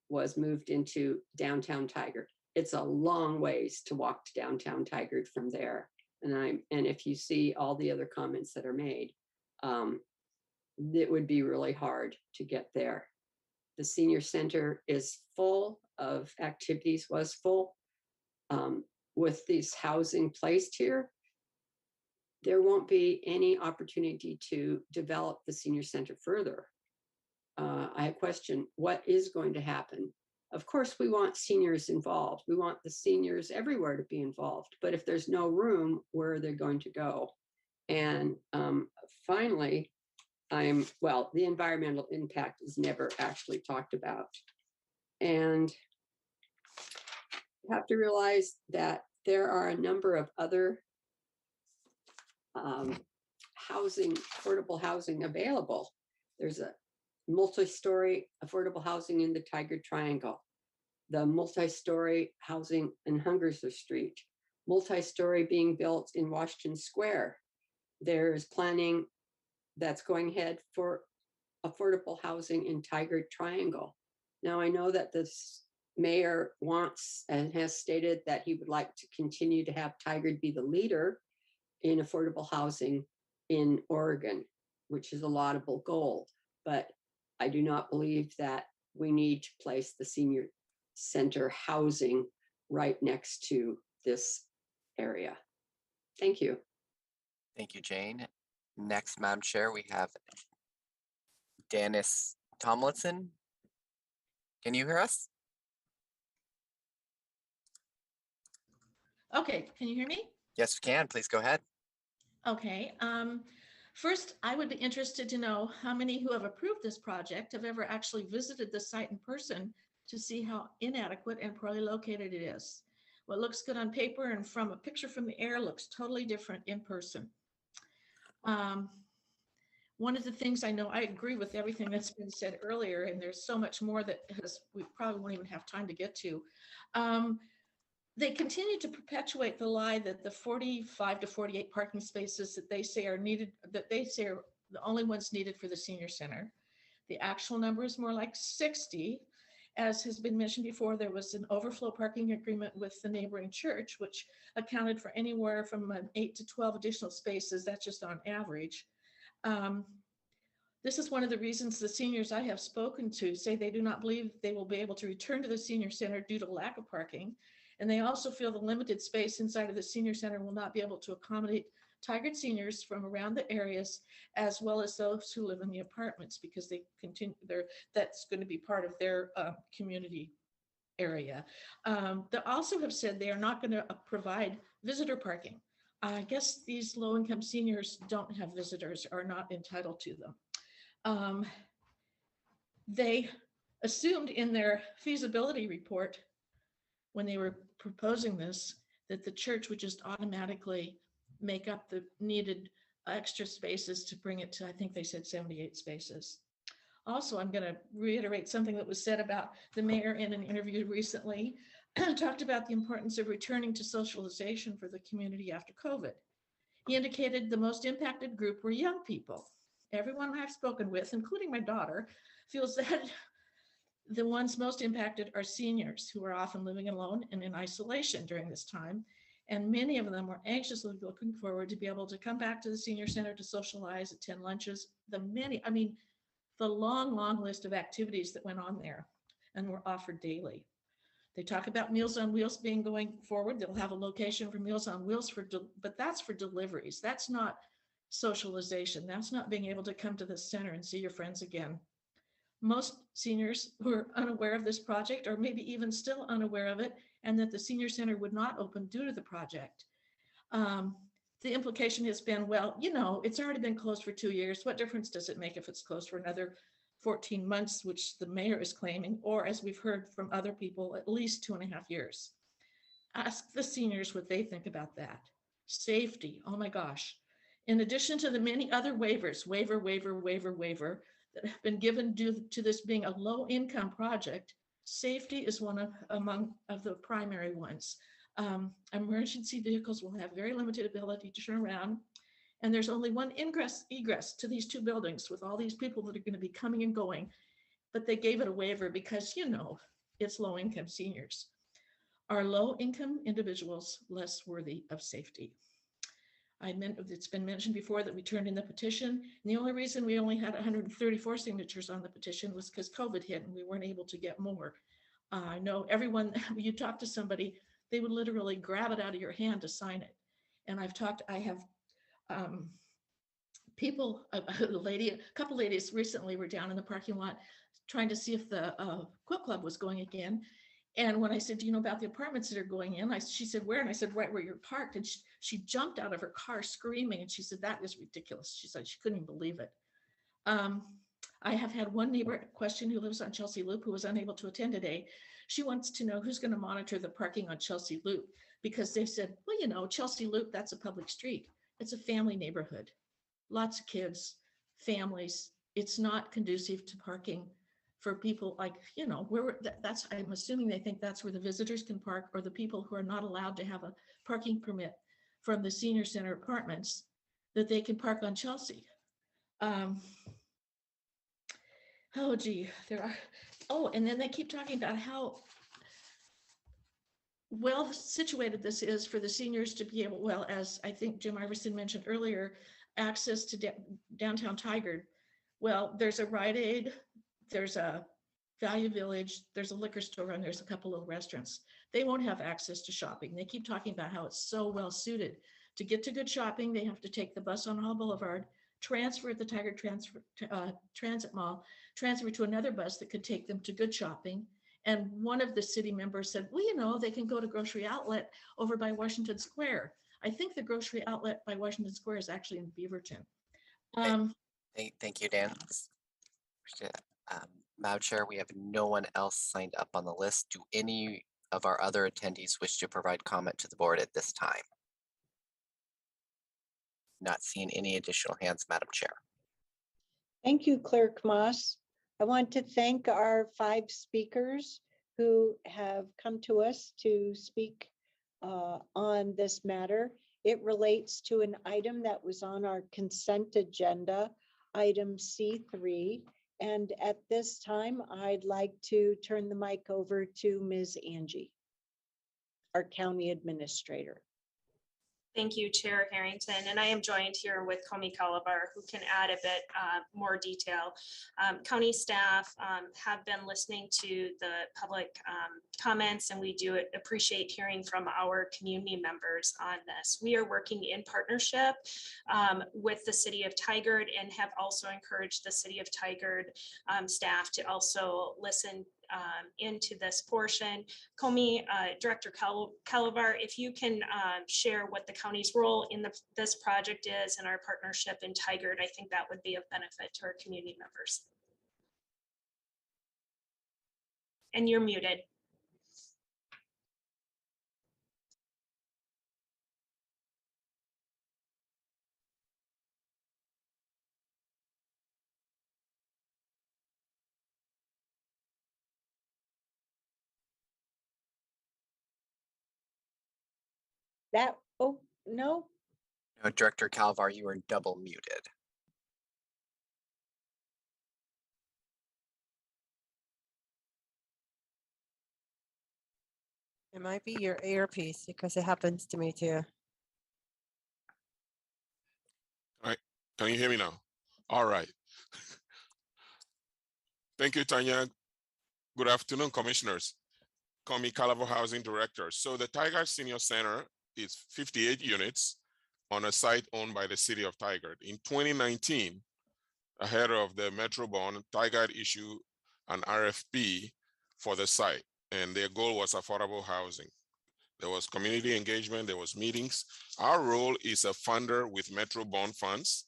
was moved into downtown Tigard. It's a long ways to walk to downtown Tigard from there. And if you see all the other comments that are made, it would be really hard to get there. The senior center is full of activities, was full. With this housing placed here, there won't be any opportunity to develop the senior center further. I question what is going to happen. Of course, we want seniors involved. We want the seniors everywhere to be involved. But if there's no room, where are they going to go? And finally, the environmental impact is never actually talked about. And you have to realize that there are a number of other housing, affordable housing available. There's a multi-story affordable housing in the Tigard Triangle, the multi-story housing in Hungerser Street, multi-story being built in Washington Square. There's planning that's going ahead for affordable housing in Tigard Triangle. Now, I know that this mayor wants and has stated that he would like to continue to have Tigard be the leader in affordable housing in Oregon, which is a laudable goal. But I do not believe that we need to place the senior center housing right next to this area. Thank you. Thank you, Jane. Next, Madam Chair, we have Dennis Tomlinson. Can you hear us? Okay, can you hear me? Yes, we can. Please go ahead. Okay. First, I would be interested to know how many who have approved this project have ever actually visited the site in person to see how inadequate and poorly located it is. What looks good on paper and from a picture from the air looks totally different in person. One of the things I know, I agree with everything that's been said earlier, and there's so much more that we probably won't even have time to get to. They continue to perpetuate the lie that the 45 to 48 parking spaces that they say are needed, that they say are the only ones needed for the senior center. The actual number is more like 60. As has been mentioned before, there was an overflow parking agreement with the neighboring church, which accounted for anywhere from 8 to 12 additional spaces. That's just on average. This is one of the reasons the seniors I have spoken to say they do not believe they will be able to return to the senior center due to lack of parking. And they also feel the limited space inside of the senior center will not be able to accommodate Tigard seniors from around the areas, as well as those who live in the apartments, because they continue that's going to be part of their community area. They also have said they are not going to provide visitor parking. I guess these low-income seniors don't have visitors, or are not entitled to them. They assumed in their feasibility report, when they were proposing this, that the church would just automatically make up the needed extra spaces to bring it to, I think they said 78 spaces. Also, I'm going to reiterate something that was said about the mayor in an interview recently, talked about the importance of returning to socialization for the community after COVID. He indicated the most impacted group were young people. Everyone I've spoken with, including my daughter, feels that the ones most impacted are seniors who are often living alone and in isolation during this time. And many of them were anxiously looking forward to be able to come back to the senior center to socialize, attend lunches. The long list of activities that went on there and were offered daily. They talk about Meals on Wheels being going forward. They'll have a location for Meals on Wheels but that's for deliveries. That's not socialization. That's not being able to come to the center and see your friends again. Most seniors who are unaware of this project, or maybe even still unaware of it, and that the senior center would not open due to the project. The implication has been, well, it's already been closed for 2 years. What difference does it make if it's closed for another 14 months, which the mayor is claiming, or as we've heard from other people, at least 2.5 years? Ask the seniors what they think about that. Safety, oh my gosh. In addition to the many other waivers, waiver, that have been given due to this being a low income project, safety is one among the primary ones. Emergency vehicles will have very limited ability to turn around. And there's only one egress to these 2 buildings with all these people that are going to be coming and going. But they gave it a waiver because, it's low income seniors. Are low income individuals less worthy of safety? It's been mentioned before that we turned in the petition. And the only reason we only had 134 signatures on the petition was because COVID hit and we weren't able to get more. I know everyone, you talk to somebody, they would literally grab it out of your hand to sign it. And I have people, a couple ladies recently were down in the parking lot trying to see if the Quilt Club was going again. And when I said, do you know about the apartments that are going in? She said, where? And I said, right where you're parked. And she jumped out of her car screaming. And she said, that is ridiculous. She said she couldn't even believe it. I have had one neighbor question who lives on Chelsea Loop who was unable to attend today. She wants to know who's going to monitor the parking on Chelsea Loop, because they said, well, Chelsea Loop, that's a public street. It's a family neighborhood. Lots of kids, families. It's not conducive to parking for people like, I'm assuming they think that's where the visitors can park, or the people who are not allowed to have a parking permit from the senior center apartments, that they can park on Chelsea. And then they keep talking about how well situated this is for the seniors to be able, well, as I think Jim Iverson mentioned earlier, access to downtown Tigard. Well, there's a Rite Aid, there's a Value Village, there's a liquor store, and there's a couple of restaurants. They won't have access to shopping. They keep talking about how it's so well suited. To get to good shopping, they have to take the bus on Hall Boulevard, transfer at the Tigard Transit Mall, transfer to another bus that could take them to good shopping. And one of the city members said, well, they can go to Grocery Outlet over by Washington Square. I think the Grocery Outlet by Washington Square is actually in Beaverton. Thank you, Dan. Madam Chair, we have no one else signed up on the list. Do any of our other attendees wish to provide comment to the board at this time? Not seeing any additional hands, Madam Chair. Thank you, Clerk Moss. I want to thank our 5 speakers who have come to us to speak on this matter. It relates to an item that was on our consent agenda, item C3. And at this time, I'd like to turn the mic over to Ms. Angie, our county administrator. Thank you, Chair Harrington. And I am joined here with Comey Calabar, who can add a bit more detail. County staff have been listening to the public comments, and we do appreciate hearing from our community members on this. We are working in partnership with the City of Tigard, and have also encouraged the City of Tigard staff to also listen into this portion. Comey, Director Calabar, if you can share what the county's role in this project is and our partnership in Tigard, I think that would be of benefit to our community members. And you're muted. That, oh, no, No, Director Calvar, you are double muted. It might be your earpiece because it happens to me too. All right, can you hear me now? All right. Thank you, Tanya. Good afternoon, commissioners. Comey Calabar Housing Director. So the Tigard Senior Center is 58 units on a site owned by the city of Tigard. In 2019, ahead of the Metro Bond, Tigard issued an RFP for the site, and their goal was affordable housing. There was community engagement, there was meetings. Our role is a funder with Metro Bond funds,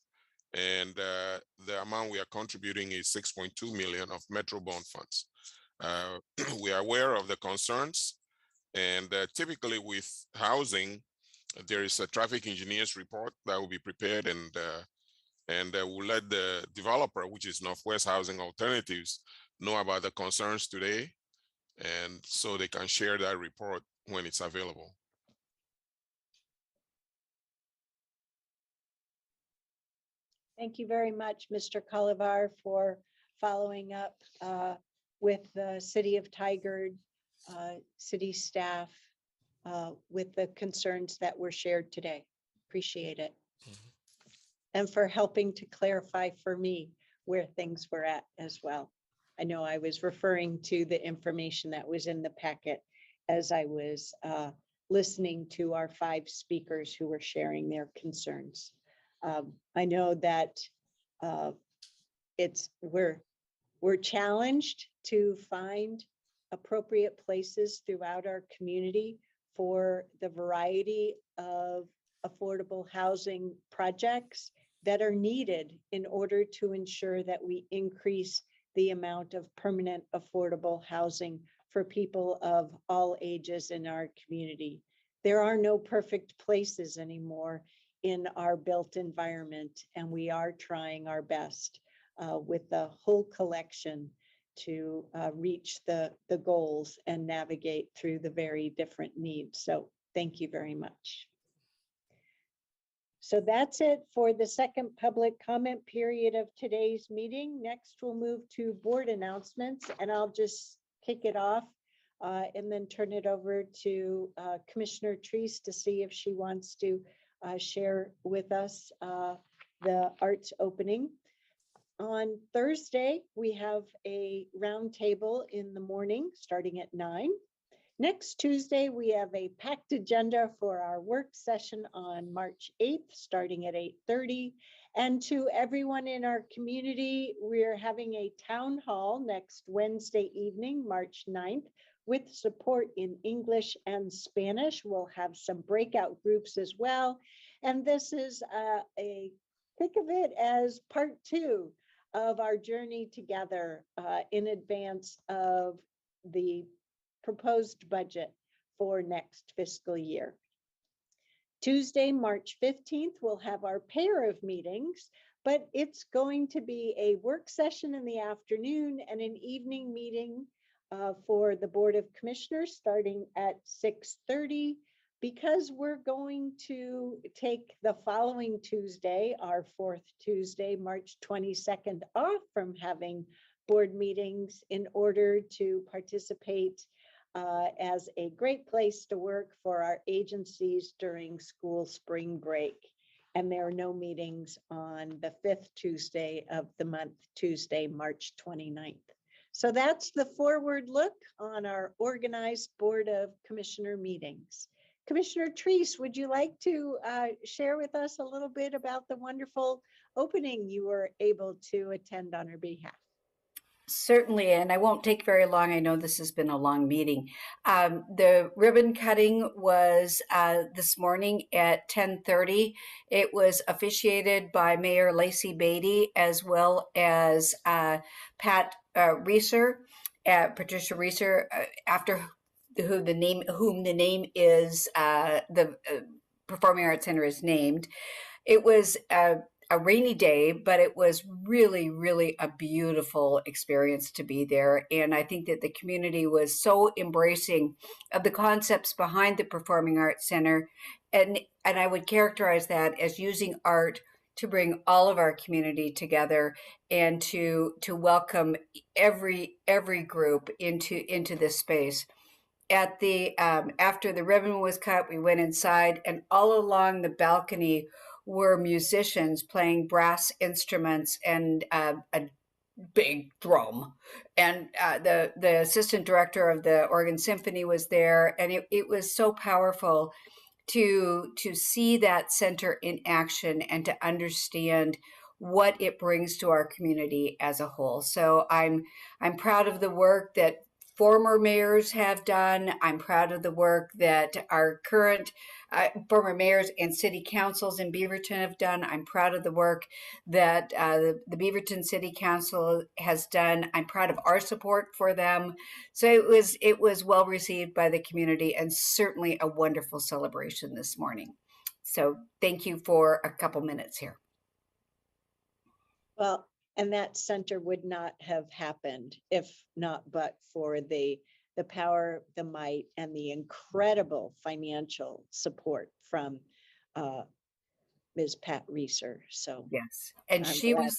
and the amount we are contributing is 6.2 million of Metro Bond funds. We are aware of the concerns, and typically with housing, there is a traffic engineer's report that will be prepared, and we'll let the developer, which is Northwest Housing Alternatives, know about the concerns today, and so they can share that report when it's available. thank you very much, Mr. Calabar, for following up with the City of Tigard, city staff, with the concerns that were shared today. Appreciate it. And for helping to clarify for me where things were at as well. I know I was referring to the information that was in the packet as I was listening to our 5 speakers who were sharing their concerns. I know that we're challenged to find appropriate places throughout our community for the variety of affordable housing projects that are needed in order to ensure that we increase the amount of permanent affordable housing for people of all ages in our community. There are no perfect places anymore in our built environment, and we are trying our best with the whole collection to reach the goals and navigate through the very different needs. So thank you very much. So that's it for the second public comment period of today's meeting. Next, we'll move to board announcements, and I'll just kick it off and then turn it over to Commissioner Treese to see if she wants to share with us the arts opening. On Thursday, we have a roundtable in the morning starting at 9. Next Tuesday, we have a packed agenda for our work session on March 8th, starting at 8:30. And to everyone in our community, we're having a town hall next Wednesday evening, March 9th, with support in English and Spanish. We'll have some breakout groups as well. And this is think of it as part 2 of our journey together in advance of the proposed budget for next fiscal year. Tuesday, March 15th, we'll have our pair of meetings, but it's going to be a work session in the afternoon and an evening meeting for the Board of Commissioners starting at 6:30, because we're going to take the following Tuesday, our 4th Tuesday, March 22nd, off from having board meetings in order to participate as a great place to work for our agencies during school spring break. And there are no meetings on the 5th Tuesday of the month, Tuesday, March 29th. So that's the forward look on our organized Board of Commissioner meetings. Commissioner Treese, would you like to share with us a little bit about the wonderful opening you were able to attend on our behalf? Certainly, and I won't take very long. I know this has been a long meeting. The ribbon cutting was this morning at 10:30. It was officiated by Mayor Lacey Beatty as well as Pat Reeser, Patricia Reeser, after whom the name is the Performing Arts Center is named. It was a rainy day, but it was really, really a beautiful experience to be there. And I think that the community was so embracing of the concepts behind the Performing Arts Center. And I would characterize that as using art to bring all of our community together and to welcome every group into this space. At the after the ribbon was cut, we went inside, and all along the balcony were musicians playing brass instruments and a big drum. And the assistant director of the Oregon Symphony was there, and it was so powerful to see that center in action and to understand what it brings to our community as a whole. So I'm proud of the work that former mayors have done. I'm proud of the work that our current former mayors and city councils in Beaverton have done. I'm proud of the work that the Beaverton City Council has done. I'm proud of our support for them. So it was well received by the community and certainly a wonderful celebration this morning. So thank you for a couple minutes here. Well, and that center would not have happened if not but for the power, the might, and the incredible financial support from Ms. Pat Reeser. So yes, and I'm glad.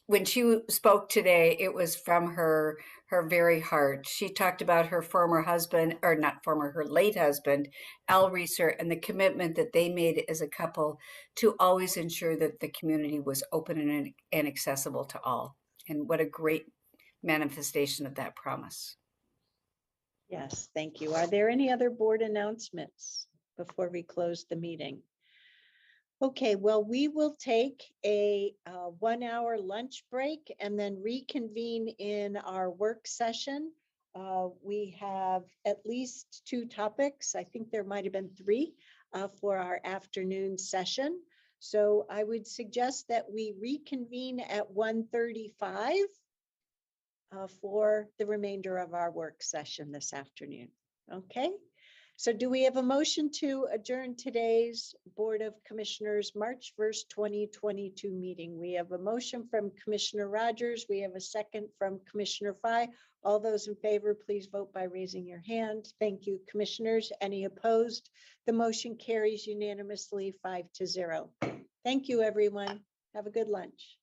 When she spoke today, it was from her very heart. She talked about her former husband, or not former, her late husband, Al Reeser, and the commitment that they made as a couple to always ensure that the community was open and accessible to all. And what a great manifestation of that promise. Yes, thank you. Are there any other board announcements before we close the meeting? Okay, well, we will take a 1-hour lunch break and then reconvene in our work session. We have at least 2 topics. I think there might have been 3 for our afternoon session. So I would suggest that we reconvene at 1:35 for the remainder of our work session this afternoon. Okay. So do we have a motion to adjourn today's Board of Commissioners March 1st, 2022 meeting? We have a motion from Commissioner Rogers. We have a second from Commissioner Fye. All those in favor, please vote by raising your hand. Thank you, commissioners. Any opposed? The motion carries unanimously 5-0. Thank you, everyone. Have a good lunch.